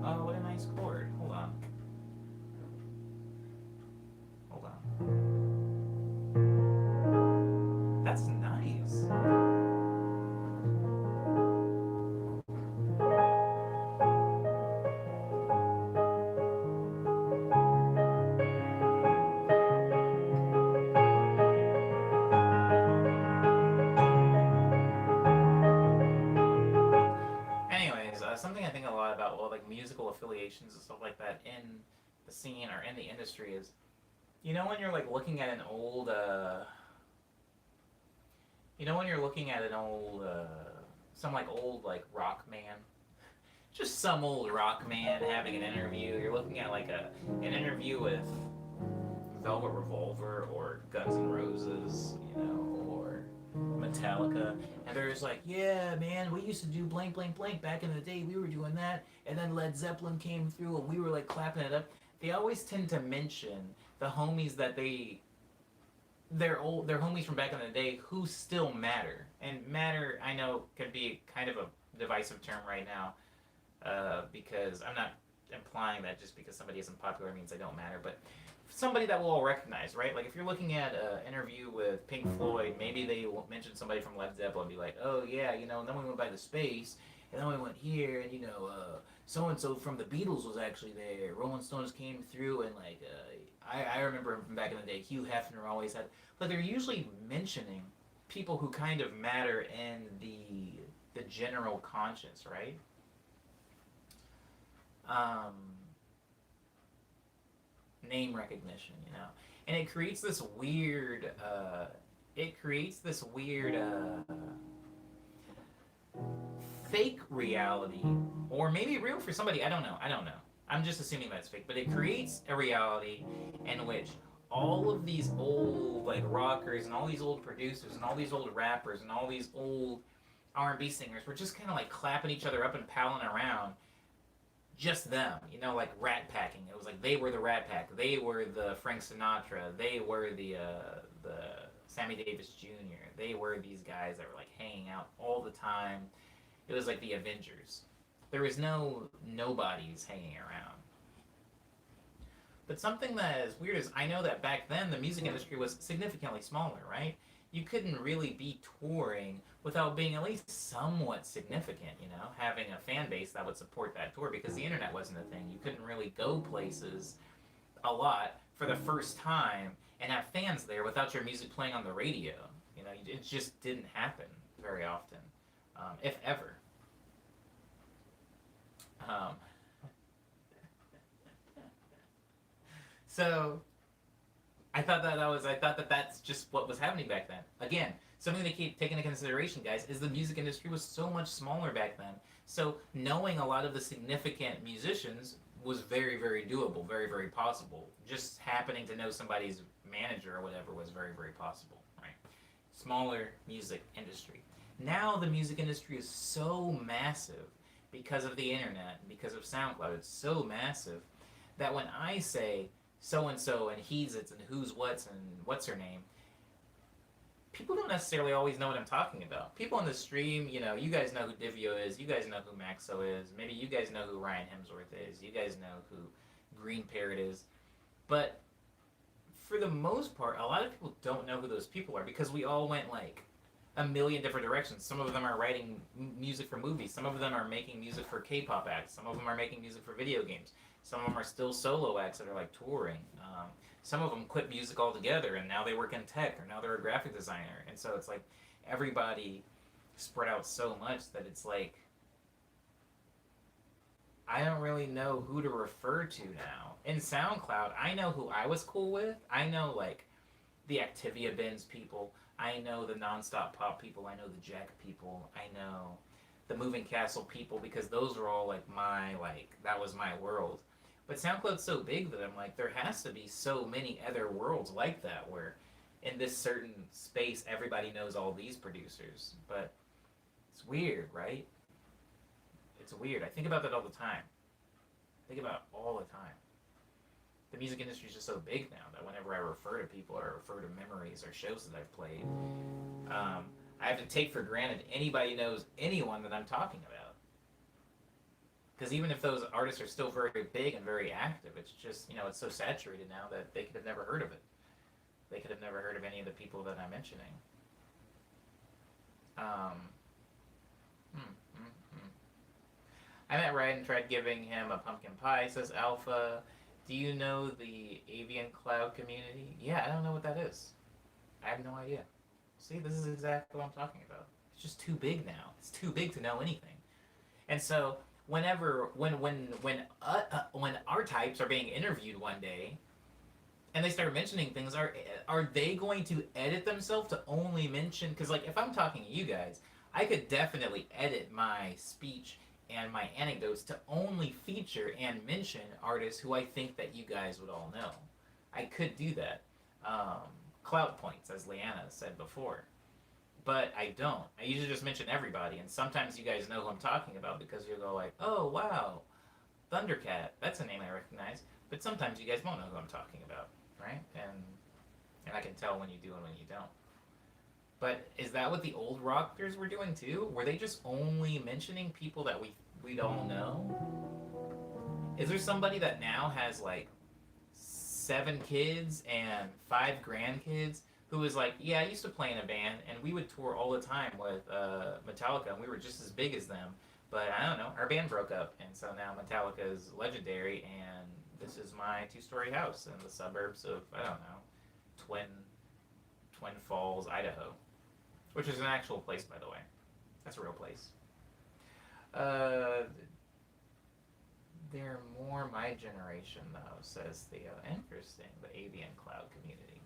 oh, what a nice chord. Hold on. Hold on. That's nice. Anyways, something I think a lot about, well, like musical affiliations and stuff like that in the scene or in the industry is, when you're like looking at an old, when you're looking at an old, some like old like rock man, just some old rock man having an interview. You're looking at like an interview with Velvet Revolver or Guns N' Roses, or Metallica, and they're just like, yeah, man, we used to do blank, blank, blank back in the day. We were doing that, and then Led Zeppelin came through, and we were like clapping it up. They always tend to mention the homies that they're homies from back in the day who still matter. And matter, I know, could be kind of a divisive term right now, because I'm not implying that just because somebody isn't popular means they don't matter, but somebody that we'll all recognize, right? Like if you're looking at an interview with Pink Floyd, maybe they will mention somebody from Led Zeppelin and be like, oh yeah, and then we went by the space, and then we went here, and so and so from the Beatles was actually there. Rolling Stones came through, and like I remember him from back in the day. Hugh Hefner always had, but they're usually mentioning people who kind of matter in the general conscience, right? Um, Name recognition, and it creates this weird, fake reality, or maybe real for somebody. I don't know. I'm just assuming that's fake, but it creates a reality in which all of these old like rockers and all these old producers and all these old rappers and all these old R&B singers were just kind of like clapping each other up and palling around, just them, like Rat Packing. It was like they were the Rat Pack, they were the Frank Sinatra, they were the Sammy Davis Jr. They were these guys that were like hanging out all the time. It was like the Avengers. There was no nobodies hanging around. But something that is weird is I know that back then the music industry was significantly smaller, right? You couldn't really be touring without being at least somewhat significant, having a fan base that would support that tour because the internet wasn't a thing. You couldn't really go places a lot for the first time and have fans there without your music playing on the radio. It just didn't happen very often, if ever. Um, so I thought that that's just what was happening back then. Again, something to keep taking into consideration, guys, is the music industry was so much smaller back then. So knowing a lot of the significant musicians was very, very doable, very, very possible. Just happening to know somebody's manager or whatever was very, very possible, right? Smaller music industry. Now the music industry is so massive because of the internet, because of SoundCloud. It's so massive that when I say so and so and he's it's and who's what's and what's her name, people don't necessarily always know what I'm talking about. People on the stream, you guys know who Divio is, you guys know who Maxo is, maybe you guys know who Ryan Hemsworth is, you guys know who Green Parrot is, but for the most part, a lot of people don't know who those people are because we all went like a million different directions. Some of them are writing music for movies. Some of them are making music for K-pop acts. Some of them are making music for video games. Some of them are still solo acts that are like touring. Some of them quit music altogether and now they work in tech or now they're a graphic designer. And so it's like everybody spread out so much that it's like I don't really know who to refer to now. In SoundCloud, I know who I was cool with. I know like the Activia Bins people. I know the Nonstop Pop people. I know the Jack people. I know the Moving Castle people because those are all like that was my world. But SoundCloud's so big that I'm like, there has to be so many other worlds like that where in this certain space everybody knows all these producers. But it's weird, right? It's weird. I think about that all the time. I think about it all the time. The music industry is just so big now that whenever I refer to people or refer to memories or shows that I've played, I have to take for granted anybody knows anyone that I'm talking about. Because even if those artists are still very big and very active, it's just, it's so saturated now that they could have never heard of it. They could have never heard of any of the people that I'm mentioning. I met Ryan and tried giving him a pumpkin pie, says Alpha. Do you know the avian cloud community? Yeah, I don't know what that is. I have no idea. See, this is exactly what I'm talking about. It's just too big now. It's too big to know anything. And so when our types are being interviewed one day, and they start mentioning things, are they going to edit themselves to only mention? Because like if I'm talking to you guys, I could definitely edit my speech and my anecdotes to only feature and mention artists who I think that you guys would all know. I could do that. Clout points, as Leanna said before. But I don't. I usually just mention everybody, and sometimes you guys know who I'm talking about because you'll go like, oh, wow, Thundercat, that's a name I recognize. But sometimes you guys won't know who I'm talking about, right? And I can tell when you do and when you don't. But is that what the old rockers were doing too? Were they just only mentioning people that we all know? Is there somebody that now has like 7 kids and 5 grandkids who is like, yeah, I used to play in a band and we would tour all the time with Metallica and we were just as big as them. But I don't know, our band broke up and so now Metallica is legendary and this is my 2-story house in the suburbs of, I don't know, Twin Falls, Idaho. Which is an actual place, by the way. That's a real place. They're more my generation, though, says Theo. Interesting, the avian cloud community.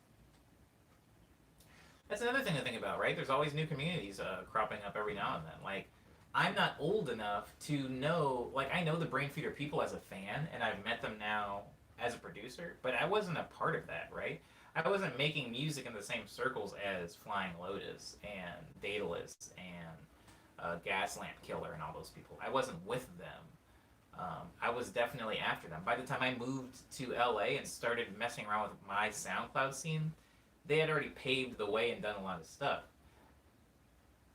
That's another thing to think about, right? There's always new communities cropping up every now and then. Like, I'm not old enough to know, like, I know the Brain Feeder people as a fan, and I've met them now as a producer, but I wasn't a part of that, right? I wasn't making music in the same circles as Flying Lotus and Daedalus and Gaslamp Killer and all those people. I wasn't with them. I was definitely after them. By the time I moved to LA and started messing around with my SoundCloud scene, they had already paved the way and done a lot of stuff.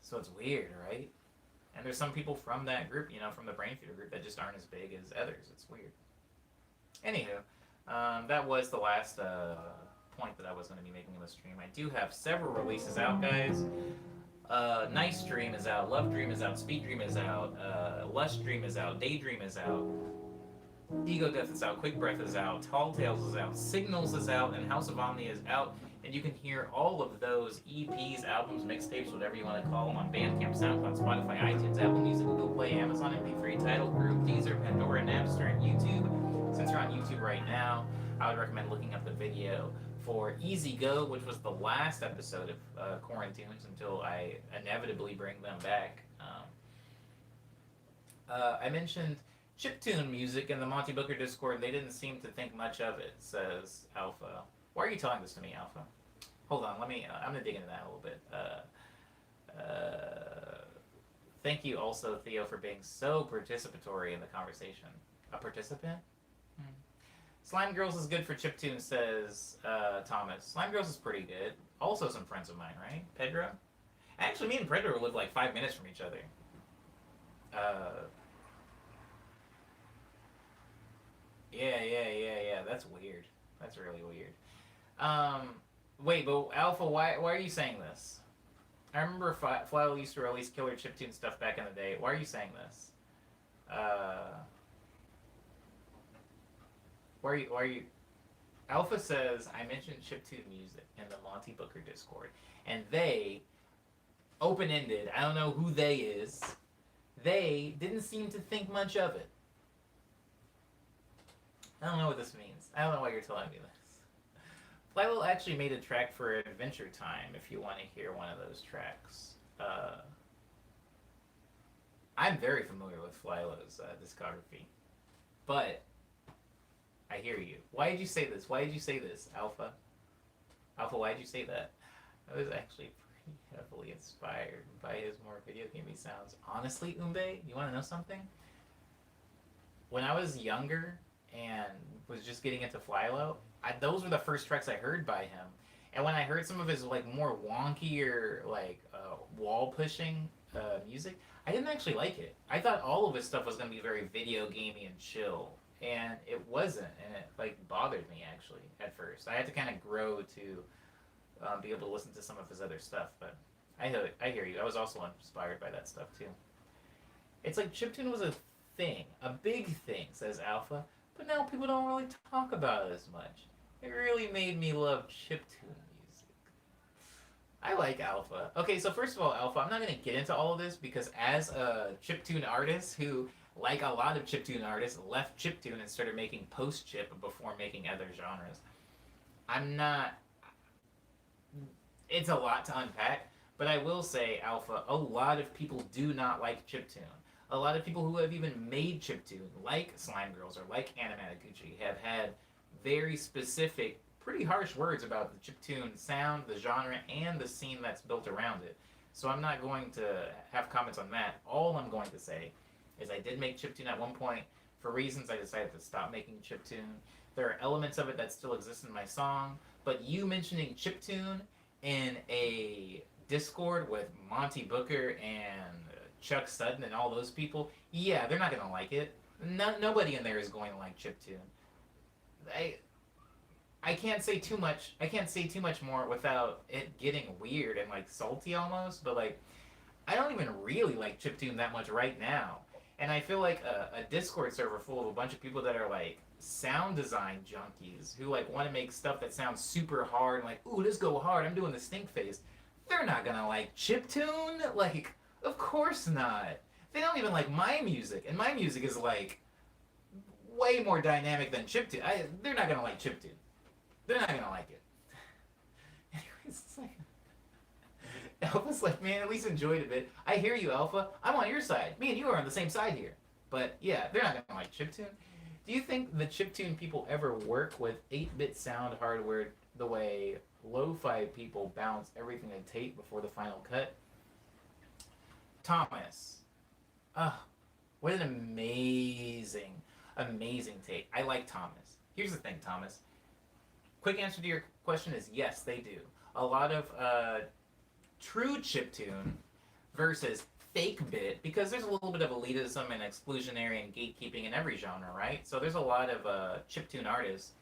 So it's weird, right? And there's some people from that group, from the Brain Feeder group that just aren't as big as others. It's weird. Anywho, that was the last point that I was going to be making in the stream. I do have several releases out, guys. Nice Dream is out, Love Dream is out, Speed Dream is out, Lush Dream is out, Daydream is out, Ego Death is out, Quick Breath is out, Tall Tales is out, Signals is out, and House of Omnia is out. And you can hear all of those EPs, albums, mixtapes, whatever you want to call them, on Bandcamp, SoundCloud, Spotify, iTunes, Apple Music, Google Play, Amazon MP3, Tidal, Group, Deezer, Pandora, Napster, and YouTube. Since you're on YouTube right now, I would recommend looking up the video for Easy Go, which was the last episode of Quarantunes until I inevitably bring them back. I mentioned chiptune music in the Monty Booker Discord. They didn't seem to think much of it, says Alpha. Why are you telling this to me, Alpha? Hold on, I'm going to dig into that a little bit. Thank you also, Theo, for being so participatory in the conversation. A participant? Slime Girls is good for chiptune, says Thomas. Slime Girls is pretty good. Also some friends of mine, right? Pedro? Actually, me and Pedro live like 5 minutes from each other. Yeah. That's weird. That's really weird. Wait, but Alpha, why are you saying this? I remember Flylo used to release killer chiptune stuff back in the day. Why are you saying this? Uh, why are you? Alpha says I mentioned chiptune music in the Monty Booker Discord, and they open ended. I don't know who they is. They didn't seem to think much of it. I don't know what this means. I don't know why you're telling me this. Flylo actually made a track for Adventure Time. If you want to hear one of those tracks, I'm very familiar with Flylo's discography, but I hear you. Why did you say this? Why did you say this, Alpha? Alpha, why did you say that? I was actually pretty heavily inspired by his more video gamey sounds. Honestly, Umbe, you want to know something? When I was younger and was just getting into Flylo, those were the first tracks I heard by him. And when I heard some of his like more wonkier like wall pushing music, I didn't actually like it. I thought all of his stuff was gonna be very video gamey and chill, and it wasn't, and it like bothered me actually at first. I had to kind of grow to be able to listen to some of his other stuff, but I hear you. I was also inspired by that stuff too. It's like chiptune was a thing, a big thing, says Alpha, but now people don't really talk about it as much. It really made me love chiptune music. I like Alpha. Okay, so first of all, Alpha, I'm not going to get into all of this because as a chiptune artist who, like a lot of chiptune artists, left chiptune and started making post-chip before making other genres, I'm not... It's a lot to unpack, but I will say, Alpha, a lot of people do not like chiptune. A lot of people who have even made chiptune, like Slime Girls or like Animataguchi, have had very specific, pretty harsh words about the chiptune sound, the genre, and the scene that's built around it. So I'm not going to have comments on that. All I'm going to say is I did make chiptune at one point. For reasons, I decided to stop making chiptune. There are elements of it that still exist in my song, but you mentioning chiptune in a Discord with Monty Booker and Chuck Sutton and all those people, yeah, they're not gonna like it. Nobody in there is going to like chiptune. I I can't say too much. I can't say too much more without it getting weird and like salty almost. But like, I don't even really like chiptune that much right now. And I feel like a Discord server full of a bunch of people that are like sound design junkies who like want to make stuff that sounds super hard and like, ooh, let's go hard. I'm doing the stink face. They're not gonna like chiptune. Like, of course not. They don't even like my music, and my music is like way more dynamic than chiptune. They're not gonna like chiptune. They're not gonna like it. Anyways, it's like Alpha's like, man, at least enjoyed it a bit. I hear you, Alpha. I'm on your side. Me and you are on the same side here. But yeah, they're not gonna like chiptune. Do you think the chiptune people ever work with 8-bit sound hardware the way lo-fi people bounce everything to tape before the final cut? Thomas. Ah, what an amazing, amazing take. I like Thomas. Here's the thing, Thomas. Quick answer to your question is yes, they do. A lot of true chiptune versus fake bit, because there's a little bit of elitism and exclusionary and gatekeeping in every genre, right? So there's a lot of chiptune artists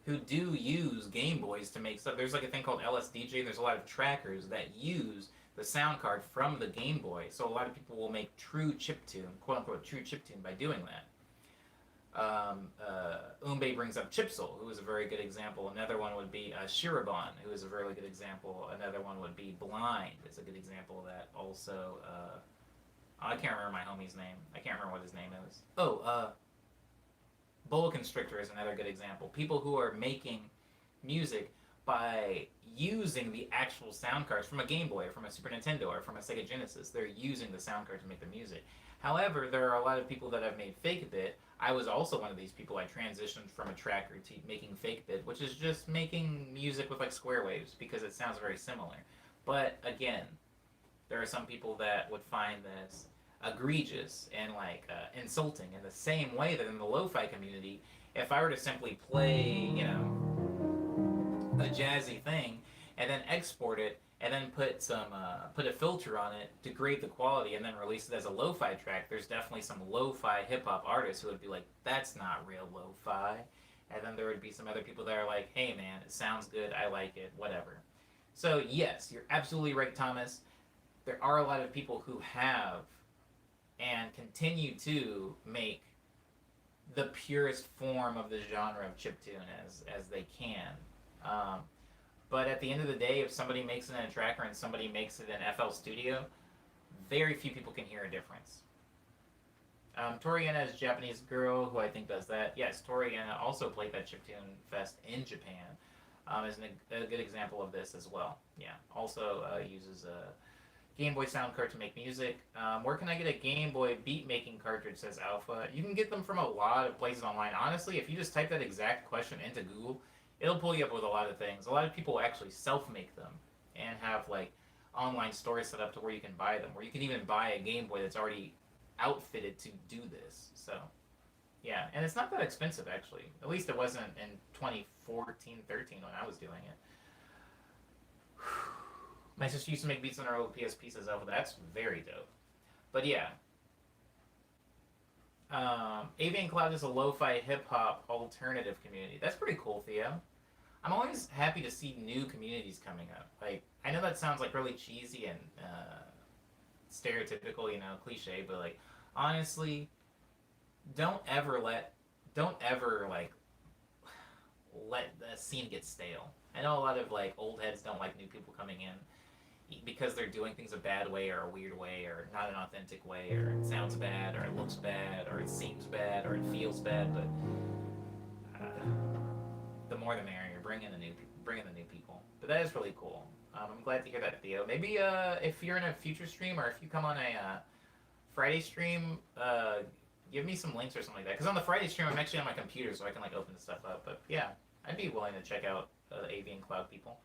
who do use Game Boys to make stuff. There's like a thing called LSDJ. There's a lot of trackers that use the sound card from the Game Boy. So a lot of people will make true chiptune, quote unquote true chiptune, by doing that. Umbe brings up Chipsel, who is a very good example. Another one would be Shirabon, who is a very good example. Another one would be Blind, is a good example of that. Also, I can't remember my homie's name. I can't remember what his name is. Boa Constrictor is another good example. People who are making music by using the actual sound cards from a Game Boy or from a Super Nintendo or from a Sega Genesis. They're using the sound card to make the music. However, there are a lot of people that have made fake bit. I was also one of these people. I transitioned from a tracker to making fake bit, which is just making music with like square waves because it sounds very similar. But again, there are some people that would find this egregious and like insulting in the same way that in the lo-fi community, if I were to simply play, a jazzy thing and then export it and then put a filter on it to grade the quality and then release it as a lo-fi track, there's definitely some lo-fi hip-hop artists who would be like, that's not real lo-fi. And then there would be some other people that are like, hey man, it sounds good, I like it, whatever. So yes, you're absolutely right, Thomas. There are a lot of people who have and continue to make the purest form of the genre of chiptune as they can. Um, but at the end of the day, if somebody makes it in a tracker and somebody makes it in FL Studio, very few people can hear a difference. Toriana is a Japanese girl who I think does that. Yes, Toriana also played that chiptune fest in Japan. Is a good example of this as well. Yeah, also uses a Game Boy sound card to make music. Where can I get a Game Boy beat making cartridge? Says Alpha. You can get them from a lot of places online. Honestly, if you just type that exact question into Google, it'll pull you up with a lot of things. A lot of people actually self make them and have like online stores set up to where you can buy them, where you can even buy a Game Boy that's already outfitted to do this. So yeah, and it's not that expensive actually. At least it wasn't in 2014, 13 when I was doing it. My sister used to make beats on her old PSP, says Alpha. That's very dope. But yeah, Avian Cloud is a lo-fi hip-hop alternative community. That's pretty cool, Theo. I'm always happy to see new communities coming up. Like, I know that sounds like really cheesy and stereotypical, cliche, but like, honestly, don't ever like let the scene get stale. I know a lot of like old heads don't like new people coming in because they're doing things a bad way or a weird way or not an authentic way or it sounds bad or it looks bad or it seems bad or it feels bad. But the more the merrier. Bring in the new people. But that is really cool. I'm glad to hear that, Theo. Maybe if you're in a future stream or if you come on a Friday stream, give me some links or something like that. Because on the Friday stream, I'm actually on my computer, so I can like open the stuff up. But yeah, I'd be willing to check out the Avian Cloud people.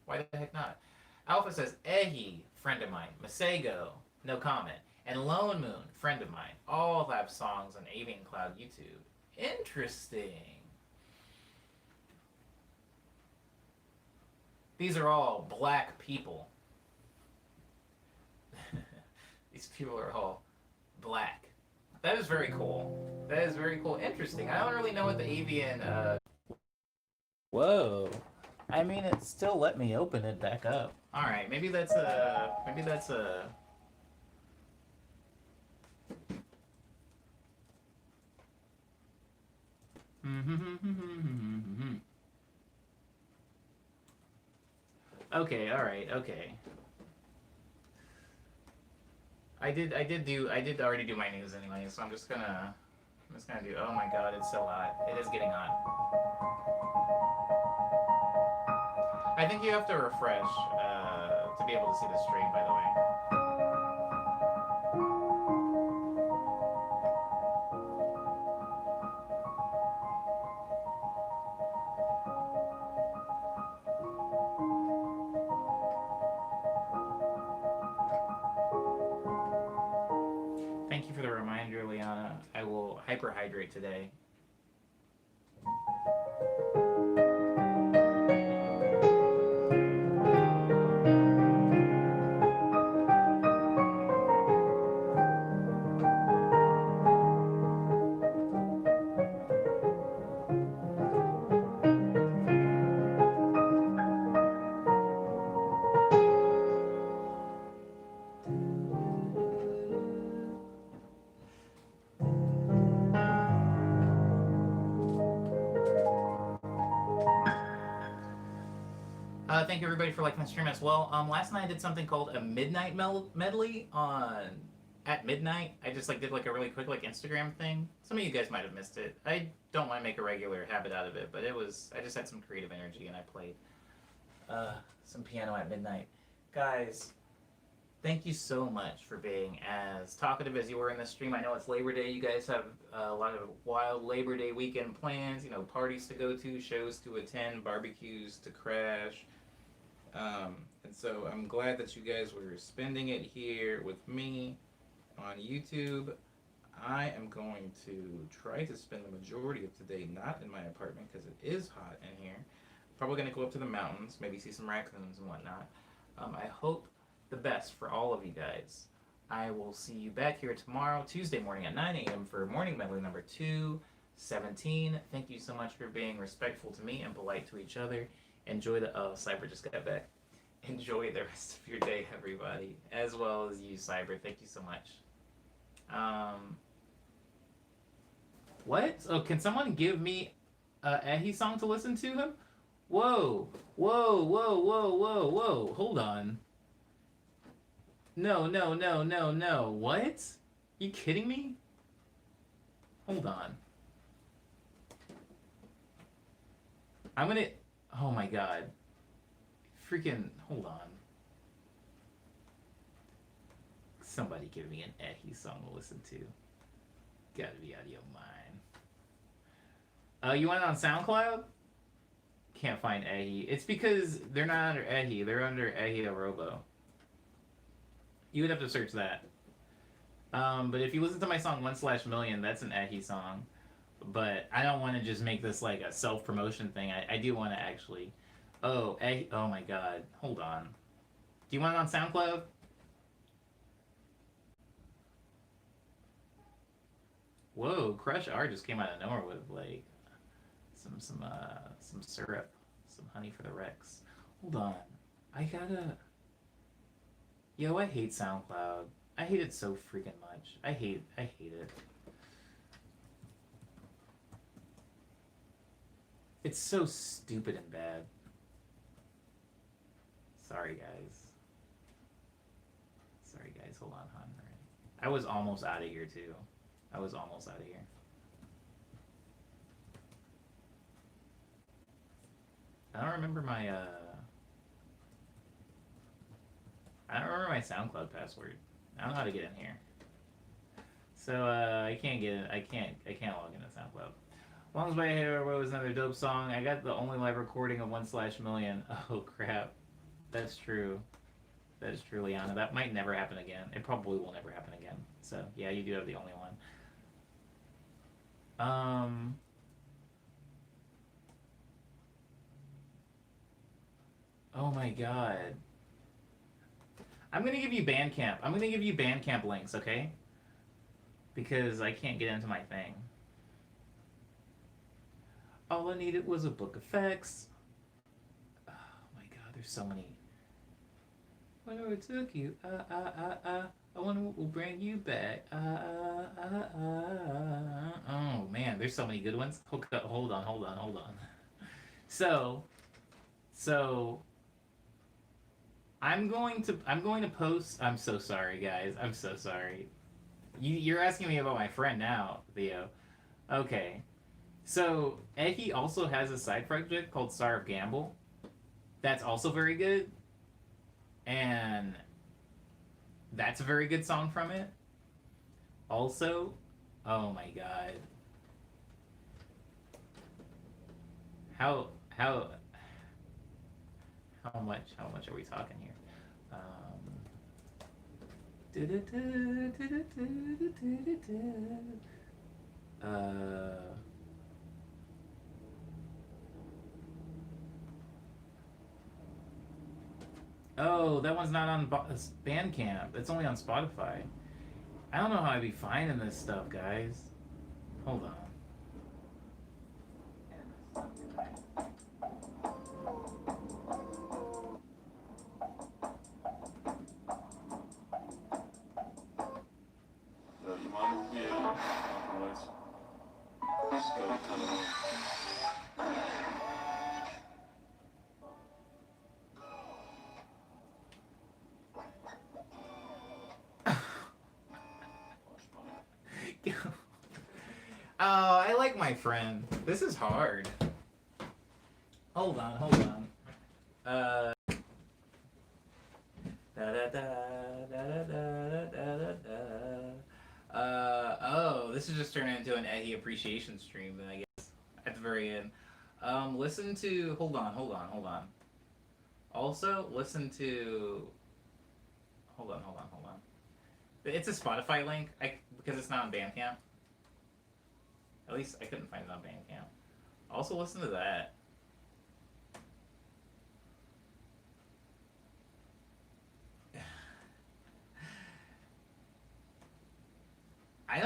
Why the heck not? Alpha says, Ehi, friend of mine. Masego, no comment. And Lone Moon, friend of mine. All have songs on Avian Cloud YouTube. Interesting. These are all black people. These people are all black. That is very cool. That is very cool. Interesting. I don't really know what the avian. Whoa. I mean, it still let me open it back up. All right. Maybe that's a. Maybe that's a. Okay. All right. Okay. I did already do my news anyway, so I'm just gonna do. Oh my God, it's so hot. It is getting hot. I think you have to refresh to be able to see the stream. By the way. Thank you for the reminder, Liana. I will hyperhydrate today. Thank you everybody for liking the stream as well. Last night I did something called a midnight medley on at midnight. I just like did like a really quick like Instagram thing. Some of you guys might have missed it. I don't want to make a regular habit out of it, but I just had some creative energy and I played some piano at midnight. Guys, thank you so much for being as talkative as you were in this stream. I know it's Labor Day. You guys have a lot of wild Labor Day weekend plans. Parties to go to, shows to attend, barbecues to crash. And so I'm glad that you guys were spending it here with me on YouTube. I am going to try to spend the majority of today not in my apartment because it is hot in here. Probably going to go up to the mountains, maybe see some raccoons and whatnot. I hope the best for all of you guys. I will see you back here tomorrow, Tuesday morning at 9 a.m. for morning medley number 217. Thank you so much for being respectful to me and polite to each other. Enjoy the... Oh, Cyber just got back. Enjoy the rest of your day, everybody, as well as you, Cyber. Thank you so much. What? Oh, can someone give me a Ehi song to listen to him? Whoa, whoa, whoa, whoa, whoa, whoa. Hold on. No, no, no, no, no. What? You kidding me? Hold on. I'm gonna. Oh my god. Freaking. Hold on. Somebody give me an Ehi song to listen to. Gotta be out of your mind. You want it on SoundCloud? Can't find Ehi. It's because they're not under Ehi. They're under Ehi Robo. You would have to search that. But if you listen to my song 1/million, that's an Ehi song. But I don't want to just make this like a self-promotion thing. I do want to actually... Oh, Ehi... Oh my god. Hold on. Do you want it on SoundCloud? Whoa, Crush R just came out of nowhere with like some syrup, some honey for the Rex. Hold on, I gotta. Yo, I hate SoundCloud. I hate it so freaking much. I hate it. It's so stupid and bad. Sorry, guys. Sorry, guys. Hold on, hon. I was almost out of here too. I was almost out of here. I don't remember my SoundCloud password. I don't know how to get in here. So I can't get it. I can't log into SoundCloud. Longs by Hair was another dope song. I got the only live recording of 1/million. Oh crap. That's true. That is true, Liana. That might never happen again. It probably will never happen again. So yeah, you do have the only one. Oh my god. I'm gonna give you Bandcamp. I'm gonna give you Bandcamp links, okay? Because I can't get into my thing. All I needed was a book of facts. Oh my god, there's so many. Whenever it took you, I wonder what will bring you back. Oh man, there's so many good ones. Hold on. So I'm going to post. I'm so sorry, guys. I'm so sorry. You're asking me about my friend now, Theo. Okay. So Eki also has a side project called Star of Gamble. That's also very good. And that's a very good song from it. Also, oh my god. How much are we talking here? Oh, that one's not on Bandcamp. It's only on Spotify. I don't know how I'd be finding this stuff, guys. Hold on. Oh, I like my friend. This is hard. Hold on. Oh, this is just turning into an Eddie appreciation stream, then I guess, at the very end. Listen to... Hold on. Also, listen to... Hold on. It's a Spotify link, because it's not on Bandcamp. At least I couldn't find it on Bandcamp. Also listen to that. I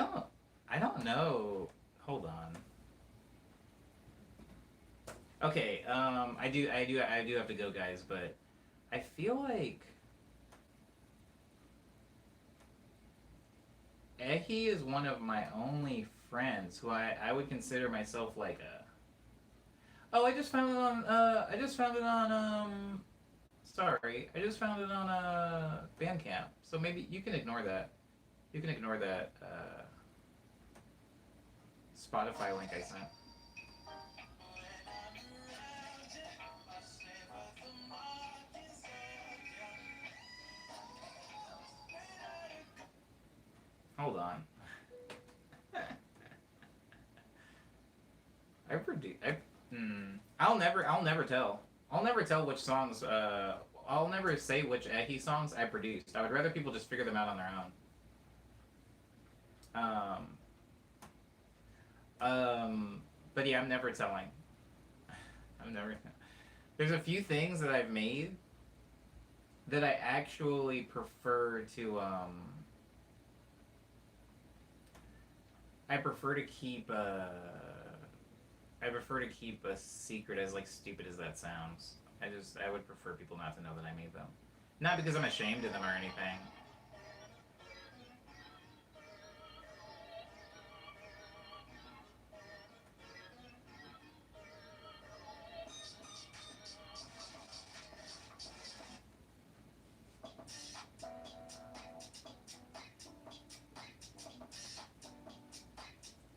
don't know. Hold on. Okay, I do have to go, guys, but I feel like Ehi is one of my only friends who I would consider myself like a. Oh, I just found it on. I just found it on. Sorry, I just found it on Bandcamp. So maybe you can ignore that. You can ignore that Spotify link I sent. Hold on. I produce. I'll never tell. I'll never tell which songs. I'll never say which Ehi songs I produced. I would rather people just figure them out on their own. But yeah, I'm never telling. I'm never. There's a few things that I've made that I actually prefer to. I prefer to keep. I prefer to keep a secret, as like stupid as that sounds. I would prefer people not to know that I made them. Not because I'm ashamed of them or anything.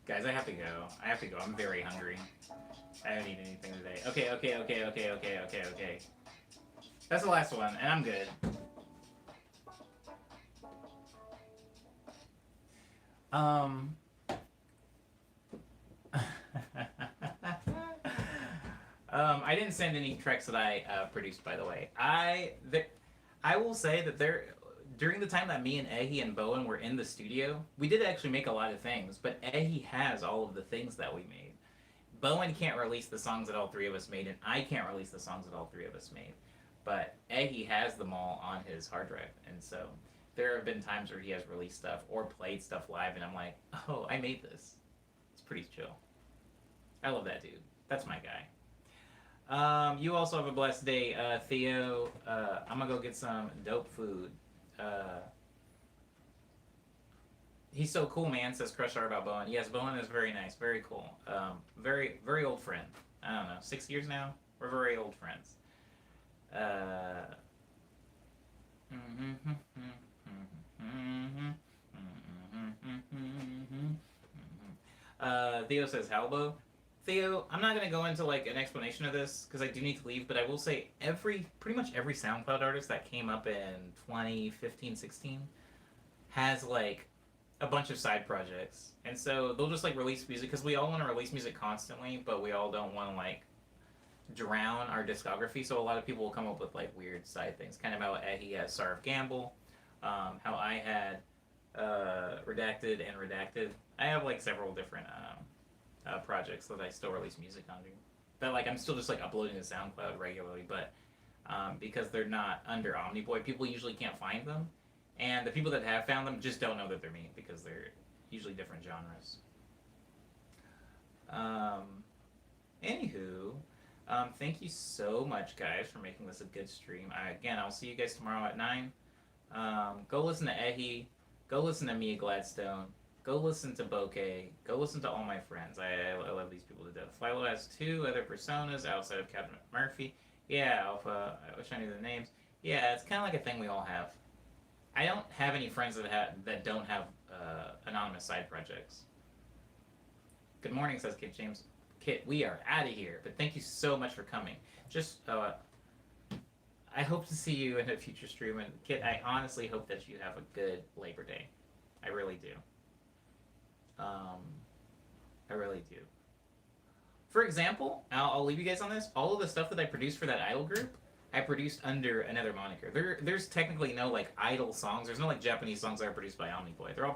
Guys, I have to go. I have to go. I'm very hungry. I haven't eaten anything today. Okay. That's the last one, and I'm good. I didn't send any tracks that I produced, by the way. I will say that during the time that me and Ehi and Bowen were in the studio, we did actually make a lot of things, but Ehi has all of the things that we made. Bowen can't release the songs that all three of us made, and I can't release the songs that all three of us made. But Ehi has them all on his hard drive, and so there have been times where he has released stuff or played stuff live, and I'm like, oh, I made this. It's pretty chill. I love that dude. That's my guy. You also have a blessed day, Theo. I'm gonna go get some dope food. He's so cool, man, says Crush Art about Bowen. Yes, Bowen is very nice, very cool. Very old friend. I don't know, 6 years now? We're very old friends. Theo says Halbo. Theo, I'm not gonna go into like an explanation of this because I do need to leave, but I will say pretty much every SoundCloud artist that came up in 2015, 16 has like a bunch of side projects, and so they'll just like release music because we all want to release music constantly, but we all don't want to like drown our discography. So a lot of people will come up with like weird side things, kind of how Ehi has Sarv Gamble, how I had Redacted and Redacted. I have like several different projects that I still release music under. That like I'm still just like uploading to SoundCloud regularly, but because they're not under Omniboy, people usually can't find them, and the people that have found them just don't know that they're me because they're usually different genres. Anywho, thank you so much, guys, for making this a good stream. Again, I'll see you guys tomorrow at 9. Go listen to Ehi. Go listen to Mia Gladstone. Go listen to Bokeh. Go listen to all my friends. I love these people to death. Philo has 2 other personas outside of Captain Murphy. Yeah, Alpha. I wish I knew the names. Yeah, it's kind of like a thing we all have. I don't have any friends that don't have anonymous side projects. Good morning, says Kit James. Kit, we are out of here. But thank you so much for coming. Just, I hope to see you in a future stream. And Kit, I honestly hope that you have a good Labor Day. I really do. I really do. For example, I'll leave you guys on this. All of the stuff that I produced for that Idol group, I produced under another moniker. There's technically no like Idol songs. There's no like Japanese songs that are produced by Omniboy. They're all